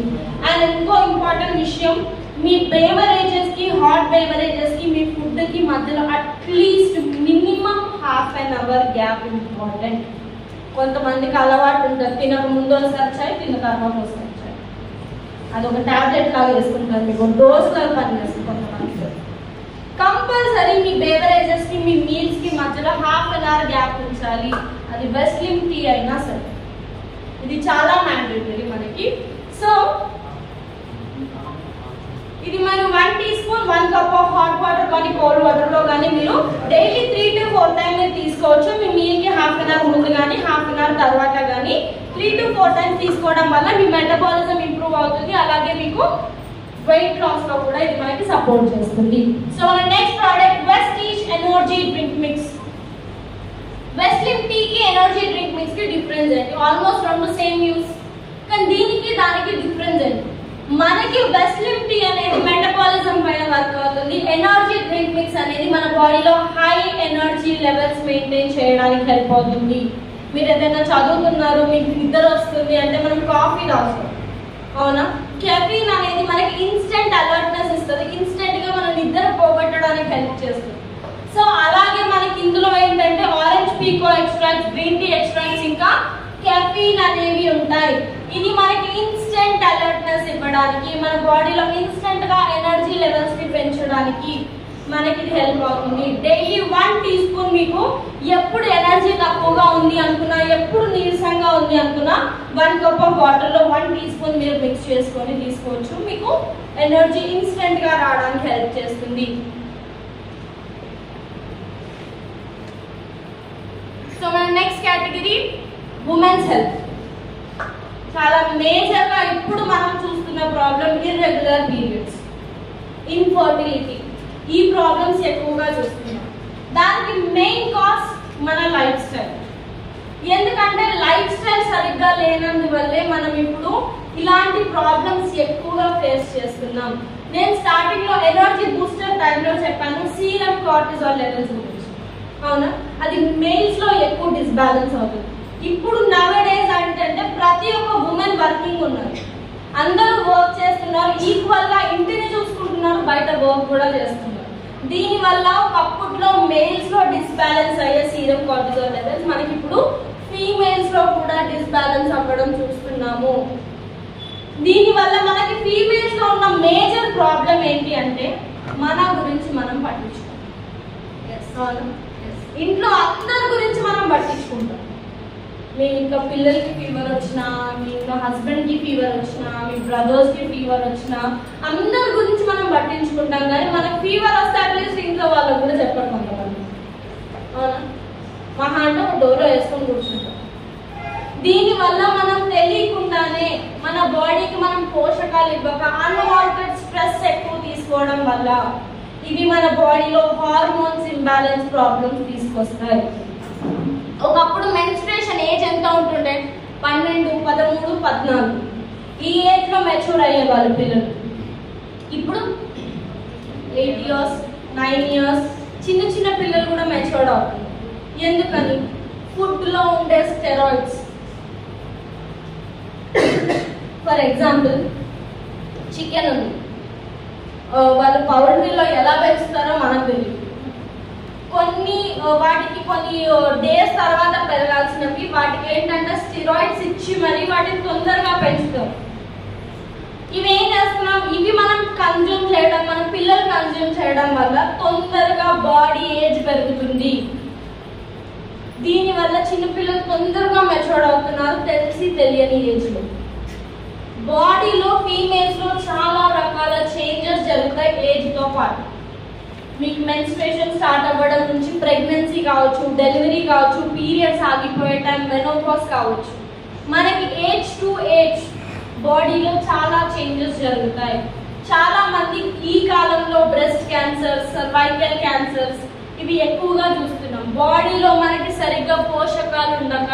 అండ్ ఇంకో ఇంపార్టెంట్ విషయం, మీ బేవరేజెస్ కి హాట్ బేవరేజెస్ కి మీ ఫుడ్ కి మధ్యలో at least minimum ½ an hour gap important. కొంతమందికి అలవాటు ఉంటుంది, తినక ముందు ఒకసారి చాయ్, తిన్న తర్వాత ఒకసారి చాయ్. అది ఒక టాబ్లెట్ లాగా వేసుకుంటారు, మీకు డోస్ లాగా పనిచేస్తుంది. కొంతమంది కంపల్సరీ మీ బేవరేజెస్ కి మీ మీల్స్ కి మధ్యలో ½ an hour గ్యాప్ ఉంచాలి. అది వెస్లిన్ టీ అయినా సరే ఇది చాలా మ్యాండేటరీ మనకి. సో ఇది మనం 1 teaspoon 1 cup of hot water కానీ కోల్డ్ వాటర్ లో కానీ మీరు డైలీ 3 to 4 టైమ్స్ మీరు తీసుకోవచ్చు. మీ మీల్ కి ½ an hour ముందు కానీ ½ an hour తర్వాత కానీ 3 to 4 టైమ్స్ తీసుకోవడం వల్ల మీ మెటబాలిజం ఇంప్రూవ్ అవుతుంది. అలాగే మీకు వెయిట్ లాస్ లో కూడా ఇది మనకి సపోర్ట్ చేస్తుంది. సో మన next product Vestige energy drink mix. Veslim tea కి ఎనర్జీ డ్రింక్ మిక్స్ కి డిఫరెన్స్ ఏంటి? ఆల్మోస్ట్ రెండు సేమ్ యూస్, కానీ దీనికి దానికి డిఫరెన్స్ ఏంటి? మనకి వెస్లిన్ టీ అనేది మెటబాలిజం పైన వర్క్ అవుతుంది. ఎనర్జీ డ్రింక్ మిక్స్ బాడీలో హై ఎనర్జీ లెవెల్స్ మెయింటైన్ చేయడానికి హెల్ప్ అవుతుంది. మీరు ఏదైనా చదువుతున్నారు, మీకు నిద్ర వస్తుంది అంటే మనం కాఫీ తాగుతాం, అవునా? కెఫీన్ అనేది మనకి ఇన్స్టెంట్ అలర్ట్నెస్ ఇస్తుంది, ఇన్స్టెంట్ గా మనం నిద్ర పోగొట్టడానికి హెల్ప్ చేస్తుంది. సో అలాగే మనకి ఇందులో ఏంటంటే orange pekoe extracts, green tea extracts, ఇంకా కెఫీన్ అనేవి ఉంటాయి. ఇది మనకి ఇన్స్టెంట్ అలర్ట్నెస్ ఇవ్వడానికి, మన బాడీలో ఇన్స్టెంట్ గా ఎనర్జీ లెవెల్స్ ని పెంచడానికి మనకి ఇది హెల్ప్ అవుతుంది. డైలీ 1 టీ స్పూన్ మీకు ఎప్పుడు ఎనర్జీ తక్కువగా ఉంది అనుకున్నా, ఎప్పుడు నీరసంగా ఉంది అనుకున్నా 1 కప్ ఆఫ్ వాటర్ లో 1 టీ స్పూన్ మీరు మిక్స్ చేసుకొని తీసుకోవచ్చు. మీకు ఎనర్జీ ఇన్స్టెంట్ గా రావడానికి హెల్ప్ చేస్తుంది. సో మన నెక్స్ట్ కేటగిరీ ఉమెన్స్ హెల్త్. చాలా మేజర్ గా ఇప్పుడు మనం చూస్తున్న ప్రాబ్లం ఇర్రెగ్యులర్ పీరియడ్స్, ఇన్ఫర్టిలిటీ. ఈ ప్రాబ్లమ్స్ ఎక్కువగా చూస్తున్నాం. దానికి మెయిన్ కాజ్ మన లైఫ్ స్టైల్. ఎందుకంటే లైఫ్ స్టైల్ సరిగ్గా లేనందువల్లే మనం ఇప్పుడు ఇలాంటి ప్రాబ్లమ్స్ ఎక్కువగా ఫేస్ చేస్తున్నాం. నేను స్టార్టింగ్ లో ఎనర్జీ బూస్టర్ టైంలో చెప్పాను సీరం కార్టిజాల్ లెవెల్స్ గురించి, అవునా? అది మెయిల్స్ లో ఎక్కువ డిస్బ్యాలెన్స్ అవుతుంది. ఇప్పుడు నవడేస్ అంటే ప్రతి ఒక్క ఉమెన్ వర్కింగ్ ఉన్నారు, అందరూ వర్క్ చేస్తున్నారు, ఈక్వల్ గా ఇంటిని చూసుకుంటున్నారు, బయట వర్క్ కూడా చేస్తున్నారు. దీని వల్ల ఒకప్పట్లో మెయిల్స్ లో డిస్బ్యాలెన్స్ అయ్యే సీరం కార్టిజాల్ లెవెల్స్ మనకి ఇప్పుడు ఫీమేల్స్ లో కూడా డిస్బ్యాలెన్స్ అవ్వడం చూస్తున్నాము. దీని వల్ల మనకి ఫీమేల్స్ లో ఉన్న మేజర్ ప్రాబ్లం ఏంటి అంటే మన గురించి మనం పట్టించుకోం. ఇంట్లో అందరి గురించి మనం పట్టించుకుంటాం. మీ ఇంట్లో పిల్లలకి ఫీవర్ వచ్చినా, మీ ఇంట్లో హస్బెండ్ కి ఫీవర్ వచ్చినా, మీ బ్రదర్స్ కి ఫీవర్ వచ్చినా అందరి గురించి మనం పట్టించుకుంటాం. కానీ మనకు ఫీవర్ వస్తే అట్లీస్ట్ ఇంట్లో వాళ్ళకు కూడా చెప్పడం కొంతమంది, అవునా? మహా అంటే ఒక డోర్లో వేసుకొని కూర్చుంటాం. దీనివల్ల మనం తెలియకుండానే మన బాడీకి మనం పోషకాలు ఇవ్వక అన్వాంటెడ్ స్ట్రెస్ ఎక్కువ తీసుకోవడం వల్ల ఇవి మన బాడీలో హార్మోన్స్ ఇంబ్యాలెన్స్ ప్రాబ్లమ్స్ తీసుకొస్తాయి. ఒకప్పుడు మెన్స్ట్రుయేషన్ ఏజ్ ఎంత ఉంటుండే? 12, 13, 14. ఈ ఏజ్ లో మెచ్యూర్ అయ్యేవాళ్ళు పిల్లలు. ఇప్పుడు 8 years, 9 years చిన్న చిన్న పిల్లలు కూడా మెచ్యూర్డ్ అవుతుంది. ఎందుకని? ఫుడ్ లో ఉండే స్టెరాయిడ్స్. ఫర్ ఎగ్జాంపుల్ చికెన్ ఉంది, వాళ్ళు పౌల్ట్రీలో ఎలా పెంచుతారో మనకు తెలియదు. వాటికి కొన్ని డేస్ తర్వాత పెరగాల్సినవి వాటికి ఏంటంటే స్టెరాయిడ్స్ ఇచ్చి మరి వాటిని తొందరగా పెంచుతారు. ఇవి ఏం చేస్తున్నాం? ఇవి మనం కన్జ్యూమ్ చేయడం, మన పిల్లలు కన్జ్యూమ్ చేయడం వల్ల తొందరగా బాడీ ఏజ్ పెరుగుతుంది. దీనివల్ల చిన్నపిల్లలు తొందరగా మెచ్యూర్డ్ అవుతున్నారు తెలిసి తెలియని ఏజ్ లో. బాడీలో ఫీమేల్స్ లో చాలా రకాల చేంజెస్ జరుగుతాయి ఏజ్ తో పాటు. మీకు మెన్స్ట్రుయేషన్ స్టార్ట్ అవ్వడం నుంచి ప్రెగ్నెన్సీ కావచ్చు, డెలివరీ కావచ్చు, పీరియడ్స్ ఆగిపోయే టైం, మెనోపాజ్ కావచ్చు, మనకి ఏజ్ టు ఏజ్ బాడీలో చాలా చేంజెస్ జరుగుతాయి. చాలా మంది ఈ కాలంలో బ్రెస్ట్ క్యాన్సర్, సర్వైకల్ క్యాన్సర్స్ ఇవి ఎక్కువగా చూస్తున్నాం. బాడీలో మనకి సరిగ్గా పోషకాలు ఉండక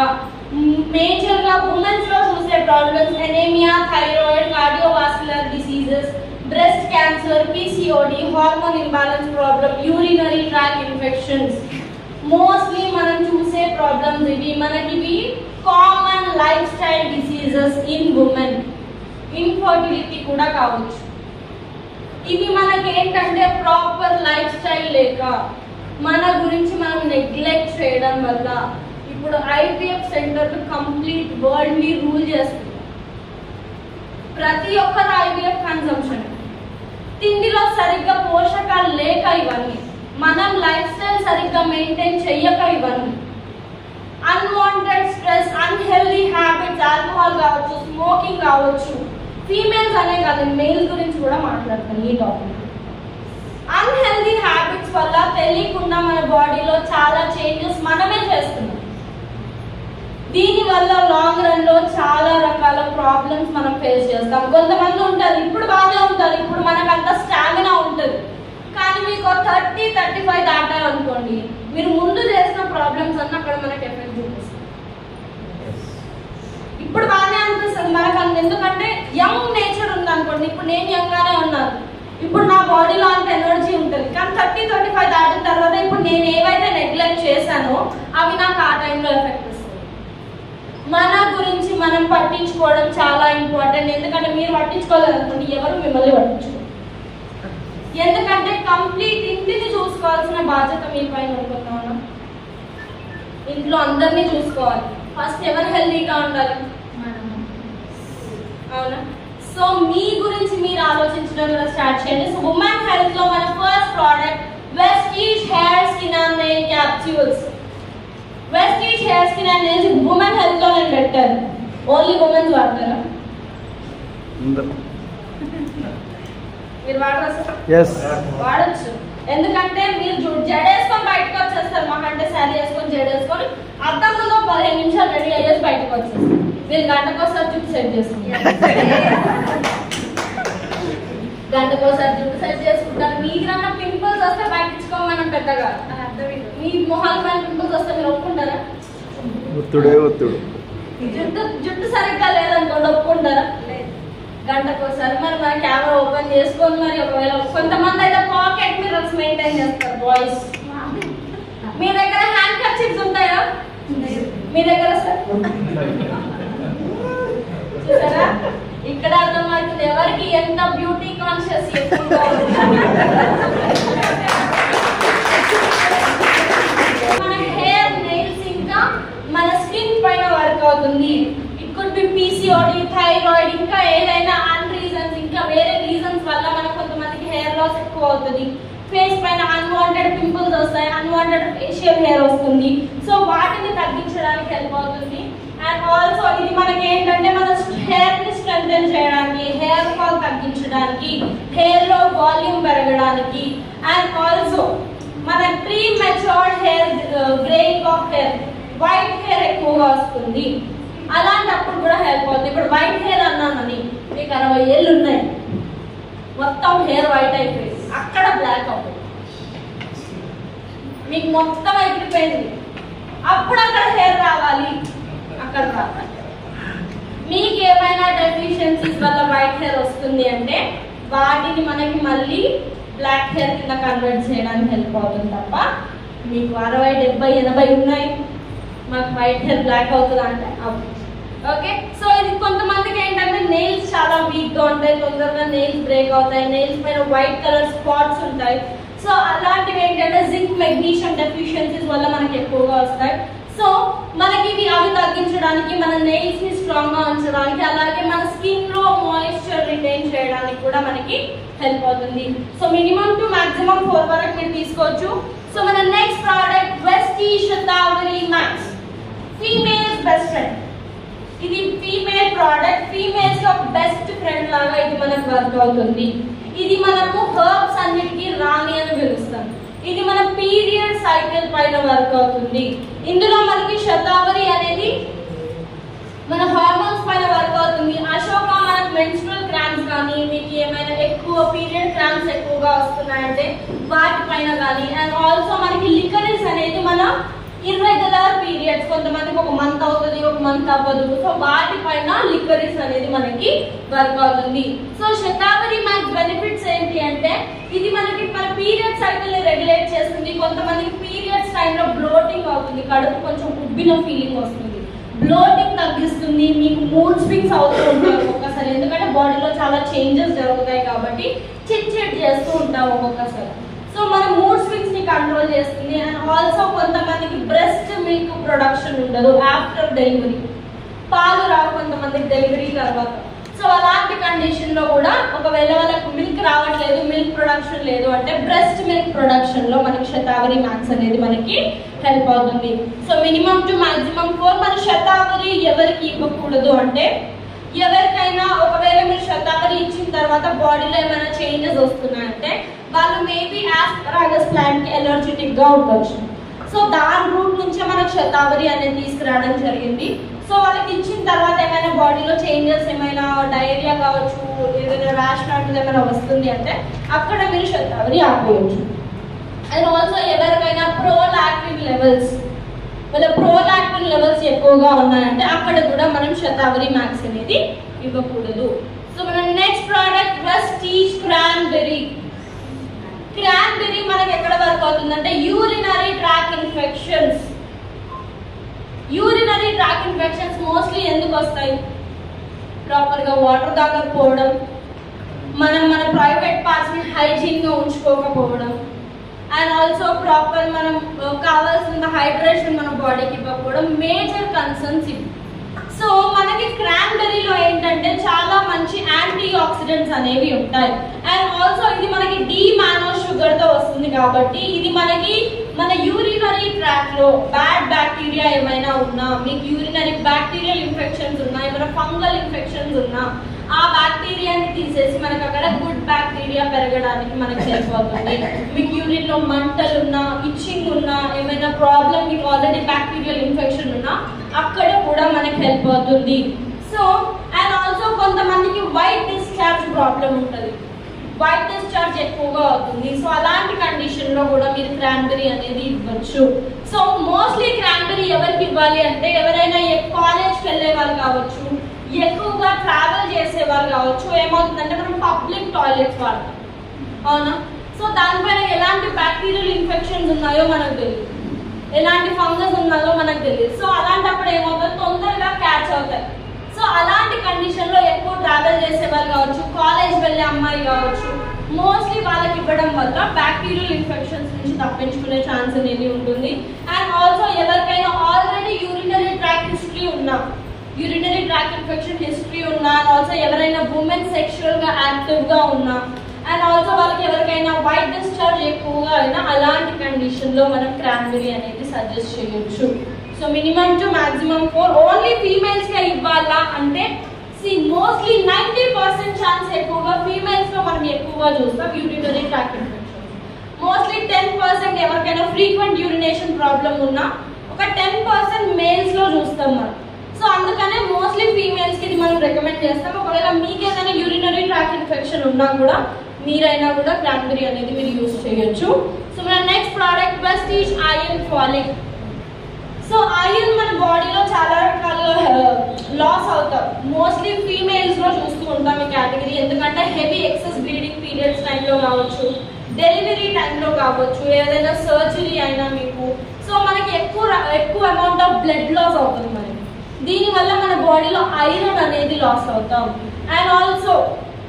మేజర్ గా ఉమెన్స్ లో చూసే problems anaemia, thyroid, cardiovascular diseases, breast cancer, PCOD, hormone imbalance problem, urinary tract infections, mostly మనం చూసే ప్రాబ్లమ్స్ ఇవి. మనకి common life style diseases in women. Infertility కూడా కావచ్చు. ఇవి మనకి ఏంటంటే ప్రాపర్ లైఫ్ స్టైల్ లేక మన గురించి మనం నెగ్లెక్ట్ చేయడం వల్ల ఇప్పుడు IVF సెంటర్లు కంప్లీట్ వరల్డ్ ని రూల్ చేస్తుంది. ప్రతి ఒక్కరు IVF కన్సంప్షన్, తిండిలో సరిగ్గా పోషకాలు లేక ఇవన్నీ, మనం లైఫ్ స్టైల్ సరిగ్గా మెయింటైన్ చెయ్యక ఇవన్నీ, unwanted stress, unhealthy habits, alcohol కావచ్చు, స్మోకింగ్ కావచ్చు. ఫీమేల్స్ అనే కాదు, మేల్స్ గురించి కూడా మాట్లాడతాను ఈ టాపిక్. అన్హెల్దీ హ్యాబిట్స్ వల్ల తెలియకుండా మన బాడీలో చాలా చేంజెస్ మనమే చేస్తున్నాం. దీనివల్ల లాంగ్ రన్ లో చాలా రకాల ప్రాబ్లమ్స్ మనం ఫేస్ చేస్తాం. కొంతమంది ఉంటారు ఇప్పుడు బాగానే ఉంటారు, ఇప్పుడు మనకు అంత స్టామినా ఉంటుంది, కానీ మీకు 30-35 దాటాలనుకోండి, మీరు ముందు చేసిన ప్రాబ్లమ్స్ అన్న అక్కడ మనకు ఎఫెక్ట్ చూపిస్తుంది. ఇప్పుడు బాగానే అనిపిస్తుంది మనకు, ఎందుకంటే యంగ్ నేచర్ ఉంది అనుకోండి. ఇప్పుడు నేను యంగ్ గానే ఉన్నాను, ఇప్పుడు నా బాడీలో అంత ఎనర్జీ ఉంటుంది, కానీ 30-35 దాటిన తర్వాత ఎఫెక్ట్ వస్తుంది. మన గురించి మనం పట్టించుకోవడం చాలా ఇంపార్టెంట్. ఎందుకంటే మీరు పట్టించుకోలేదనుకోండి, ఎవరు మిమ్మల్ని పట్టించుకోరు. ఎందుకంటే కంప్లీట్ ఇంటిని చూసుకోవాల్సిన బాధ్యత మీ పైన అనుకుంటున్నాను. ఇంట్లో అందరినీ చూసుకోవాలి. ఫస్ట్ ఎవరు హెల్తీగా ఉండాలి? అవునా? సో మీ గురించి మీరు ఆలోచించడం కూడా స్టార్ట్ చేయండి. సో ఉమెన్ హెల్త్ లో మన first product Vestige hair skin and nail capsules. Vestige hair skin and nails women health లో నేను పెట్టాను. ఓన్లీ ఉమెన్స్ వాడతారా? మీరు వాడచ్చు. ఎందుకంటే మీరు జడేసుకొని బయటకు వచ్చేస్తారు. మాకంటే శారీ వేసుకొని జడేసుకొని అర్థం ముందు 15 నిమిషాలు రెడీ అయ్యేసి బయటకు వచ్చేస్తారు. మీరు గంటకోసారి జుట్టు సెట్ చేసుకుంటారు. గంటకోసారి జుట్టు సెట్ చేసుకుంటారు. మీకన్నా పింపుల్స్ వస్తే పట్టించుకోమని పెద్దగా మీ మొహాల పైన పింపుల్స్ వస్తే మీరు ఒప్పుకుంటారా? జుట్టు సరిగ్గా లేదనుకోండి, ఒప్పుకుంటారా? గంటకోసారి మరి మన కెమెరా ఓపెన్ చేసుకొని మరి ఒకవేళ కొంతమంది అయితే పాకెట్ మిర్రర్స్ మెయింటైన్ చేస్తారు బాయ్స్. మీ దగ్గర హ్యాండ్ కర్చీఫ్స్ ఉంటాయా? మీ దగ్గర చూసారా? ఇక్కడ అర్థమవుతుంది ఎవరికి ఎంత బ్యూటీ కాన్షియస్ ఎక్కువగా ఉంటుంది. మన హెయిర్, నెయిల్స్ ఇంకా మన స్కిన్ పైన వర్క్ అవుతుంది. PCOD, థైరాయిడ్, ఇంకా ఏదైనా రీజన్స్, ఇంకా వేరే రీజన్స్ వల్ల మనకు కొంతమందికి హెయిర్ లాస్ ఎక్కువ అవుతుంది. ఫేస్ పైన అన్వాంటెడ్ పింపుల్స్ వస్తాయి, అన్వాంటెడ్ ఫేషియల్ హెయిర్ వస్తుంది. సో వాటిని తగ్గించడానికి హెల్ప్ అవుతుంది. అండ్ ఆల్సో ఇది మనకి ఏంటంటే మన హెయిర్ ని స్ట్రెంథెన్ చేయడానికి, హెయిర్ ఫాల్ తగ్గించడానికి, హెయిర్ లో వాల్యూమ్ పెరగడానికి, అండ్ ఆల్సో మన pre matured hair, greying of hair, white hair ఎక్కువగా వస్తుంది. అలాంటప్పుడు కూడా హెల్ప్ అవుతుంది. ఇప్పుడు వైట్ హెయిర్ అన్నానని మీకు 60 ఏళ్ళు ఉన్నాయి, మొత్తం హెయిర్ వైట్ అయిపోయింది, అక్కడ బ్లాక్ అవుతుంది, మీకు మొత్తం అయిపోయింది, అప్పుడు అక్కడ హెయిర్ రావాలి, అక్కడ రావాలి. మీకు ఏమైనా డెఫిషియన్సీస్ వల్ల వైట్ హెయిర్ వస్తుంది అంటే వాటిని మనకి మళ్ళీ బ్లాక్ హెయిర్ కింద కన్వర్ట్ చేయడానికి హెల్ప్ అవుతుంది తప్ప మీకు 60, 70, 80 ఉన్నాయి మాకు వైట్ హెయిర్ బ్లాక్ అవుతుంది అంటే ఓకే. సో ఇది కొంతమందికి ఏంటంటే నెయిల్స్ చాలా వీక్ గా ఉంటాయి, తొందరగా నెయిల్స్ బ్రేక్ అవుతాయి, నెయిల్స్ పైన వైట్ కలర్ స్పాట్స్ ఉంటాయి. సో అలాంటివి ఏంటంటే జింక్, మెగ్నీషియం డెఫిషియన్సీస్ వల్ల మనకి ఎక్కువగా వస్తాయి. సో మనకి అవి తగ్గించడానికి, మన నెయిల్స్ ని స్ట్రాంగ్ గా ఉంచడానికి, అలాగే మన స్కిన్ లో మాయిశ్చర్ రిటైన్ చేయడానికి కూడా మనకి హెల్ప్ అవుతుంది. సో మినిమం టు మాక్సిమం 4 వరకు మీరు తీసుకోవచ్చు. సో మన next product Vestige shatavari max, females best friend. ఇది ఫీమేల్ ప్రోడక్ట్, ఫీమేల్స్ యొక్క బెస్ట్ ఫ్రెండ్ లాగా ఇది మనకు వర్క్ అవుతుంది. ఇది మనము హర్బ్స్ అన్నిటికీ రాణి అని పిలుస్తాం. ఇది మన పీరియడ్ సైకిల్ పైన వర్క్ అవుతుంది. ఇందులో మనకి శతావరి అనేది మన హార్మోన్స్ పైన వర్క్ అవుతుంది. అశోక మనకు మెన్స్ట్రువల్ క్రాంప్స్ కానీ, మీకు ఏమైనా ఎక్కువ పీరియడ్ క్రాంప్స్ ఎక్కువగా వస్తున్నాయంటే వాటి పైన కానీ, అండ్ ఆల్సో మనకి లికరిస్ అనేది మన ఇర్రెగ్యులర్ పీరియడ్స్, కొంతమందికి 1 మంత్ అవుతుంది, 1 మంత్ అవ్వదు. సో వాటి పైన లికరిస్ అనేది మనకి వర్క్ అవుతుంది. సో శతావరి మ్యాక్స్ బెనిఫిట్స్ ఏంటి అంటే ఇది మనకి మన పీరియడ్ సైకిల్ ని రెగ్యులేట్ చేస్తుంది. కొంతమందికి పీరియడ్స్ టైంలో బ్లోటింగ్ అవుతుంది, కడుపు కొంచెం ఉబ్బిన ఫీలింగ్ వస్తుంది, బ్లోటింగ్ తగ్గిస్తుంది. మీకు మూడ్ స్వింగ్స్ అవుతూ ఉంటాయి ఒక్కొక్కసారి, ఎందుకంటే బాడీలో చాలా చేంజెస్ జరుగుతాయి కాబట్టి చిట్ చేస్తూ ఉంటాం ఒక్కొక్కసారి. సో మన మూడ్ స్వింగ్స్ ని కంట్రోల్ చేస్తుంది. అండ్ ఆల్సో కొంతమందికి బ్రెస్ట్ మిల్క్ ప్రొడక్షన్ ఉండదు ఆఫ్టర్ డెలివరీ, పాలు రావు కొంతమందికి డెలివరీ తర్వాత. సో అలాంటి కండిషన్ లో కూడా ఒకవేళ వాళ్ళకి మిల్క్ రావట్లేదు, మిల్క్ ప్రొడక్షన్ లేదు అంటే బ్రెస్ట్ మిల్క్ ప్రొడక్షన్ లో మనకి శతావరి మ్యాక్స్ అనేది మనకి హెల్ప్ అవుతుంది. So minimum to maximum 4. మన శతావరి ఎవరికి ఇవ్వకూడదు అంటే ఎవరికైనా ఒకవేళ మీరు శతావరి ఇచ్చిన తర్వాత బాడీలో ఏమైనా చేంజెస్ వస్తున్నాయంటే వాళ్ళు మేబీ ఆస్పరాగస్ ప్లాంట్ కి ఎలర్జెటిక్ గా ఉండొచ్చు. సో దాని రూట్ నుంచే మనకు శతావరి అనేది తీసుకురావడం జరిగింది. సో వాళ్ళకి ఇచ్చిన తర్వాత ఏమైనా బాడీలో చేంజెస్, ఏమైనా డయేరియా కావచ్చు, ఏదైనా ర్యాష్ లాంటిది ఏమైనా వస్తుంది అంటే అక్కడ మీరు శతావరి ఆపేయచ్చు. అండ్ ఆల్సో ఎవరికైనా ప్రోలాక్టిన్ లెవెల్స్ ఎక్కువగా ఉన్నాయంటే అక్కడ కూడా మనం శతావరి మ్యాక్స్ అనేది ఇవ్వకూడదు. సో మన next product Vestige cranberry. Cranberry మనకి ఎక్కడ వర్క్ అవుతుందంటే urinary tract infections, urinary tract infections mostly ఎందుకు వస్తాయి? ప్రాపర్గా వాటర్ తాగకపోవడం, మన ప్రైవేట్ పార్ట్స్ ని హైజీన్ గా ఉంచుకోకపోవడం, అండ్ ఆల్సో ప్రాపర్ మనం కావాల్సిన హైడ్రేషన్ మన బాడీకి ఇవ్వకపోవడం మేజర్ కన్సర్న్స్ ఇవి. సో మనకి క్రాన్బెర్రీలో ఏంటంటే చాలా మంచి యాంటీ ఆక్సిడెంట్స్ అనేవి ఉంటాయి. అండ్ ఆల్సో ఇది మనకి డీమానో షుగర్ తో వస్తుంది కాబట్టి ఇది మనకి మన యూరినరీ ట్రాక్ లో బ్యాడ్ బ్యాక్టీరియా ఏమైనా ఉన్నా, మీకు యూరినరీ బ్యాక్టీరియల్ ఇన్ఫెక్షన్స్ ఉన్నా, ఏమైనా ఫంగల్ ఇన్ఫెక్షన్స్ ఉన్నా ఆ బ్యాక్టీరియాని తీసేసి మనకు అక్కడ గుడ్ బ్యాక్టీరియా పెరగడానికి మనకు హెల్ప్ అవుతుంది. మీకు యూరిన్ లో మంటలు ఉన్నా, ఇచ్చింగ్ ఉన్నా, ఏమైనా ప్రాబ్లం మీకు ఆల్రెడీ బ్యాక్టీరియల్ ఇన్ఫెక్షన్ ఉన్నా అక్కడ కూడా మనకి హెల్ప్ అవుతుంది. సో అండ్ ఆల్సో కొంతమందికి వైట్ డిశ్చార్జ్ ప్రాబ్లం ఉంటుంది, వైట్ డిశ్చార్జ్ ఎక్కువగా అవుతుంది. సో అలాంటి కండిషన్ లో కూడా మీరు క్రాన్బెర్రీ అనేది ఇవ్వచ్చు. సో మోస్ట్లీ క్రాన్బెర్రీ ఎవరికి ఇవ్వాలి అంటే ఎవరైనా కాలేజ్కి వెళ్ళే వాళ్ళు కావచ్చు, ఎక్కువగా ట్రావెల్ చేసే వాళ్ళు కావచ్చు. ఏమవుతుందంటే మనం పబ్లిక్ టాయిలెట్స్ వాడతాం, అవునా? సో దానిపైన ఎలాంటి బ్యాక్టీరియల్ ఇన్ఫెక్షన్స్ ఉన్నాయో మనకు తెలియదు, ఎలాంటి ఫంగస్ ఉన్నాయో మనకు తెలియదు. సో అలాంటప్పుడు ఏమవుతుంది, తొందరగా క్యాచ్ అవుతాయి. సో అలాంటి కండిషన్ లో ఎక్కువ ట్రావెల్ చేసే వాళ్ళు కావచ్చు, కాలేజ్ వెళ్ళే అమ్మాయి కావచ్చు, మోస్ట్లీ వాళ్ళకి ఇవ్వడం వల్ల బ్యాక్టీరియల్ ఇన్ఫెక్షన్స్ నుంచి తప్పించుకునే ఛాన్స్ అనేది ఉంటుంది. అండ్ ఆల్సో ఎవరికైనా ఆల్రెడీ యూరినరీ ట్రాక్ హిస్టరీ ఉన్నా, యూరినరీ ట్రాక్ ఇన్ఫెక్షన్ హిస్టరీ ఉన్నా, అండ్ ఆల్సో ఎవరైనా ఉమెన్ సెక్షువల్ గా యాక్టివ్ గా ఉన్నా, అండ్ ఆల్సో వాళ్ళకి ఎవరికైనా వైట్ డిశ్చార్జ్ ఎక్కువగా అయినా అలాంటి కండిషన్ లో మనం క్రాన్బెర్రీ అనేది సజెస్ట్ చేయొచ్చు. So minimum to maximum 4 only females గా ఇవ్వాలా అంటే మోస్ట్లీ 90% ఛాన్స్ ఎక్కువగా ఫీమేల్స్ లో మనం ఎక్కువగా చూస్తాం యూరినరీ ట్రాక్ ఇన్ఫెక్షన్. మోస్ట్లీ 10% ఎవరికైనా ఫ్రీక్వెంట్ యూరినేషన్ ప్రాబ్లం ఉన్నా ఒక 10% మేల్స్ లో చూస్తాం మనం. సో అందుకనే మోస్ట్లీ ఫీమేల్స్ కి ఇది మనం రికమెండ్ చేస్తాం. ఒకవేళ మీకు ఏదైనా యూరినరీ ట్రాక్ ఇన్ఫెక్షన్ ఉన్నా కూడా మీరైనా కూడా క్రాన్బెర్రీ అనేది మీరు యూజ్ చేయొచ్చు. సో మన next product Vestige iron phallic. So iron మన బాడీలో చాలా రకాలుగా లాస్ అవుతాం. మోస్ట్లీ ఫీమేల్స్ లో చూస్తూ ఉంటాం ఈ కేటగిరీ, ఎందుకంటే హెవీ ఎక్సెస్ బ్లీడింగ్ పీరియడ్స్ టైంలో కావచ్చు, డెలివరీ టైంలో కావచ్చు, ఏదైనా సర్జరీ అయినా మీకు. సో మనకి ఎక్కువ అమౌంట్ ఆఫ్ బ్లడ్ లాస్ అవుతుంది మనకి. దీనివల్ల మన బాడీలో ఐరన్ అనేది లాస్ అవుతాం. అండ్ ఆల్సో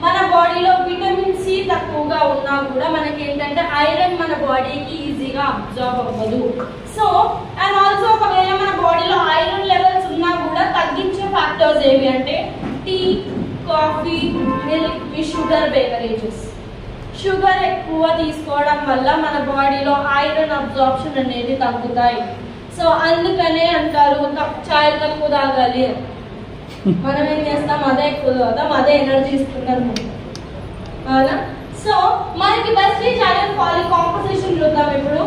మన బాడీలో విటమిన్ సి తక్కువగా ఉన్నా కూడా మనకి ఏంటంటే ఐరన్ మన బాడీకి ఈజీగా అబ్జర్వ్ అవ్వదు. సో అండ్ ఆల్సో ఒకవేళ మన బాడీలో ఐరన్ లెవెల్స్ ఉన్నా కూడా తగ్గించే ఫ్యాక్టర్స్ ఏవి అంటే tea, coffee, milk, sugar beverages. Sugar ఎక్కువ తీసుకోవడం వల్ల మన బాడీలో ఐరన్ అబ్జార్ప్షన్ అనేది తగ్గుతాయి. సో అందుకనే అంటారు చాయ్ తక్కువ తాగాలి. మనం ఏం చేస్తాం, అదే ఎక్కువ తాగుతాం, అదే ఎనర్జీ ఇస్తుంది అనుకుంటాం, అవునా? సో మనకి వెస్టీజ్ ఐరన్ ఫాలిక్ కాంపోజిషన్ చూద్దాం ఇప్పుడు.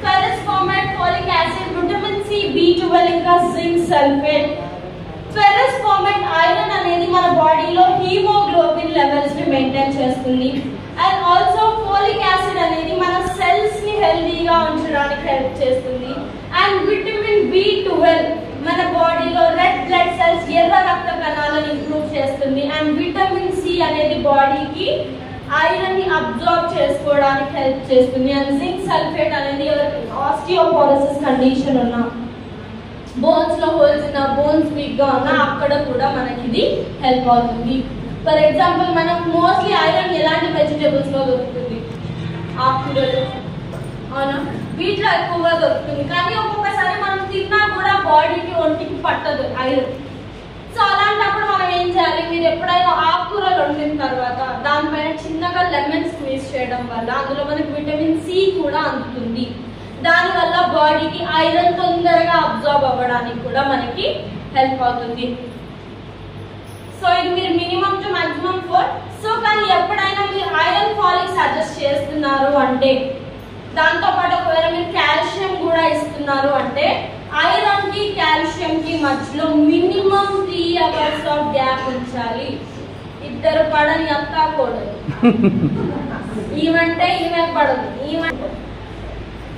Ferrous formate, folic acid, vitamin C, B12 ఇంకా zinc sulphate. Ferrous formate iron అనేది మన బాడీలో హీమోగ్లోబిన్ లెవెల్స్ ని మెయింటైన్ చేస్తుంది. అండ్ ఆల్సో ఫోలిక్ యాసిడ్ అనేది మన సెల్స్ ని హెల్దీగా ఉంచడానికి హెల్ప్ చేస్తుంది. అండ్ విటమిన్ B12 మన బాడీలో రెడ్ బ్లడ్ సెల్స్, ఎర్ర రక్త కణాలను ఇంప్రూవ్ చేస్తుంది. అండ్ విటమిన్ సి అనేది బాడీకి ఐరన్ ని అబ్జార్బ్ చేసుకోవడానికి హెల్ప్ చేస్తుంది. అండ్ జింక్ సల్ఫేట్ అనేది ఆస్టియోపోరోసిస్ కండిషన్ ఉన్నా, బోన్స్ లో హోల్స్ ఉన్నా, బోన్స్ వీక్ గా ఉన్నా అక్కడ కూడా మనకి ఇది హెల్ప్ అవుతుంది. ఫర్ ఎగ్జాంపుల్ మనం మోస్ట్లీ ఐరన్ ఎలాంటి వెజిటేబుల్స్ లో దొరుకుతుంది, ఆకుకూరలు, అవునా, వీటిలో ఎక్కువగా దొరుకుతుంది. కానీ ఒక్కొక్కసారి మనం తిన్నా కూడా బాడీకి ఒంటికి పట్టదు ఐరన్. సో అలాంటప్పుడు మనం ఏం చేయాలి, మీరు ఎప్పుడైనా ఆకుకూరలు వండిన తర్వాత దానిపైన చిన్నగా లెమన్ స్క్వీజ్ చేయడం వల్ల అందులో మనకి విటమిన్ సి కూడా అందుతుంది. దానివల్ల బాడీకి ఐరన్ తొందరగా అబ్జార్బ్ అవ్వడానికి కూడా మనకి హెల్ప్ అవుతుంది. సో ఇది మీరు మినిమం టు మాక్సిమం 4. సో కానీ ఎప్పుడైనా మీరు ఐరన్ ఫాలిక్ సజెస్ట్ చేస్తున్నారు అంటే దాంతో పాటు ఒకవేళ మీరు కాల్షియం కూడా ఇస్తున్నారు అంటే ఐరన్ కి కాల్షియం కి మధ్యలో మినిమం 3 hours ఆఫ్ గ్యాప్ ఉంచాలి. ఇద్దరు పడని అత్తా కూడదు, ఈమంటే ఈమె పడదు, ఈమంటే.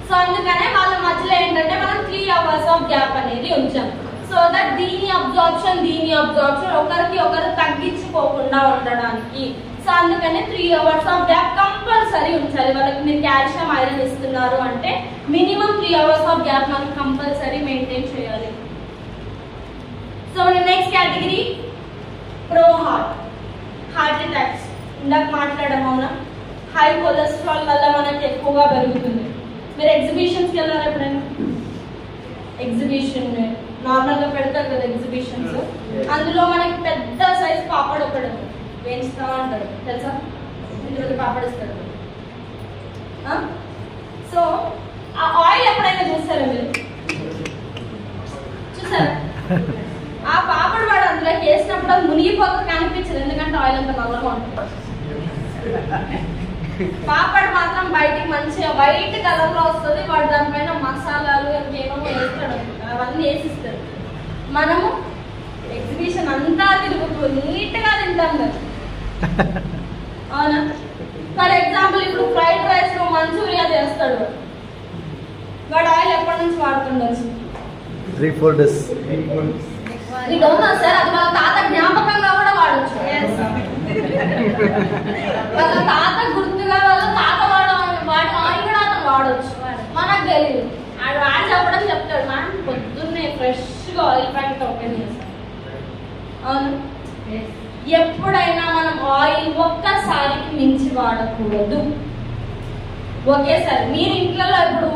సో అందుకనే వాళ్ళ మధ్యలో ఏంటంటే మనం 3 hours ఆఫ్ గ్యాప్ అనేది ఉంచాం. సో దట్ దీని అబ్జార్ప్షన్ ఒకరికి ఒకరు తగ్గించుకోకుండా ఉండడానికి. సో అందుకనే 3 hours ఆఫ్ గ్యాప్ కంపల్సరీ ఉంచాలి. వాళ్ళకి మీరు కాల్షియం ఐరన్ ఇస్తున్నారు అంటే మినిమం 3 hours ఆఫ్ గ్యాప్ మనం కంపల్సరీ మెయింటైన్ చేయాలి. So next category pro heart attacks. ఇందాక మాట్లాడడం అవునా, హై కొలెస్ట్రాల్ వల్ల మనకి ఎక్కువగా పెరుగుతుంది. మీరు ఎగ్జిబిషన్స్కి వెళ్ళారు ఎప్పుడైనా? ఎగ్జిబిషన్ నార్మల్గా పెడతారు కదా ఎగ్జిబిషన్స్, అందులో మనకి పెద్ద సైజ్ పాపడ్ ఒకడు వేయించుతా ఉంటాడు తెలుసా, ఇందులో పాపడ్ ఇస్తాడు. సో ఆ ఆయిల్ ఎప్పుడైనా చూసారా మీరు? చూసారా? ఆ పాపడ్ వాడు అందులోకి వేసినప్పుడు అది మునిగిపోక కనిపించదు, ఎందుకంటే ఆయిల్ అంతా నల్లగా ఉంటుంది. పాపడ్ మాత్రం బయటికి మంచిగా వైట్ కలర్ లో వస్తుంది. వాడు దానిపైన మసాలాలు ఇంకేమో వేస్తాడు, అవన్నీ వేసిస్తాడు. మనము ఎగ్జిబిషన్ అంతా తిరుగుతూ నీట్ గా తింటాం కదా, అవునా? ఫర్ ఎగ్జాంపుల్ ఇప్పుడు ఫ్రైడ్ రైస్ లో మంచూరియా చేస్తాడు, వాడు ఆయిల్ ఎప్పటి నుంచి వాడుతుండొచ్చు? 3-4 days. ఇది అవునా సార్? అది వాళ్ళ తాత జ్ఞాపకంగా కూడా వాడచ్చు, వాళ్ళ తాత గుర్తుగా వాళ్ళ తాత వాడిన ఆయిల్ కూడా అతను వాడచ్చు. మనకు తెలియదు, వాడు చెప్పడం చెప్తాడు. మనం పొద్దున్నే ఫ్రెష్ గా ఆయిల్ ప్యాకెట్ ఓపెన్ చేస్తాం, అవును. ఎప్పుడైనా మనం ఆయిల్ ఒక్కసారికి మించి వాడకూడదు, ఒకేసారి. మీరు ఇంట్లో ఇప్పుడు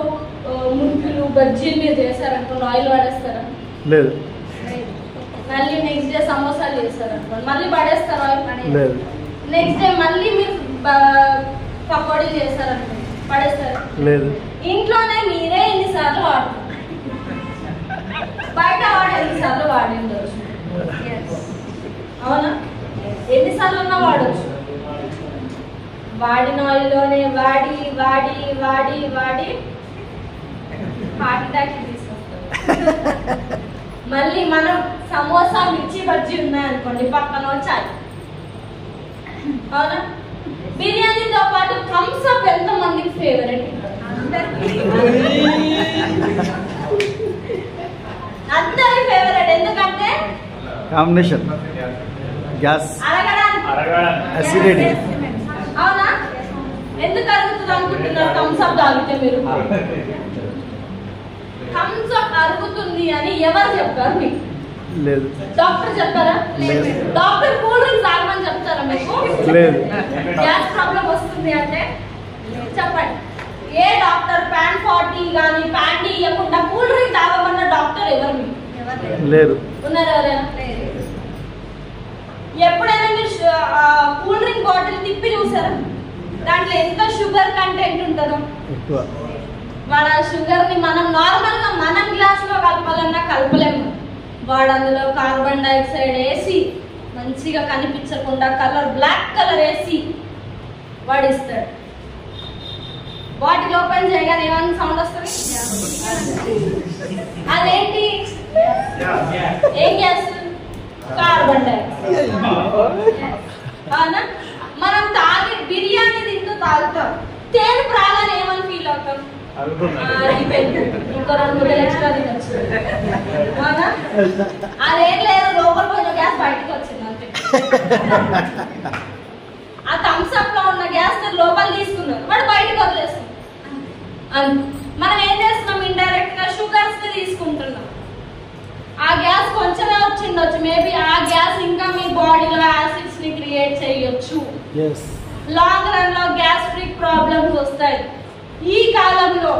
మురుకులు బజ్జీలు మీరు చేశారనుకోండి, ఆయిల్ వాడేస్తారా? లేదు. మళ్ళీ నెక్స్ట్ డే సమోసాలు చేస్తారనుకోండి, మళ్ళీ పడేస్తారా ఆయిల్? లేదు. నెక్స్ట్ డే మళ్ళీ మీరు పకోడీలు చేస్తారనుకోండి, పడేస్తారా? లేదు. ఇంట్లోనే మీరే ఎన్నిసార్లు వాడుతారు, బయట వాడు ఎన్నిసార్లు వాడిండొచ్చు, అవునా? ఎన్నిసార్లు ఉన్నా వాడచ్చు. వాడిన ఆయిల్లోనే వాడి వాడి వాడి వాడి హార్ట్ అటాక్ తీసుకొస్తారు. మళ్ళీ మనం సమోసా మిర్చి బజ్జీ ఉన్నాయనుకోండి, పక్కన వచ్చాయి, అవునా? బిర్యానీతో పాటు థమ్స్ అప్ ఎంత మందికి ఫేవరెట్? అందరి ఫేవరెట్. ఎందుకంటే కాంబినేషన్ గ్యాస్ అరగడానికి, అసిడిటీ. అవునా? ఎందుకు అరుగుతుంది అనుకుంటున్నారు థమ్స్ అప్ తాగితే మీరు? థమ్స్ అప్ అరుగుతుంది అని ఎవరు చెప్పారు మీకు? లేదు. డాక్టర్ చెప్పారా? లేదు. డాక్టర్ కూల్ డ్రింక్స్ తాగమని చెప్తారా మీకు? లేదు. గ్యాస్ ప్రాబ్లం వస్తుంది అంటే చెప్పండి. ఏ డాక్టర్ ప్యాన్ 40 కానీ ప్యాన్ ఇవ్వకుండా కూల్ డ్రింక్ తాగమన్న డాక్టర్ ఎవరు మీకు? లేరు. ఉన్నారు ఎవరైనా? ఎప్పుడైనా మీరు కూల్ డ్రింక్ బాటిల్ తిప్పి చూసారా? దాంట్లో ఎంత షుగర్ కంటెంట్ ఉంటుందో? ఎక్కువ. వాడు ఆ షుగర్ ని మనం నార్మల్ గా మనం గ్లాస్ లో కలపాలన్నా కలపలేము. వాడు అందులో కార్బన్ డైఆక్సైడ్ వేసి మంచిగా కనిపించకుండా కలర్ బ్లాక్ కలర్ వేసి వాడు ఇస్తాడు. బాటిల్ ఓపెన్ చేయగానే ఏమన్నా సౌండ్ వస్తుంది? అదేంటి? ఏం గ్యాస్? Carbon dioxide. అవునా? మనం తాగి బిర్యానీ తింటూ తాగుతాం, తేను రాగానే ఏమని ఫీల్ అవుతాం? ఇంకో 2 ముద్దలు ఎక్స్ట్రా తినొచ్చు, అవునా? అదేం లేదు, లోపల పోయిన గ్యాస్ బయటకు వచ్చింది అంతే. ఆ థమ్స్ అప్ లో ఉన్న గ్యాస్ లోపల తీసుకున్నారు, వాడు బయటకు వదిలేస్తుంది. మనం ఏం చేస్తున్నాం? ఇండైరెక్ట్ గా షుగర్స్ ని తీసుకుంటున్నాం. ఆ గ్యాస్ కొంచెమే వచ్చిండొచ్చు, మేబీ ఆ గ్యాస్ ఇంకా మీ బాడీలో యాసిడ్స్ ని క్రియేట్ చేయొచ్చు. లాంగ్ రన్ లో గ్యాస్ట్రిక్ ప్రాబ్లమ్స్ వస్తాయి. ఈ కాలంలో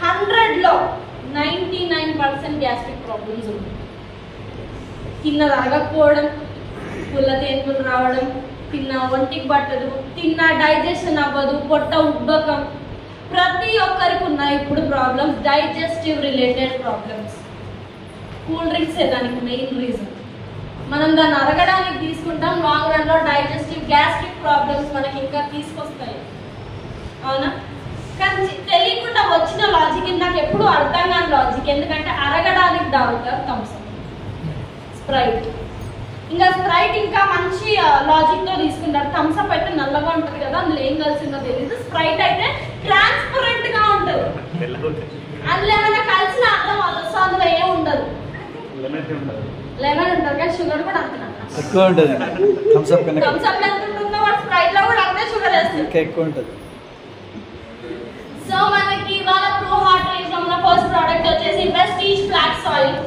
100లో 99% గ్యాస్ట్రిక్ ప్రాబ్లమ్స్ ఉన్నాయి. తిన్నది అరగకపోవడం, పుల్ల తేన్పులు రావడం, తిన్న ఒంటికి పట్టదు, తిన్న డైజెషన్ అవ్వదు, పొట్ట ఉబ్బకం, ప్రతి ఒక్కరికి ఉన్నాయి ఇప్పుడు problems, digestive related problems. Cool drinks దానికి మెయిన్ రీజన్. మనం దాన్ని అరగడానికి తీసుకుంటాం, లాంగ్ రన్ లో డైజెస్టివ్ గ్యాస్ట్రిక్ ప్రాబ్లమ్స్ మనకి ఇంకా తీసుకొస్తాయి, అవునా? కానీ తెలియకుండా వచ్చిన లాజిక్ నాకు ఎప్పుడు అర్థం కాని లాజిక్. ఎందుకంటే అరగడానికి తాగుతారు థమ్స్ అప్, స్ప్రైట్. ఇంకా స్ప్రైట్ ఇంకా మంచి లాజిక్ తో తీసుకుంటారు. థమ్స్ అప్ అయితే నల్లగా ఉంటది కదా, అందులో ఏం కలిసిందో తెలియదు. స్ప్రైట్ అయితే ట్రాన్స్పరెంట్ గా ఉంటది, అందులో ఏమైనా కలిసిన అర్థం అవుతుంది. సో అందులో ఏం ఉండదు, లెమన్ ఉంటుంది కానీ షుగర్ కూడా అంత ఎక్కువ ఉంటుంది. థమ్స్ అప్ కన్నా థమ్స్ అప్ ఎంత ఉంటుందో వాడు స్ప్రైట్ లో కూడా అంతే షుగర్ వేస్తుంది, ఇంకా ఎక్కువ ఉంటుంది. సో మనకి వాళ్ళ ప్రో హార్ట్ రేజ్ లో ఫస్ట్ ప్రోడక్ట్ వచ్చేసి Prestige flax oil.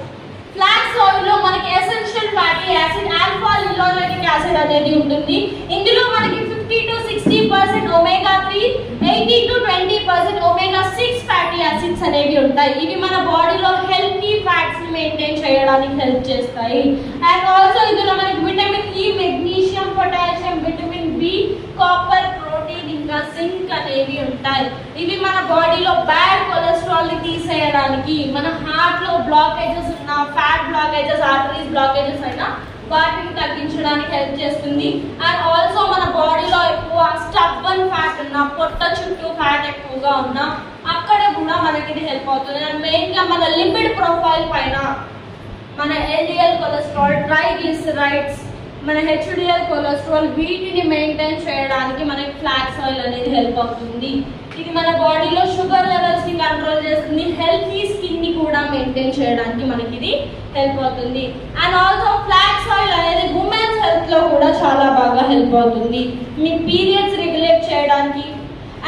Flax oil లో మనకి essential fatty acid alpha linolenic acid అనేది ఉంటుంది. ఇందులో మనకి 50 to 60% omega 3, 80 to 20% omega 6 fatty acids అనేవి ఉంటాయి. ఇవి మన బాడీలో హెల్తీ ఫ్యాట్స్ ని మెయింటైన్ చేయడానికి హెల్ప్ చేస్తాయి. అండ్ ఆల్సో ఇందులో మనకి vitamin E, magnesium, potassium, vitamin B, copper, protein, ఇంకా జింక్ అనేవి ఉంటాయి. ఇవి మన బాడీలో బ్యాడ్ కొలెస్ట్రాల్ ని తీసేయడానికి, మన హార్ట్ లో బ్లాకేజెస్ ఉన్న ఫ్యాట్ బ్లాకేజెస్, ఆర్టరీస్ బ్లాకేజెస్ అయినా వాటిని తగ్గించడానికి హెల్ప్ చేస్తుంది. అండ్ ఆల్సో మన బాడీలో ఎక్కువ స్టబ్బన్ ఫ్యాట్ ఉన్న, పొట్ట చుట్టూ ఫ్యాట్ ఎక్కువగా ఉన్న అక్కడ కూడా మనకి ఇది హెల్ప్ అవుతుంది. అండ్ మెయిన్ గా మన లిపిడ్ ప్రొఫైల్ పైన మన ఎల్డిఎల్ కొలెస్ట్రాల్, ట్రైగ్లిసరైడ్స్, మన హెచ్డిఎల్ కొలెస్ట్రాల్ వీటిని మెయింటైన్ చేయడానికి మనకి ఫ్లాక్స్ ఆయిల్ అనేది హెల్ప్ అవుతుంది. ఇది మన బాడీలో షుగర్ లెవెల్స్ ని కంట్రోల్ చేస్తుంది. హెల్తీ స్కిన్ ని కూడా మెయింటైన్ చేయడానికి మనకి ఇది హెల్ప్ అవుతుంది. అండ్ ఆల్సో ఫ్లాక్స్ ఆయిల్ అనేది ఉమెన్స్ హెల్త్ లో కూడా చాలా బాగా హెల్ప్ అవుతుంది. మీ పీరియడ్స్ రెగ్యులేట్ చేయడానికి,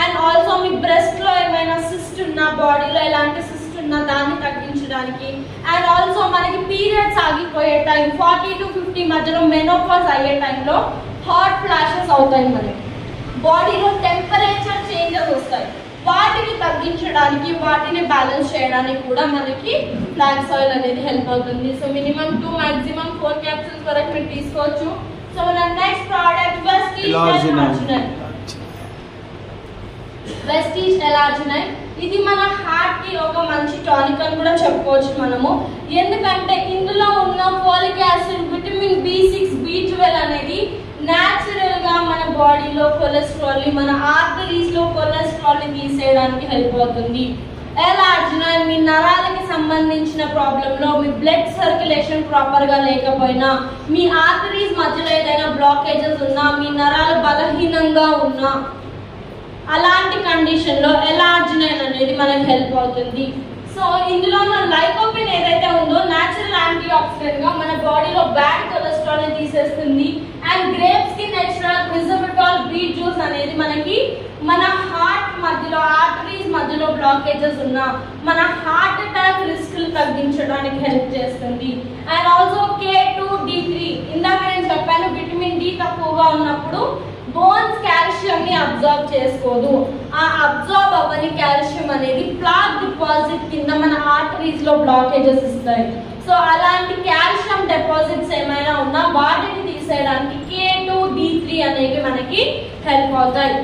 అండ్ ఆల్సో మీ బ్రెస్ట్ లో ఏమైనా సిస్ట్ ఉన్నా, బాడీలో ఎలాంటి సిస్ట్ ఉన్నా దాన్ని తగ్గించడానికి, అండ్ ఆల్సో మనకి పీరియడ్స్ ఆగిపోయే టైం 40 to 50 మధ్యలో మెనోపాజ్ అయ్యే టైంలో హాట్ ఫ్లాషెస్ అవుతాయి. మనకి బాడీలో టెంపరేచర్ చేంజెస్ వస్తాయి. వాటిని తగ్గించడానికి, వాటిని బ్యాలెన్స్ చేయడానికి కూడా మనకి ఫ్లాక్స్ ఆయిల్ అనేది హెల్ప్ అవుతుంది. సో మినిమం 2 maximum 4 capsules వరకు మీరు తీసుకోవచ్చు. సో మన నెక్స్ట్ ప్రోడక్ట్ వెస్టీజ్ ఎలార్జినైన్. ఇది మన హార్ట్ కి ఒక మంచి టానిక్ అని కూడా చెప్పుకోవచ్చు మనము. ఎందుకంటే ఇందులో ఉన్న folic acid, vitamin B6, B12 అనేది న్యాచురల్ గా మన బాడీలో కొలెస్ట్రాల్ ని, మన ఆర్టరీస్ లో కొలెస్ట్రాల్ ని తీసేయడానికి హెల్ప్ అవుతుంది. ఎలార్జినైన్ మీ నరాలకి సంబంధించిన ప్రాబ్లం లో, మీ బ్లడ్ సర్క్యులేషన్ ప్రాపర్ గా లేకపోయినా, మీ ఆర్టరీస్ మధ్యలో ఏదైనా బ్లాకేజెస్ ఉన్నా, మీ నరాలు బలహీనంగా ఉన్నా, అలాంటి కండిషన్ లో ఎలార్జినైన్ అనేది మనకు హెల్ప్ అవుతుంది. సో ఇందులో మన లైకోపిన్ ఏదైతే ఉందో న్యాచురల్ యాంటీ ఆక్సిడెంట్ గా మన బాడీలో బ్యాడ్ కొలెస్ట్రాల్ ని తీసేస్తుంది. అండ్ గ్రేప్స్ కి నేచురల్ క్విజబిటాల్ బీట్ జ్యూస్ అనేది మనకి మన హార్ట్ మధ్యలో, ఆర్టరీస్ మధ్యలో బ్లాకేజెస్ ఉన్నా, మన హార్ట్ అటాక్ రిస్క్ తగ్గించడానికి హెల్ప్ చేస్తుంది. అండ్ ఆల్సో K2D3 ఇందాక నేను చెప్పాను, విటమిన్ డి తక్కువగా ఉన్నప్పుడు బోన్స్ కాల్షియం ని అబ్జార్బ్ చేసుకోదు. ఆ అబ్జార్బ్ అవ్వని కాల్షియం అనేది ప్లాక్ డిపాజిట్ కింద మన ఆర్టరీస్ లో బ్లాకేజెస్ ఇస్తాయి. సో అలాంటి కాల్షియం డిపాజిట్స్ ఏమైనా ఉన్నా వాటిని తీసేయడానికి K2D3 అనేవి మనకి హెల్ప్ అవుతాయి.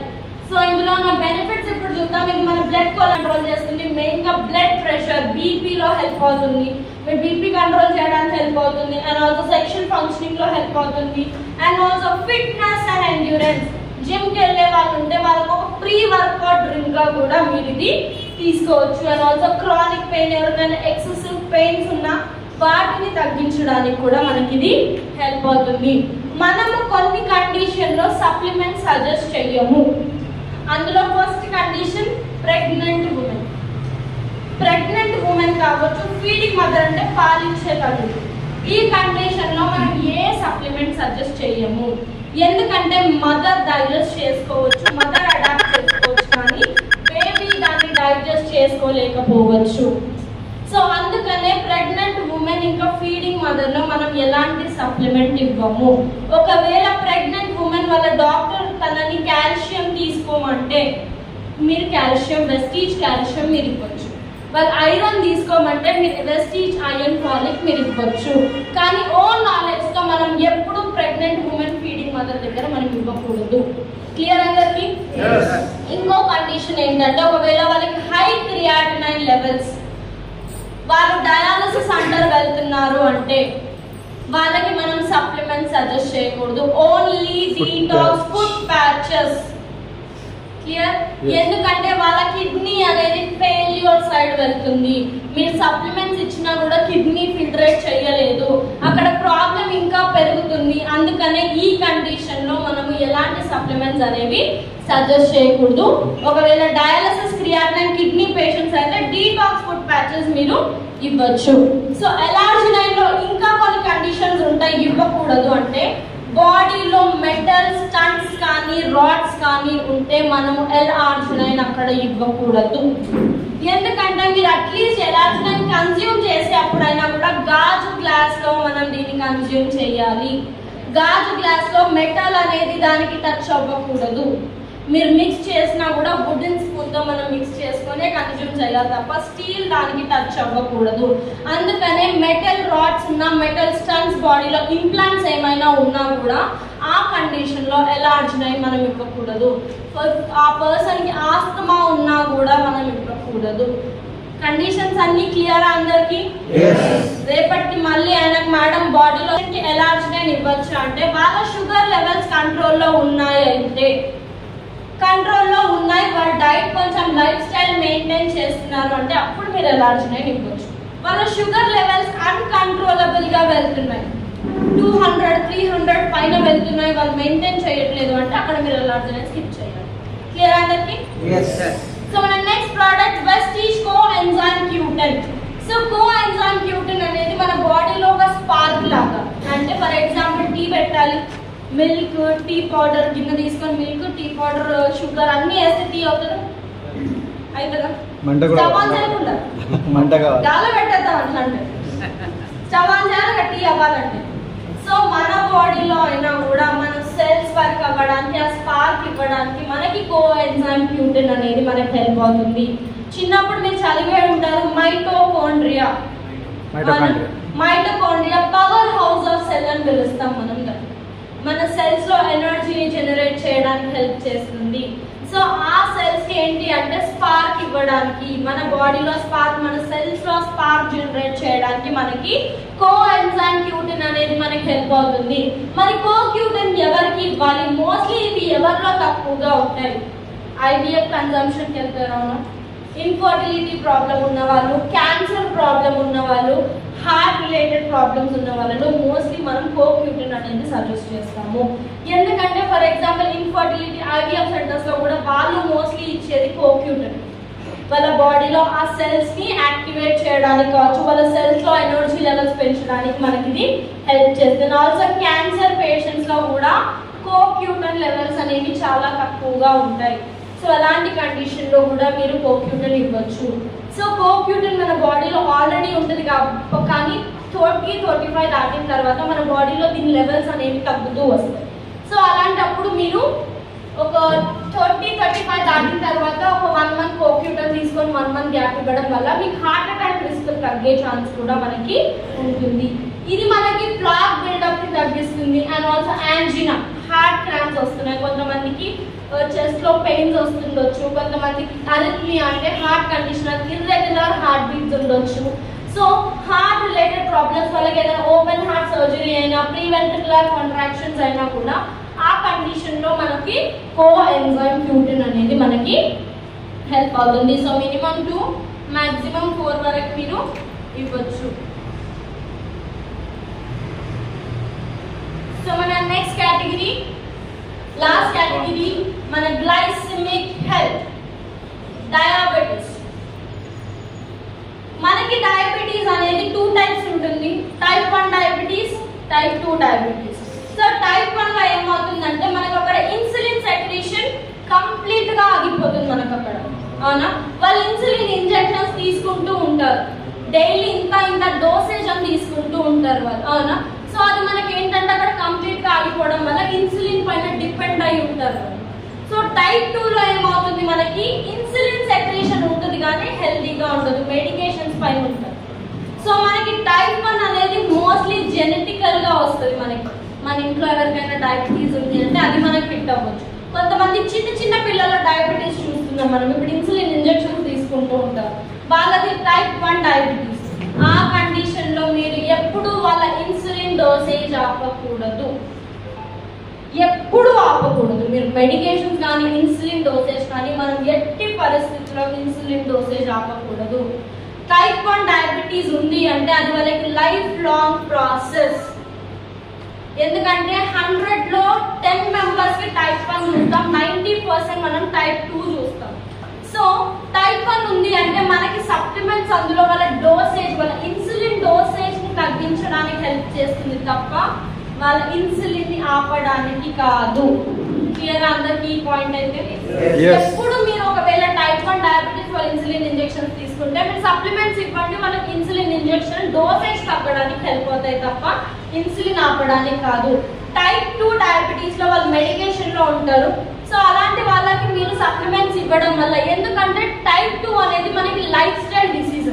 సో ఇందులో ఉన్న బెనిఫిట్స్ ఇప్పుడు చూద్దాం. ఇది మన బ్లడ్ కంట్రోల్ చేస్తుంది. మెయిన్ గా బ్లడ్ ప్రెషర్, బీపీ లో హెల్ప్ అవుతుంది. మీ బీపీ కంట్రోల్ చేయడానికి హెల్ప్ అవుతుంది. అండ్ ఆల్సో సెక్షువల్ ఫంక్షనింగ్ లో హెల్ప్ అవుతుంది. And also fitness and endurance, gym కి వెళ్ళే వాళ్ళు ఉంటే వాళ్ళకి ఒక ప్రీ వర్కౌట్ డ్రింక్ గా కూడా మీరు ఇది తీసుకోవచ్చు. అండ్ ఆల్సో క్రానిక్ పెయిన్, ఎవరికైనా ఎక్సెసివ్ పెయిన్స్ ఉన్నా వాటిని తగ్గించడానికి కూడా మనకి ఇది హెల్ప్ అవుతుంది. మనము కొన్ని కండిషన్ లో సప్లిమెంట్ సజెస్ట్ చెయ్యము. అందులో first condition pregnant women. Pregnant women కావచ్చు, ఫీడింగ్ మదర్ అంటే పాలిచ్చే తల్లి. ఈ కండిషన్ లో మనం ఏ సప్లిమెంట్ సజెస్ట్ చేయము. ఎందుకంటే మదర్ డైజెస్ట్ చేసుకోవచ్చు, మదర్ అడాప్ట్ చేసుకోవచ్చు, కానీ బేబీ దాన్ని డైజెస్ట్ చేసుకోలేకపోవచ్చు. సో అందుకనే ప్రెగ్నెంట్ ఉమెన్ ఇంకా ఫీడింగ్ మదర్ లో మనం ఎలాంటి సప్లిమెంట్ ఇవ్వము. ఒకవేళ ప్రెగ్నెంట్ ఉమెన్ వాళ్ళ డాక్టర్ తనని కాల్షియం తీసుకోమంటే మీరు కాల్షియం, వెస్టీజ్ కాల్షియం మీరు ఇవ్వచ్చు. వాళ్ళు ఐరన్ తీసుకోమంటే మీరు వెస్టీజ్ ఐరన్ ఫాలిక్ మీరు ఇవ్వచ్చు. కానీ ఓన్ నాలెడ్జ్ తో మనం ఎప్పుడు ప్రెగ్నెంట్ ఉమెన్ ఫీడింగ్ మదర్ దగ్గర మనం ఇవ్వకూడదు. క్లియర్ అందరికి? ఇంకో కండిషన్ ఏంటంటే ఒకవేళ వాళ్ళకి హై క్రియాటినైన్ లెవెల్స్, వాళ్ళు డయాలసిస్ అండర్ వెళ్తున్నారు అంటే వాళ్ళకి మనం సప్లిమెంట్ సజెస్ట్ చేయకూడదు. Only detox food patches. Clear? ఎందుకంటే వాళ్ళ కిడ్నీ అనేది ఫెయిల్యూర్ సైడ్ వెళ్తుంది. మీరు సప్లిమెంట్స్ ఇచ్చినా కూడా కిడ్నీ ఫిల్టరేట్ చేయలేదు, అక్కడ ప్రాబ్లం ఇంకా పెరుగుతుంది. అందుకనే ఈ కండిషన్ లో మనము ఎలాంటి సప్లిమెంట్స్ అనేవి సజెస్ట్ చేయకూడదు. ఒకవేళ డయాలసిస్, క్రియాటినైన్, కిడ్నీ పేషెంట్స్ అయితే డీటాక్స్ ఫుడ్ ప్యాచెస్ మీరు ఇవ్వచ్చు. సో ఎలార్జినైన్ లో ఇంకా కొన్ని కండిషన్స్ ఉంటాయి ఇవ్వకూడదు అంటే, బాడీలో మెటల్ స్టంట్స్ కానీ రాడ్స్ కానీ ఉంటే మనము ఎలార్జినైన్ అక్కడ ఇవ్వకూడదు. ఎందుకంటే మీరు అట్లీస్ట్ ఎలార్జినైన్ కన్స్యూమ్ చేసే అప్పుడైనా కూడా గాజు గ్లాస్ గ్లాస్ లో మనం దీన్ని కన్జ్యూమ్ చేయాలి. గాజు గ్లాస్ లో మెటల్ అనేది దానికి టచ్ అవ్వకూడదు. మీరు మిక్స్ చేసినా కూడా వుడెన్ స్పూన్ తో మనం మిక్స్ చేసుకునే కన్జ్యూమ్ చేయాలి తప్ప స్టీల్ దానికి టచ్ అవ్వకూడదు. అందుకనే మెటల్ రాడ్స్ ఉన్నా, మెటల్ స్టన్స్ బాడీలో ఇంప్లాంట్స్ ఏమైనా ఉన్నా కూడా ఆ కండిషన్ లో ఎలర్జీ మనం ఇవ్వకూడదు. ఆ పర్సన్ కి ఆస్తమా ఉన్నా కూడా మనం ఇవ్వకూడదు. కండిషన్స్ అన్ని క్లియర్ అందరికి? రేపటికి మళ్ళీ ఆయనకు మేడం బాడీలో ఎలర్జీ ఇవ్వచ్చు అంటే వాళ్ళ షుగర్ లెవెల్స్ కంట్రోల్లో ఉన్నాయి, అయితే కంట్రోల్లో ఉన్నాయి, వాళ్ళ డైట్ కొంచెం లైఫ్ స్టైల్ మెయింటైన్ చేస్తున్నారు అంటే అప్పుడు మీరు ఎలర్జీ ఇవ్వచ్చు. వాళ్ళ షుగర్ లెవెల్స్ అన్కంట్రోలబుల్ గా వెళ్తున్నాయి, 200, 300 పైన వెళ్తున్నాయి, వాళ్ళు మెయింటైన్ చేయట్లేదు అంటే అక్కడ మీరు ఎలర్జీ స్కిప్ చేయాలి. క్లియర్ అందరికి? సో మన next product Vestige coenzyme Q10. So coenzyme Q10 అనేది మన బాడీలో ఒక స్పార్క్ లాగా. అంటే ఫర్ ఎగ్జాంపుల్ టీ పెట్టాలి, మిల్క్, టీ పౌడర్ గిన్నె తీసుకొని మిల్క్, టీ పౌడర్, షుగర్ అన్ని వేస్తే టీ అవుతుందా? అవుతుందా? స్టవ్ ఆన్ చేయకుండా గాలి పెట్టేద్దాం అట్లా అంటే స్టవ్ ఆన్ చేయాలి టీ అవ్వాలంటే. సో మన బాడీలో అయినా కూడా మన సెల్స్ వర్క్ అవ్వడానికి, ఆ స్పార్క్ ఇవ్వడానికి మనకి కోఎంజైమ్ Q10 అనేది మనకి హెల్ప్ అవుతుంది. చిన్నప్పుడు మీరు చదివే ఉంటారు mitochondria power house of cell అని పిలుస్తాం మనం. మన సెల్స్ లో ఎనర్జీని జనరేట్ చేయడానికి హెల్ప్ చేస్తుంది. సో ఆ సెల్స్ కి ఏంటి అంటే స్పార్క్ ఇవ్వడానికి, మన బాడీలో స్పార్క్, మన సెల్స్ లో స్పార్క్ జనరేట్ చేయడానికి మనకి కోఎంజైమ్ Q10 అనేది మనకి హెల్ప్ అవుతుంది. మరి Q10 ఎవరికి ఇవ్వాలి? మోస్ట్లీ ఇవి ఎవరిలో తక్కువగా ఉంటాయి? IVF కన్జంప్షన్కి వెళ్తారు, ఇన్ఫర్టిలిటీ ప్రాబ్లం ఉన్న వాళ్ళు, క్యాన్సర్ ప్రాబ్లం ఉన్న వాళ్ళు, హార్ట్ రిలేటెడ్ ప్రాబ్లమ్స్ ఉన్న వాళ్ళలో మోస్ట్లీ మనం Q10 అనేది సజెస్ట్ చేస్తాము. ఎందుకంటే for example infertility IVF centres లో కూడా వాళ్ళు మోస్ట్లీ ఇచ్చేది Q10. వాళ్ళ బాడీలో ఆ సెల్స్ ని యాక్టివేట్ చేయడానికి కావచ్చు, వాళ్ళ సెల్స్ లో ఎనర్జీ లెవెల్స్ పెంచడానికి మనకి ఇది హెల్ప్ చేస్తుంది. ఆల్సో క్యాన్సర్ పేషెంట్స్ లో కూడా Q10 లెవెల్స్ అనేవి చాలా తక్కువగా ఉంటాయి. సో అలాంటి కండిషన్ లో కూడా మీరు Q10 ఇవ్వచ్చు. సో Q10 మన బాడీలో ఆల్రెడీ ఉంటుంది కానీ 30-35 దాటిన తర్వాత మన బాడీలో దీని లెవెల్స్ అనేవి తగ్గుతూ వస్తాయి. సో అలాంటప్పుడు మీరు ఒక 30-35 దాటిన తర్వాత ఒక 1 మంత్ Q10 తీసుకొని 1 మంత్ గ్యాప్ ఇవ్వడం వల్ల మీకు హార్ట్ అటాక్ రిస్క్ తగ్గే ఛాన్స్ కూడా మనకి ఉంటుంది. ఇది మనకి ప్లాక్ బిల్డప్ ని తగ్గిస్తుంది. And also angina, heart cramps వస్తున్నాయి, కొంతమందికి చెస్ట్ లో పెయిన్స్ వస్తుండొచ్చు, కొంతమందికి అరిథ్మియా అంటే heart condition, irregular heart beats ఉండొచ్చు. సో హార్ట్ రిలేటెడ్ ప్రాబ్లమ్స్ వాళ్ళకి ఏదైనా ఓపెన్ హార్ట్ సర్జరీ అయినా, ప్రీ వెంట్రికులర్ కాంట్రాక్షన్స్ అయినా కూడా ఆ కండిషన్ లో మనకి కోఎంజైమ్ Q10 అనేది మనకి హెల్ప్ అవుతుంది. సో మినిమం 2, మాక్సిమం 4 వరకు మీరు ఇవ్వచ్చు. సో మన నెక్స్ట్ కేటగిరీ, లాస్ట్ కేటగిరీ మన గ్లైసెమిక్ హెల్త్, డయాబెటిస్. మనకి డయాబెటీస్ అనేది 2 టైప్స్ ఉంటుంది, type 1 diabetes, type 2 diabetes. So type 1 లో ఏమవుతుందంటే మనకు అక్కడ ఇన్సులిన్ సెక్రీషన్ కంప్లీట్ గా ఆగిపోతుంది మనకు అక్కడ, అవునా? వాళ్ళు ఇన్సులిన్ ఇంజెక్షన్స్ తీసుకుంటూ ఉంటారు, డైలీ ఇంత డోసేజ్ అని తీసుకుంటూ ఉంటారు వాళ్ళు, అవునా? సో అది మనకి ఏంటంటే అక్కడ కంప్లీట్ గా ఆగిపోవడం వల్ల ఇన్సులిన్ పైన డిపెండ్ అయి ఉంటారు. సో టైప్ 2 లో ఏమవుతుంది, మనకి ఇన్సులిన్ సెక్రీషన్ ఉంటుంది కానీ హెల్తీగా ఉండదు, మెడికేషన్స్ పైన ఉంటుంది. సో మనకి టైప్ 1 అనేది మోస్ట్లీ జెనెటికల్ గా వస్తుంది. మనకి మన ఇంట్లో ఎవరికైనా డయాబెటీస్ ఉంది అంటే అది మనకి ఫిట్ అవ్వచ్చు. కొంతమంది చిన్న పిల్లల డయాబెటీస్ చూస్తున్నాం మనం, ఇప్పుడు ఇన్సులిన్ ఇంజెక్షన్స్ తీసుకుంటూ ఉంటారు, వాళ్ళది టైప్ 1 డయాబెటీస్. ఆ కండిషన్ లో మీరు ఎప్పుడు వాళ్ళ ఇన్సులిన్ డోసేజ్ ఆపకూడదు, ఎప్పుడు ఆపకూడదు. మీరు మెడికేషన్స్ కానీ ఇన్సులిన్ డోసేజ్ కానీ మనం ఎట్టి పరిస్థితుల్లో ఇన్సులిన్ డోసేజ్ ఆపకూడదు. టైప్ 1 డయాబెటీస్ ఉంది అంటే అది వాళ్ళకి లైఫ్ లాంగ్ ప్రాసెస్. ఎందుకంటే 100 లో 10 మెంబర్స్ కి టైప్ 1 చూస్తాం, 90% మనం టైప్ 2 చూస్తాం. సో టైప్ 1 ఉంది అంటే మనకి సప్లిమెంట్స్ అందులో వాళ్ళ డోసేజ్, వాళ్ళ ఇన్సులిన్ డోసేజ్ ని తగ్గించడానికి హెల్ప్ చేస్తుంది తప్ప వాళ్ళ ఇన్సులిన్ ని ఆపడానికి కాదు. క్లియర్ అందరికి ఈ పాయింట్ అయితే Yes. ఎప్పుడు మీరు ఒకవేళ టైప్ 1 డయాబెటీస్ వాళ్ళు ఇన్సులిన్ ఇంజెక్షన్స్ తీసుకుంటే మీరు సప్లిమెంట్స్ ఇవ్వండి, మనకి ఇన్సులిన్ ఇంజెక్షన్ డోసేజ్ తగ్గడానికి హెల్ప్ అవుతాయి తప్ప ఇన్సులిన్ ఆపడానికి కాదు. టైప్ 2 డయాబెటీస్ లో వాళ్ళు మెడికేషన్ లో ఉంటారు. సో అలాంటి వాళ్ళకి మీరు సప్లిమెంట్స్ ఇవ్వడం వల్ల, ఎందుకంటే టైప్ 2 అనేది మనకి లైఫ్ స్టైల్ డిసీజ్.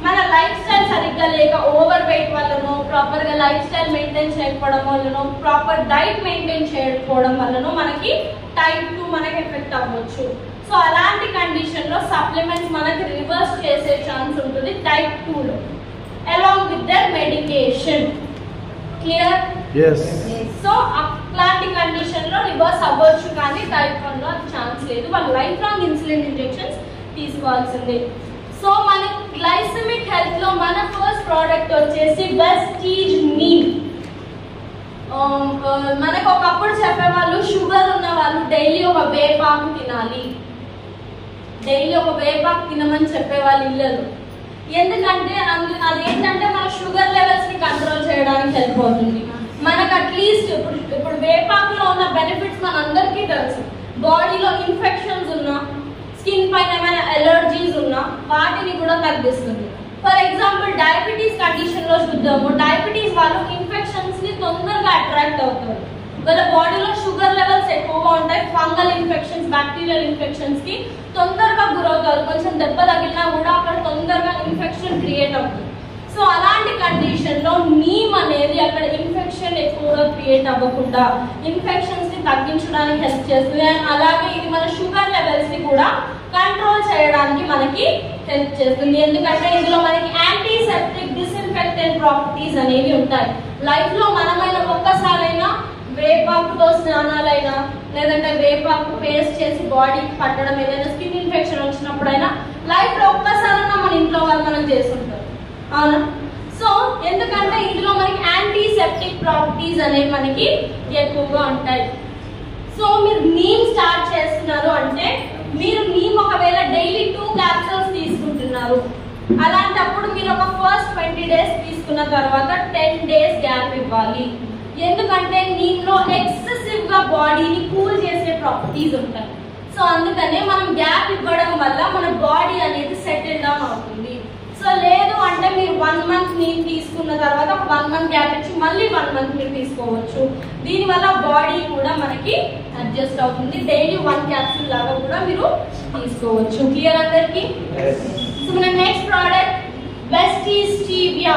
మన లైఫ్ స్టైల్ సరిగ్గా లేక ఓవర్ వెయిట్ వల్లనో, ప్రాపర్ గా లైఫ్ స్టైల్ మెయింటైన్ చేయకపోవడం వల్లనో, ప్రాపర్ డైట్ మెయింటైన్ చేయకపోవడం వల్లనో మనకి టైప్ 2 మనకి ఎఫెక్ట్ అవ్వచ్చు. సో అలాంటి కండిషన్ లో సప్లిమెంట్స్ మనకి రివర్స్ చేసే ఛాన్స్ ఉంటుంది టైప్ 2 లో, along with their medication. Clear? So అట్లాంటి కండిషన్ లో రివర్స్ అవ్వచ్చు, కానీ టైప్ 1 లో అది ఛాన్స్ లేదు. వాళ్ళు లైఫ్ లాంగ్ ఇన్సులిన్ ఇంజెక్షన్స్ తీసుకోవాల్సిందే. సో మన గ్లైసెమిక్ హెల్త్ లో మన ఫస్ట్ ప్రోడక్ట్ వచ్చేసి వెస్టీజ్ నీమ్. మనకు ఒకప్పుడు చెప్పేవాళ్ళు షుగర్ ఉన్న వాళ్ళు డైలీ ఒక వేపాకు తినాలి, డైలీ ఒక వేపాకు తినమని చెప్పేవాళ్ళు ఇళ్ళలో. ఎందుకంటే అదేంటంటే మన షుగర్ లెవెల్స్ ని కంట్రోల్ చేయడానికి హెల్ప్ అవుతుంది. మనకు అట్లీస్ట్ ఇప్పుడు వేపాకులో ఉన్న బెనిఫిట్స్ మనందరికీ తెలుసు. బాడీలో ఇన్ఫెక్షన్స్ ఉన్నా, స్కిన్ పైన ఏమైనా ఎలర్జీస్ ఉన్నా వాటిని కూడా తగ్గిస్తుంది. ఫర్ ఎగ్జాంపుల్ డయాబెటీస్ కండిషన్ లో చూద్దాము. డయాబెటీస్ వాళ్ళు ఇన్ఫెక్షన్స్ ని తొందరగా అట్రాక్ట్ అవుతారు. వాళ్ళ బాడీలో షుగర్ లెవెల్స్ ఎక్కువగా ఉంటాయి. ఫంగల్ ఇన్ఫెక్షన్స్, బ్యాక్టీరియల్ ఇన్ఫెక్షన్స్ కి తొందరగా గురవుతారు. కొంచెం దెబ్బ తగిలినా కూడా అక్కడ తొందరగా ఇన్ఫెక్షన్ క్రియేట్ అవుతుంది. సో అలాంటి కండిషన్ లో నీమ్ అనేది అక్కడ ఇన్ఫెక్షన్ ఎక్కువగా క్రియేట్ అవ్వకుండా ఇన్ఫెక్షన్స్ ని తగ్గించడానికి హెల్ప్ చేస్తుంది. అండ్ అలాగే ఇది మన షుగర్ లెవెల్స్ ని కూడా కంట్రోల్ చేయడానికి మనకి హెల్ప్ చేస్తుంది. ఎందుకంటే ఇందులో మనకి యాంటీసెప్టిక్, డిస్ఇన్ఫెక్టెంట్ ప్రాపర్టీస్ అనేవి ఉంటాయి. లైఫ్ లో మనమైన ఒక్కసారైనా వేపాకుతో స్నానాలైనా, లేదంటే వేపాకు పేస్ట్ చేసి బాడీకి పట్టడం, ఏదైనా స్కిన్ ఇన్ఫెక్షన్ వచ్చినప్పుడైనా లైఫ్ లో ఒక్కసారైనా మన ఇంట్లో వాళ్ళు మనం చేస్తుంటారు, అవునా? సో ఎందుకంటే ఇందులో మనకి యాంటీసెప్టిక్ ప్రాపర్టీస్ అనేవి మనకి ఎక్కువగా ఉంటాయి. సో మీరు నీమ్ స్టార్ట్ చేస్తున్నారు అంటే మీరు నీమ్ ఒకవేళ డైలీ 2 క్యాప్సూల్స్ తీసుకుంటున్నారు, అలాంటప్పుడు మీరు ఒక ఫస్ట్ 20 days తీసుకున్న తర్వాత 10 days గ్యాప్ ఇవ్వాలి. ఎందుకంటే నీమ్లో ఎక్సెసివ్ గా బాడీని కూల్ చేసే ప్రాపర్టీస్ ఉంటాయి. సో అందుకనే మనం గ్యాప్ ఇవ్వడం వల్ల మన బాడీ అనేది సెటిల్ డౌన్ అవుతుంది. సో లేదు అంటే మీరు 1 month నీమ్ తీసుకున్న తర్వాత ఒక 1 month గ్యాప్ ఇచ్చి మళ్ళీ 1 month మీరు తీసుకోవచ్చు. దీనివల్ల బాడీ కూడా మనకి అడ్జస్ట్ అవుతుంది. డైలీ 1 క్యాప్సూల్ లాగా కూడా మీరు తీసుకోవచ్చు. క్లియర్ అందరికి? సో మన next product Vestige stevia.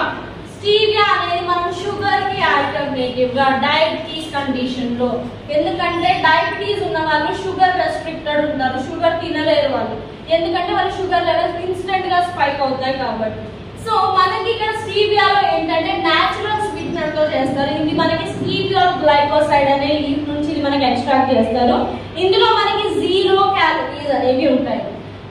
Stevia అనేది మనం షుగర్ కి ఆల్టర్నేటివ్ గా డయాబెటీస్ కండిషన్ లో, ఎందుకంటే డయాబెటీస్ ఉన్న వాళ్ళు షుగర్ రెస్ట్రిక్టెడ్ ఉంటారు, షుగర్ తినలేరు వాళ్ళు, ఎందుకంటే వాళ్ళ షుగర్ లెవెల్స్ ఇన్స్టెంట్ గా స్పైక్ అవుతాయి కాబట్టి. సో మనకి ఇక్కడ స్టీవియాలో ఏంటంటే న్యాచురల్ స్వీట్నర్ తో చేస్తారు. ఇది మనకి స్టీవియా గ్లైకోసైడ్ అనే లీఫ్ నుంచి ఇది మనకి ఎక్స్ట్రాక్ట్ చేస్తారు. ఇందులో మనకి 0 క్యాలరీస్ అనేవి ఉంటాయి.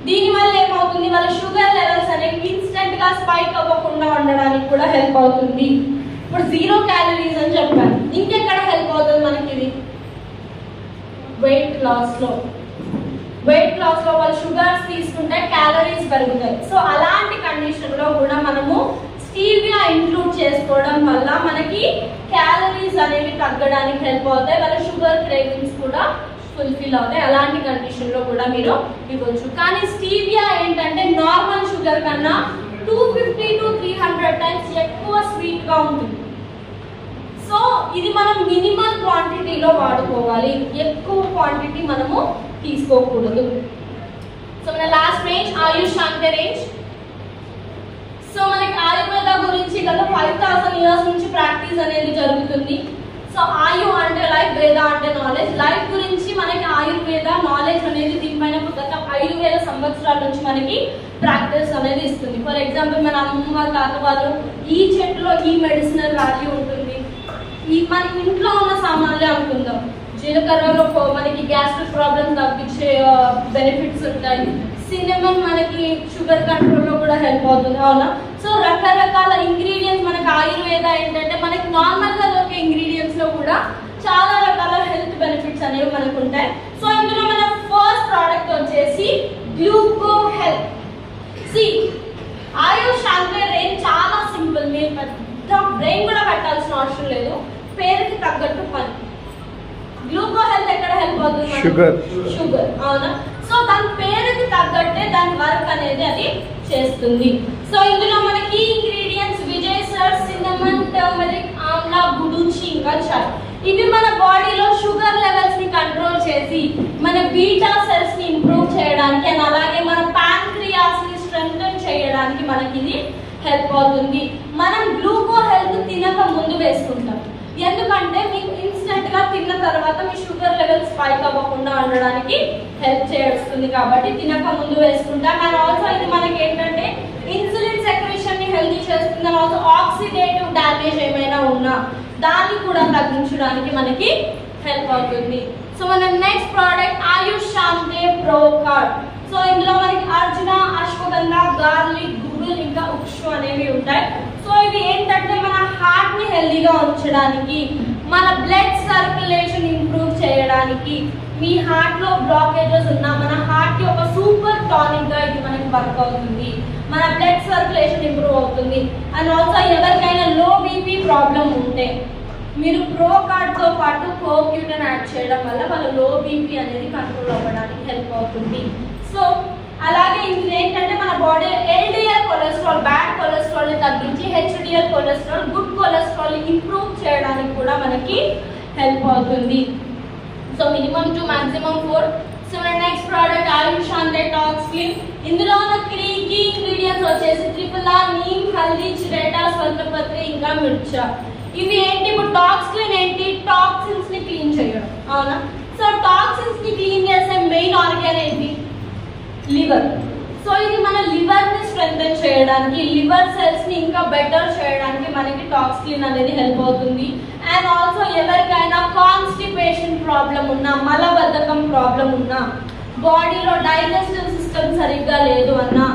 దీనివల్ల ఏమవుతుంది, వాళ్ళ షుగర్ లెవెల్స్ అనేవి ఇన్స్టెంట్ గా స్పైక్ అవ్వకుండా ఉండడానికి కూడా హెల్ప్ అవుతుంది. ఇప్పుడు 0 క్యాలరీస్ అని చెప్పాను, ఇంకెక్కడ హెల్ప్ అవుతుంది మనకి ఇది? వెయిట్ లాస్ లో వాళ్ళు షుగర్స్ తీసుకుంటే క్యాలరీస్ పెరుగుతాయి. సో అలాంటి కండిషన్ లో కూడా మనము స్టీవియా ఇంక్లూడ్ చేసుకోవడం వల్ల మనకి క్యాలరీస్ అనేవి తగ్గడానికి హెల్ప్ అవుతాయి. వాళ్ళ షుగర్ క్రేవింగ్స్ కూడా ఫుల్ఫిల్ అవుతాయి. అలాంటి కండిషన్ లో కూడా మీరు ఇవ్వచ్చు. కానీ స్టీవియా ఏంటంటే నార్మల్ షుగర్ కన్నా 250 to 300 టైమ్స్ ఎక్కువ స్వీట్ గా ఉంటుంది. సో ఇది మనం మినిమల్ క్వాంటిటీలో వాడుకోవాలి, ఎక్కువ క్వాంటిటీ మనము తీసుకోకూడదు. సో మన లాస్ట్ రేంజ్ ఆయుష్ శాంతి రేంజ్. సో మనకి ఆయుర్వేద గురించి గత 5000 years నుంచి ప్రాక్టీస్ అనేది జరుగుతుంది. సో ఆయు అంటే లైఫ్, వేద అంటే నాలెడ్జ్. లైఫ్ గురించి మనకి ఆయుర్వేద నాలెడ్జ్ అనేది దీనిపైన గత 5000 సంవత్సరాల నుంచి మనకి ప్రాక్టీస్ అనేది ఇస్తుంది. ఫర్ ఎగ్జాంపుల్ మన అమ్మమ్మ వాళ్ళ తాత వాళ్ళు ఈ చెట్టులో ఈ మెడిసినల్ వాల్యూ ఉంటుంది, ఈ మన ఇంట్లో ఉన్న సామాన్లే అనుకుందాం. జీలకర్రలో మనకి గ్యాస్ట్రిక్ ప్రాబ్లమ్స్ తగ్గించే బెనిఫిట్స్ ఉంటాయి. సినమన్ మనకి షుగర్ కంట్రోల్ లో కూడా హెల్ప్ అవుతుంది, అవునా? సో రకరకాల ఇంగ్రీడియంట్స్ మనకి ఆయుర్వేద ఏంటంటే మనకి నార్మల్ గా దొరికే ఇంగ్రీడియంట్స్ లో కూడా చాలా రకాల హెల్త్ బెనిఫిట్స్ అనేవి మనకు ఉంటాయి. సో ఇందులో మన ఫస్ట్ ప్రోడక్ట్ వచ్చేసి గ్లూకో హెల్త్. ఆయుష్ శాంతి రేంజ్ చాలా సింపుల్, మీరు పెద్ద బ్రెయిన్ కూడా పెట్టాల్సిన అవసరం లేదు, పేరుకి తగ్గట్టు పని. గ్లూకో హెల్త్ ఎక్కడ హెల్ప్ అవుతుంది? షుగర్. షుగర్, అవునా? సో దాని పేరుకి తగ్గట్టే దాని వర్క్ అనేది అది చేస్తుంది. సో ఇందులో మనకి ingredients vijaysar, cinnamon, turmeric, amla, గుడూచి, ఇంకా చాయ్. ఇవి మన బాడీలో షుగర్ లెవెల్స్ ని కంట్రోల్ చేసి మన బీటా సెల్స్ ని ఇంప్రూవ్ చేయడానికి అండ్ అలాగే మన ప్యాంక్రియాస్ ని స్ట్రెంగ్థెన్ చేయడానికి మనకి ఇది హెల్ప్ అవుతుంది. మనం గ్లూకో హెల్త్ తినక ముందు వేసుకుంటాం, ఎందుకంటే మీకు ఇన్స్టెంట్ గా తిన్న తర్వాత మీ షుగర్ లెవెల్స్ స్పైక్ అవ్వకుండా ఉండడానికి హెల్ప్ చేస్తుంది. కాబట్టి తినక ముందు వేసుకుంటాం. అండ్ ఆల్సో ఇది మనకి ఏంటంటే ఇన్సులిన్ సెక్రెషన్ ని హెల్తీ చేస్తుంది. అండ్ ఆల్సో ఆక్సిడేటివ్ డ్యామేజ్ ఏమైనా ఉన్నా దాన్ని కూడా తగ్గించడానికి మనకి హెల్ప్ అవుతుంది. సో మన next product Ayush శాంతే pro card. So ఇందులో మనకి అర్జున, అశ్వగంధ, గార్లిక్, గుగ్గుల్, ఇంకా ఉక్షు అనేవి ఉంటాయి. సో ఇవి ఏంటంటే మన హార్ట్ ని హెల్దీగా ఉంచడానికి, మన బ్లడ్ సర్క్యులేషన్ ఇంప్రూవ్ చేయడానికి, మీ హార్ట్ లో బ్లాకేజెస్ ఉన్నా మన హార్ట్ కి ఒక సూపర్ టానిక్ గా ఇది మనకి వర్క్ అవుతుంది. మన బ్లడ్ సర్క్యులేషన్ ఇంప్రూవ్ అవుతుంది. అండ్ ఆల్సో ఎవరికైనా లో బీపీ ప్రాబ్లం ఉంటే మీరు ప్రో కార్డ్ తో పాటు కోక్యూటన్ యాడ్ చేయడం వల్ల వాళ్ళ లో బీపీ అనేది కంట్రోల్ అవ్వడానికి హెల్ప్ అవుతుంది. సో అలాగే ఇది ఏంటంటే మన body LDL cholesterol, bad cholesterol ని తగ్గించి హెచ్డిఎల్ కొలెస్ట్రాల్, గుడ్ కొలెస్ట్రాల్ ని ఇంప్రూవ్ చేయడానికి కూడా మనకి హెల్ప్ అవుతుంది. So minimum to maximum 4. So next product Ayush Shanthe tox clean. ఇందులో ఉన్న కీ ఇంగ్రీడియంట్స్ వచ్చేసి త్రిపుల, నీమ్, హల్దీ, చిరేటా, స్వర్ణపత్రి, ఇంకా మిర్చా. ఇవి ఏంటి? ఇప్పుడు టాక్స్ క్లీన్ ఏంటి? టాక్సిన్స్ ని క్లీన్ చేయడం, అవునా? సో టాక్సిన్స్ ని క్లీన్ చేసే మెయిన్ ఆర్గాన్ ఏంటి? లివర్. సో ఇది మన లివర్ ని స్ట్రెంగ్థెన్ చేయడానికి, లివర్ సెల్స్ ని ఇంకా బెటర్ చేయడానికి మనకి టాక్స్ క్లీన్ అనేది హెల్ప్ అవుతుంది. అండ్ ఆల్సో ఎవరికైనా కాన్స్టిపేషన్ ప్రాబ్లం ఉన్నా, మలబద్ధకం ప్రాబ్లం ఉన్నా, బాడీలో డైజెస్టివ్ సిస్టమ్ సరిగ్గా లేదు అన్నా,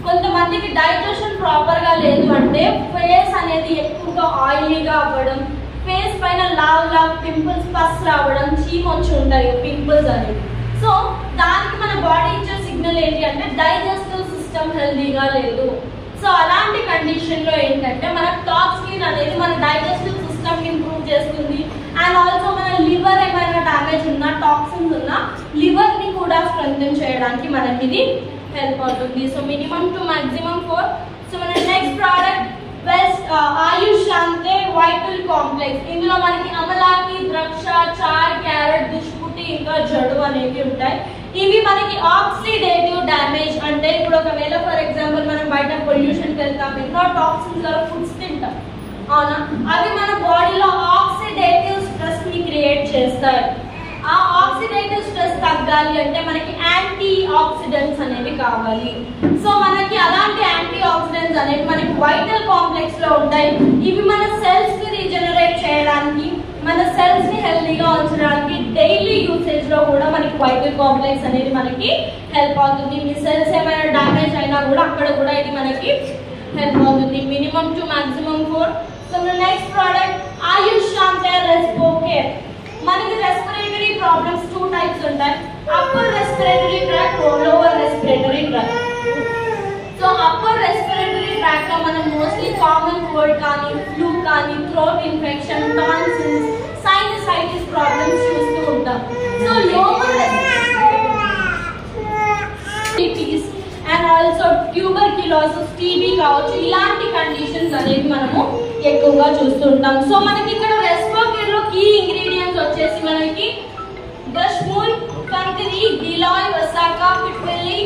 కొంతమందికి డైజెషన్ ప్రాపర్ గా లేదు అంటే ఫేస్ అనేది ఎక్కువగా ఆయిలీగా అవ్వడం, ఫేస్ పైన లావ్ పింపుల్స్, పస్ రావడం, చీమ్ వచ్చి ఉంటాయి పింపుల్స్ అనేవి. సో దానికి మన బాడీ ఇచ్చే సిగ్నల్ ఏంటి అంటే డైజెస్టివ్ సిస్టమ్ హెల్దీగా లేదు. సో అలాంటి కండిషన్ లో ఏంటంటే మన టాక్స్ క్లీన్ అనేది మన డైజెస్టివ్ సిస్టమ్ ఇంప్రూవ్ చేస్తుంది. అండ్ ఆల్సో మన లివర్ ఏమైనా డ్యామేజ్ ఉన్నా, టాక్సిన్స్ ఉన్నా లివర్ ని కూడా స్ట్రెంగ్థెన్ చేయడానికి మనకి ఇది హెల్ప్ అవుతుంది. So minimum to maximum 4. So మన నెక్స్ట్ ప్రోడక్ట్ బెస్ట్ ఆయుష్ శాంతే వైటల్ కాంప్లెక్స్. ఇందులో మనకి అమలాకి, ద్రాక్ష, చాయ్, క్యారెట్, దుష్పుటి, ఇంకా జడు అనేవి ఉంటాయి. ఇవి మనకి ఆక్సిడేటివ్ డ్యామేజ్ అంటే ఇప్పుడు ఒకవేళ ఫర్ ఎగ్జాంపుల్ మనం బయట పొల్యూషన్కి వెళ్తాం, ఎన్నో టాక్సిన్స్ గల ఫుడ్స్ తింటాం, అవునా? అవి మన బాడీలో ఆక్సిడేటివ్ స్ట్రెస్ ని క్రియేట్ చేస్తాయి. ఆ ఆక్సిడేటివ్ స్ట్రెస్ తగ్గాలి అంటే మనకి యాంటీ ఆక్సిడెంట్స్ అనేవి కావాలి. సో మనకి అలాంటి యాంటీ ఆక్సిడెంట్స్ అనేవి మనకి వైటల్ కాంప్లెక్స్ లో ఉంటాయి. ఇవి మన సెల్స్ ని రీజనరేట్ చేయడానికి, మన సెల్స్ ని హెల్దీగా ఉంచడానికి డైలీ యూసేజ్ లో కూడా మనకి వైటల్ కాంప్లెక్స్ అనేది మనకి హెల్ప్ అవుతుంది. మీ సెల్స్ ఏమైనా డ్యామేజ్ అయినా కూడా అక్కడ కూడా ఇది మనకి హెల్ప్ అవుతుంది. Minimum to maximum 4. So next product Ayush Shanthe respo care. మనకి రెస్పిరేటరీ ప్రాబ్లమ్స్ 2 టైప్స్ ఉంటాయి, upper respiratory tract, lower respiratory tract. So upper respiratory tract లో మనం మోస్ట్లీ కామన్ కోల్డ్ కానీ, ఫ్లూ కానీ, throat infection, tonsils, sinusitis problems చూస్తూ ఉంటాం. So lower respiratories and also tuberculosis, TB కావచ్చు, ఇలాంటి కండిషన్స్ అనేవి మనము ఎక్కువగా చూస్తుంటాం. సో మనకి ఇక్కడ రెస్పిరేటరీ లో కీ ఇంగ్రీడియంట్స్ వచ్చేసి మనకి దష్మూల్, కంకరి, గిలాయ్, వసాకా, పిట్వెల్లి,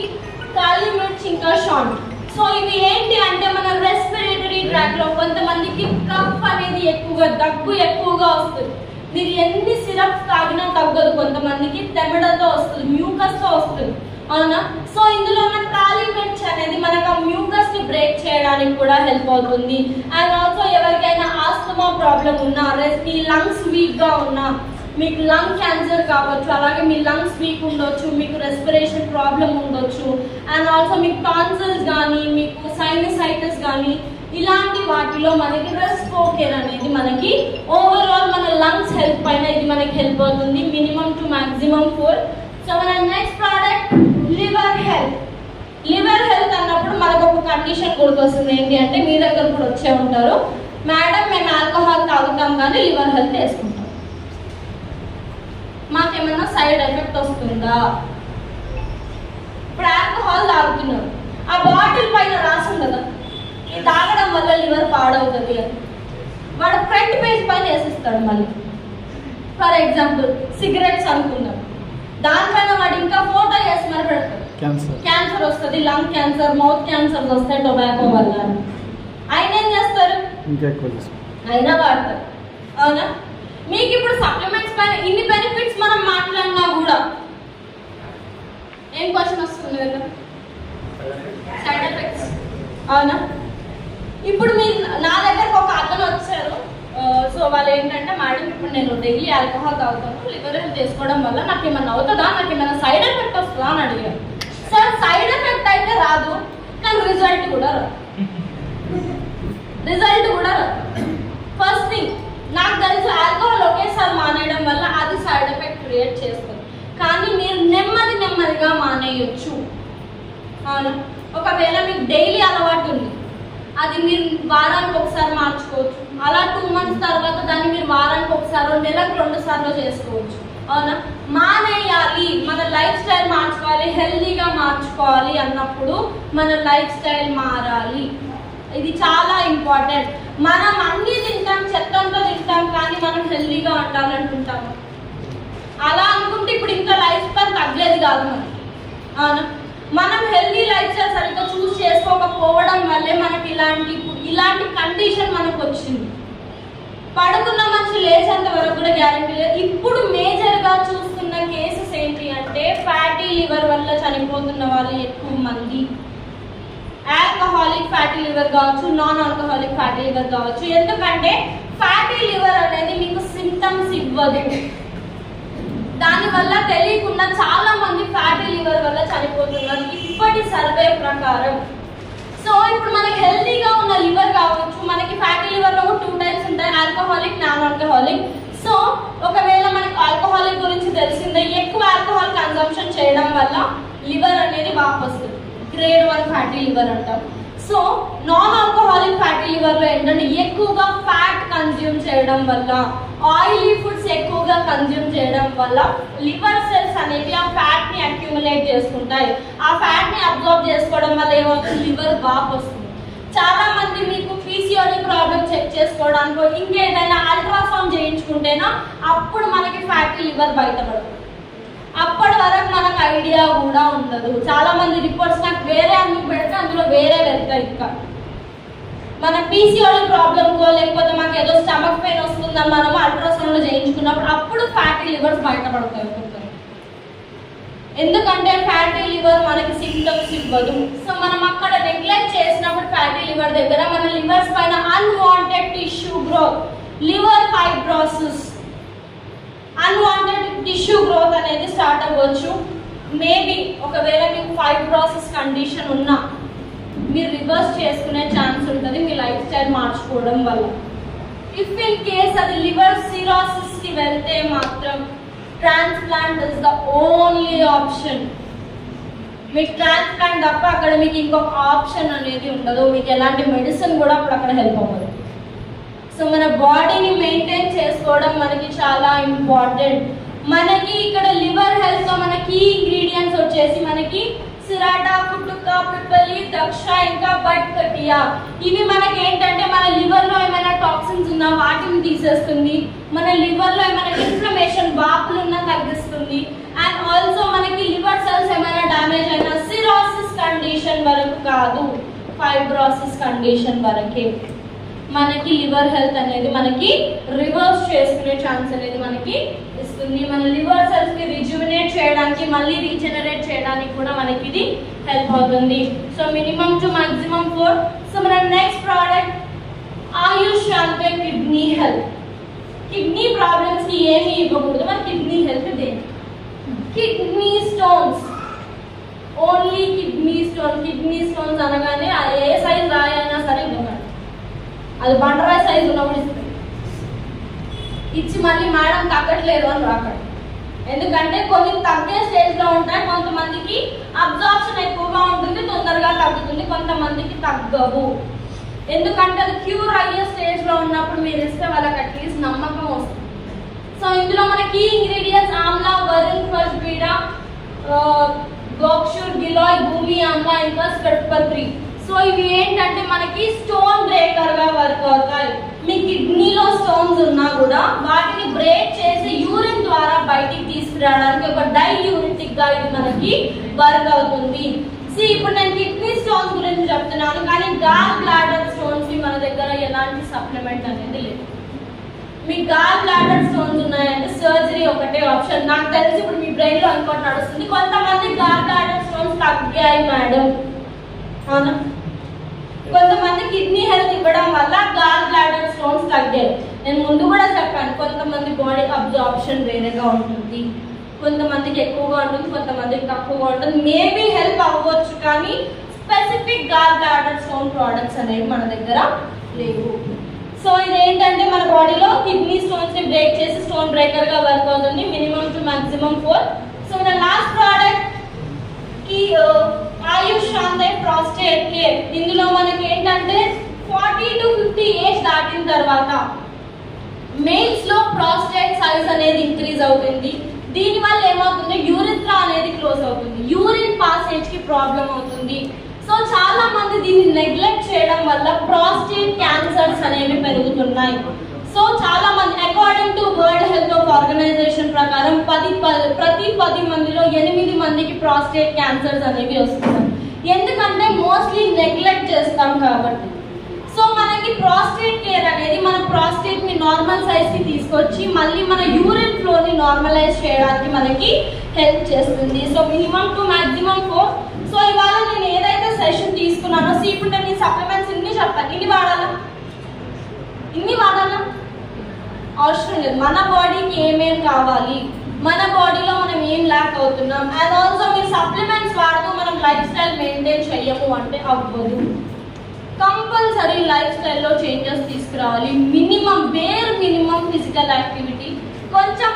కాలి మిర్చి, ఇంకా షాంట్. సో ఇవి ఏంటి అంటే మన రెస్పిరేటరీ ట్రాక్ లో కొంతమందికి కఫ్ అనేది ఎక్కువగా, దగ్గు ఎక్కువగా వస్తుంది. మీరు ఎన్ని సిరప్స్ తాగినా తగ్గదు, కొంతమందికి తెమడతో వస్తుంది, మ్యూకస్ తో వస్తుంది, అవునా? సో ఇందులో మన కాలి మిర్చి అనేది మనకు మ్యూకస్ ని బ్రేక్ చేయడానికి కూడా హెల్ప్ అవుతుంది. అండ్ ఆల్సో ఎవరికైనా ఆస్తమా ప్రాబ్లం ఉన్నా, మీ లంగ్స్ వీక్ గా ఉన్నా, మీకు లంగ్ క్యాన్సర్ కావచ్చు, అలాగే మీ లంగ్స్ వీక్ ఉండొచ్చు, మీకు రెస్పిరేషన్ ప్రాబ్లం ఉండొచ్చు, అండ్ ఆల్సో మీకు టాన్సిల్స్ కానీ, మీకు సైనసైటిస్ కానీ, ఇలాంటి వాటిలో మనకి రెస్పో కేర్ అనేది మనకి ఓవరాల్ మన లంగ్స్ హెల్త్ పైన ఇది మనకి హెల్ప్ అవుతుంది. Minimum to maximum 4. సో మన next product liver health. Liver health అన్నప్పుడు మనకు ఒక కండిషన్ గుర్తొస్తుంది, ఏంటి అంటే మీ దగ్గర కూడా వచ్చే ఉంటారు, మేడం మేము ఆల్కహాల్ తాగుతాం కానీ లివర్ హెల్త్ వేసుకుంటాం. మాకేమైనా సైడ్ ఎఫెక్ట్ వస్తుందా? ఇప్పుడు ఆల్కహాల్ తాగుతున్నారు, ఆ బాటిల్ పైన రాసి ఉండదా ఇది తాగడం వల్ల లివర్ పాడవుతుంది అని? వాడు ఫ్రంట్ పేజ్ పైన వేసిస్తాడు. మళ్ళీ ఫర్ ఎగ్జాంపుల్ సిగరెట్స్ అనుకున్నాం, దానిపైన వాడు ఇంకా ఫోటో వేసి మరి పెడతాడు, క్యాన్సర్ వస్తుంది, లంగ్ క్యాన్సర్, మౌత్ క్యాన్సర్ వస్తాయి టొబాకో వల్ల. ఆయన ఏం చేస్తారు? అయినా వాడతారు. అవునా? మీకు ఇప్పుడు సప్లిమెంట్స్ పైన ఇన్ని బెనిఫిట్స్ మనం మాట్లాడినా కూడా ఏం క్వశ్చన్ వస్తుంది కదా, సైడ్ ఎఫెక్ట్స్. అవునా? ఇప్పుడు మీరు నా దగ్గరకు ఒక అతను వచ్చారు, సో వాళ్ళు ఏంటంటే మేడం ఇప్పుడు నేను డైలీ ఆల్కహాల్ తాగుతాను, లివర్ హెల్త్ చేసుకోవడం వల్ల నాకు ఏమన్నా అవుతుందా, నాకు ఏమైనా సైడ్ ఎఫెక్ట్ వస్తుందా అని అడిగారు. సార్ సైడ్ ఎఫెక్ట్ అయితే రాదు, కానీ రిజల్ట్ కూడా రాదు. ఫస్ట్ థింగ్ నాకు తెలుసు, ఆల్కహాల్ ఒకేసారి మానేయడం వల్ల అది సైడ్ ఎఫెక్ట్ క్రియేట్ చేస్తుంది, కానీ మీరు నెమ్మదిగా మానేయొచ్చు. అవును, ఒకవేళ మీకు డైలీ అలవాటు ఉంది, అది మీరు వారానికి ఒకసారి మార్చుకోవచ్చు. అలా 2 months తర్వాత దాన్ని మీరు వారానికి ఒకసారి, నెలకు 2 సార్లు చేసుకోవచ్చు. అవునా? మానేయాలి, మన లైఫ్ స్టైల్ మార్చుకోవాలి, హెల్దీగా మార్చుకోవాలి అన్నప్పుడు మన లైఫ్ స్టైల్ మారాలి. ఇది చాలా ఇంపార్టెంట్. మనం అన్ని తింటాం, చెత్తంతో తింటాం, కానీ మనం హెల్దీగా ఉండాలంటుంటాము. అలా అనుకుంటే ఇప్పుడు ఇంకా లైఫ్ స్టైల్ తగ్గలేదు కాదు మనకి. అవునా? మనం హెల్దీ లైఫ్ స్టైల్ సరిగ్గా చూస్ చేసుకోకపోవడం వల్లే మనకి ఇలాంటి కండిషన్ మనకు వచ్చింది. పడుకున్న మనిషి లేచేంత వరకు కూడా గ్యారెంటీ లేదు. ఇప్పుడు మేజర్ గా చూస్తున్న కేసెస్ ఏంటి అంటే ఫ్యాటీ లివర్ వల్ల చనిపోతున్న వాళ్ళు ఎక్కువ మంది. ఆల్కహాలిక్ ఫ్యాటీ లివర్ కావచ్చు, నాన్ ఆల్కహాలిక్ ఫ్యాటీ లివర్ కావచ్చు. ఎందుకంటే ఫ్యాటీ లివర్ అనేది మీకు సింటమ్స్ ఇవ్వదు, దానివల్ల తెలియకుండా చాలా మంది ఫ్యాటీ లివర్ వల్ల చనిపోతున్నారు ఇప్పటి సర్వే ప్రకారం. సో ఇప్పుడు మనకి హెల్తీగా ఉన్న లివర్ కావచ్చు, మనకి ఫ్యాటీ లివర్ లో 2 types ఉంటాయి, ఆల్కహాలిక్, నాన్ ఆల్కహాలిక్. సో ఒకవేళ మనకి ఆల్కహాలిక్ గురించి తెలిసిందే, ఎక్కువ ఆల్కహాల్ కన్సంప్షన్ చేయడం వల్ల లివర్ అనేది వాపు వస్తుంది, grade 1 ఫ్యాటీ లివర్ అంటాం. So non alcoholic fatty liver లో ఏంటంటే ఎక్కువగా ఫ్యాట్ కన్జ్యూమ్ చేయడం వల్ల, ఆయిలీ ఫుడ్స్ ఎక్కువగా కన్జ్యూమ్ చేయడం వల్ల లివర్ సెల్స్ అనేవి ఆ ఫ్యాట్ ని అక్యుములేట్ చేసుకుంటాయి. ఆ ఫ్యాట్ ని అబ్జర్వ్ చేసుకోవడం వల్ల ఏమవుతుంది, లివర్ వాపు వస్తుంది. చాలా మంది మీకు పీసీఓడి ప్రాబ్లం చెక్ చేసుకోవడానికి ఇంకేదైనా అల్ట్రాసౌండ్ చేయించుకుంటేనా అప్పుడు మనకి ఫ్యాటీ లివర్ బయటపడుతుంది. అప్పటి వరకు మనకు ఐడియా కూడా ఉండదు. చాలా మంది రిపోర్ట్స్ నాకు వేరే అందుకు పెడితే అందులో వేరే వెళ్తాయి. ఇంకా మన పీసీఓడి ప్రాబ్లంకో లేకపోతే మాకు ఏదో స్టమక్ పెయిన్ వస్తుందని మనము అల్ట్రాసౌండ్ చేయించుకున్నప్పుడు అప్పుడు ఫ్యాటీ లివర్స్ బయటపడతాయి. ఎందుకంటే ఫ్యాటీ లివర్ మనకి సింప్టమ్స్ ఇవ్వదు. సో మనం అక్కడ నెగ్లెక్ట్ చేసినప్పుడు ఫ్యాటీ లివర్ దగ్గర మన లివర్స్ పైన unwanted tissue growth, liver fibrosis, unwanted tissue growth అనేది స్టార్ట్ అవ్వచ్చు. మేబీ ఒకవేళ మీకు ఫైబ్రోసిస్ కండిషన్ ఉన్నా మీరు రివర్స్ చేసుకునే ఛాన్స్ ఉంటుంది మీ లైఫ్ స్టైల్ మార్చుకోవడం వల్ల. ఇఫ్ ఇన్ కేస్ అది లివర్ సిరోసిస్ కి వెళ్తే మాత్రం transplant is the only option. మీకు ట్రాన్స్ప్లాంట్ తప్ప అక్కడ మీకు ఇంకొక ఆప్షన్ అనేది ఉండదు. మీకు ఎలాంటి మెడిసిన్ కూడా అప్పుడు అక్కడ హెల్ప్ అవ్వదు. సో మన బాడీని మెయింటైన్ చేసుకోవడం మనకి చాలా ఇంపార్టెంట్. మనకి ఇక్కడ లివర్ హెల్త్ లో మన కీ ఇంగ్రీడియంట్స్ వచ్చేసి మనకి సిరాటా, కుట్టుక, పిప్పలి, దక్ష, ఇంకా బట్కటియా. ఇవి మనకి ఏంటంటే మన లివర్ లో ఏమైనా టాక్సిన్స్ ఉన్నా వాటిని తీసేస్తుంది, మన లివర్ లో ఏమైనా ఇన్ఫ్లమేషన్ వాపులు ఉన్నా తగ్గిస్తుంది. అండ్ ఆల్సో మనకి లివర్ సెల్స్ ఏమైనా డ్యామేజ్ అయినా సిరోసిస్ కండిషన్ వరకు కాదు, ఫైబ్రోసిస్ కండిషన్ వరకే మనకి లివర్ హెల్త్ అనేది మనకి రివర్స్ చేసుకునే ఛాన్స్ అనేది మనకి ఇస్తుంది. మన లివర్ సెల్స్ ని రిజ్యుమినేట్ చేయడానికి, మళ్ళీ రీజనరేట్ చేయడానికి కూడా మనకి ఇది హెల్ప్ అవుతుంది. So minimum to maximum 4. So మన నెక్స్ట్ ప్రోడక్ట్ ఆయుష్ అంటే కిడ్నీ హెల్త్. కిడ్నీ ప్రాబ్లమ్స్ కి ఏమి ఇవ్వకూడదు, మన కిడ్నీ హెల్త్ దేని? Kidney stones, only kidney stone. Kidney stones అనగానే ఏ సైజ్ రాయి అయినా సరే ఇవ్వకండి, అది బండరాయి సైజు ఉన్నప్పుడు ఇస్తుంది. ఇచ్చి మళ్ళీ మేడం తగ్గట్లేదు అని రాకండి. ఎందుకంటే కొన్ని తగ్గే స్టేజ్ లో ఉంటాయి, కొంతమందికి అబ్జార్ప్షన్ ఎక్కువగా ఉంటుంది, తొందరగా తగ్గుతుంది, కొంతమందికి తగ్గవు. ఎందుకంటే అది క్యూర్ అయ్యే స్టేజ్ లో ఉన్నప్పుడు మీరు ఇస్తే వాళ్ళకి అట్లీస్ట్ నమ్మకం వస్తుంది. సో ఇందులో మన కీ ఇంగ్రీడియంట్స్ ఆమ్లా, వరుణ్, ఫస్ట్ బీడా, గోక్షూర్, గిలాయ్, భూమి ఆమ్లా, ఇంకా స్కట్పత్రి. సో ఇవి ఏంటంటే మనకి స్టోన్ బ్రేకర్ గా వర్క్ అవుతాయి. మీ కిడ్నీలో స్టోన్స్ ఉన్నా కూడా వాటిని బ్రేక్ చేసి యూరిన్ ద్వారా బయటికి తీసుకురావడానికి ఒక డైయూరిటిక్ గా ఇది మనకి వర్క్ అవుతుంది. ఇప్పుడు నేను కిడ్నీ స్టోన్స్ గురించి చెప్తున్నాను, కానీ గాల్ బ్లాడర్ స్టోన్స్ కి మన దగ్గర ఎలాంటి సప్లిమెంట్ అనేది లేదు. మీ గాల్ బ్లాడర్ స్టోన్స్ ఉన్నాయంటే సర్జరీ ఒకటే ఆప్షన్. నాకు తెలిసి ఇప్పుడు మీ బ్రెయిన్ లో అనుకోండి నడుస్తుంది, కొంతమంది గాల్ బ్లాడర్ స్టోన్స్ తగ్గాయి మేడం, అవునా? కొంతమంది కిడ్నీ హెల్త్ ఇవ్వడం వల్ల గాల్ బ్లాడర్ స్టోన్స్ తగ్గాయి. నేను ముందు కూడా చెప్పాను, కొంతమంది బాడీ అబ్జార్ప్షన్ వేరేగా ఉంటుంది, కొంతమందికి ఎక్కువగా ఉంటుంది, కొంతమందికి తక్కువగా ఉంటుంది. మేబీ హెల్ప్ అవ్వచ్చు, కానీ specific gall bladder stone products అనేవి మన దగ్గర లేవు. సో ఇదేంటంటే మన బాడీలో కిడ్నీ స్టోన్స్ ని బ్రేక్ చేసి స్టోన్ బ్రేకర్ గా వర్క్ అవుతుంది, మినిమం టు మాక్సిమం 4. సో మన లాస్ట్ ప్రోడక్ట్ కి ఆయుష్ శాంతి ప్రాస్టేట్ కేర్. ఇందులో మనకి ఏంటంటే 40 to 50 ఏజ్ దాటిన తర్వాత మేల్స్ లో ప్రాస్టేట్ సైజ్ అనేది ఇంక్రీజ్ అవుతుంది. దీని వల్ల ఏమవుతుంది, యూరిథ్రా అనేది క్లోజ్ అవుతుంది, యూరిన్ పాసేజ్ కి ప్రాబ్లం అవుతుంది. సో చాలా మంది దీన్ని నెగ్లెక్ట్ చేయడం వల్ల ప్రాస్టేట్ క్యాన్సర్స్ అనేవి పెరుగుతున్నాయి. సో చాలా మంది according to World Health Organization ప్రకారం ప్రతి 10 మందిలో 8 మందికి ప్రాస్టేట్ క్యాన్సర్స్ అనేవి వస్తున్నాయి. ఎందుకంటే మోస్ట్లీ నెగ్లెక్ట్ చేస్తాం కాబట్టి. సో మనకి ప్రాస్టేట్ కేర్ అనేది మన ప్రాస్టేట్ ని నార్మల్ సైజ్ కి తీసుకొచ్చి మళ్ళీ మన యూరిన్ ఫ్లో ని నార్మలైజ్ చేయడానికి మనకి హెల్ప్ చేస్తుంది. So minimum to maximum 4. So ఇవాళ నేను ఏదైతే సెషన్ తీసుకున్నానో, ఇప్పుడు నేను ఈ సప్లిమెంట్స్ ఇన్ని చెప్పాను, ఇన్ని వాడాలా అవసరం లేదు. మన బాడీకి ఏమేం కావాలి, మన బాడీలో మనం ఏం ల్యాక్ అవుతున్నాం, అండ్ ఆల్సో మీరు సప్లిమెంట్స్ వాడుతూ మనం లైఫ్ స్టైల్ మెయింటైన్ చేయము అంటే అవ్వదు. కంపల్సరీ లైఫ్ స్టైల్లో చేంజెస్ తీసుకురావాలి. బేర్ మినిమం ఫిజికల్ యాక్టివిటీ, కొంచెం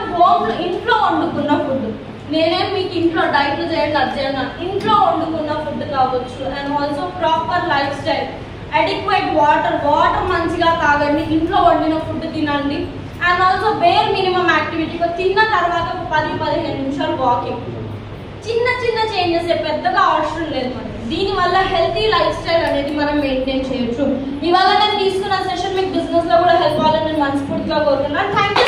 ఇంట్లో వండుకున్న ఫుడ్. నేనేం మీకు ఇంట్లో డైట్లు చేయండి అది చేయండి, ఇంట్లో వండుకున్న ఫుడ్ కావచ్చు. And also proper life style, adequate water మంచిగా తాగండి, ఇంట్లో వండిన ఫుడ్ తినండి. And also bear minimum activity, తిన్న తర్వాత ఒక 10-15 నిమిషాలు వాకింగ్. చిన్న చేంజెస్, పెద్దగా అవసరం లేదు మనకి. దీనివల్ల హెల్తీ లైఫ్ స్టైల్ అనేది మనం మెయింటైన్ చేయొచ్చు. ఇవాళ నేను తీసుకున్న సెషన్ మీకు బిజినెస్ లో కూడా హెల్ప్ అవ్వాలని నేను మనస్ఫూర్తిగా కోరుతున్నాను. Thank you.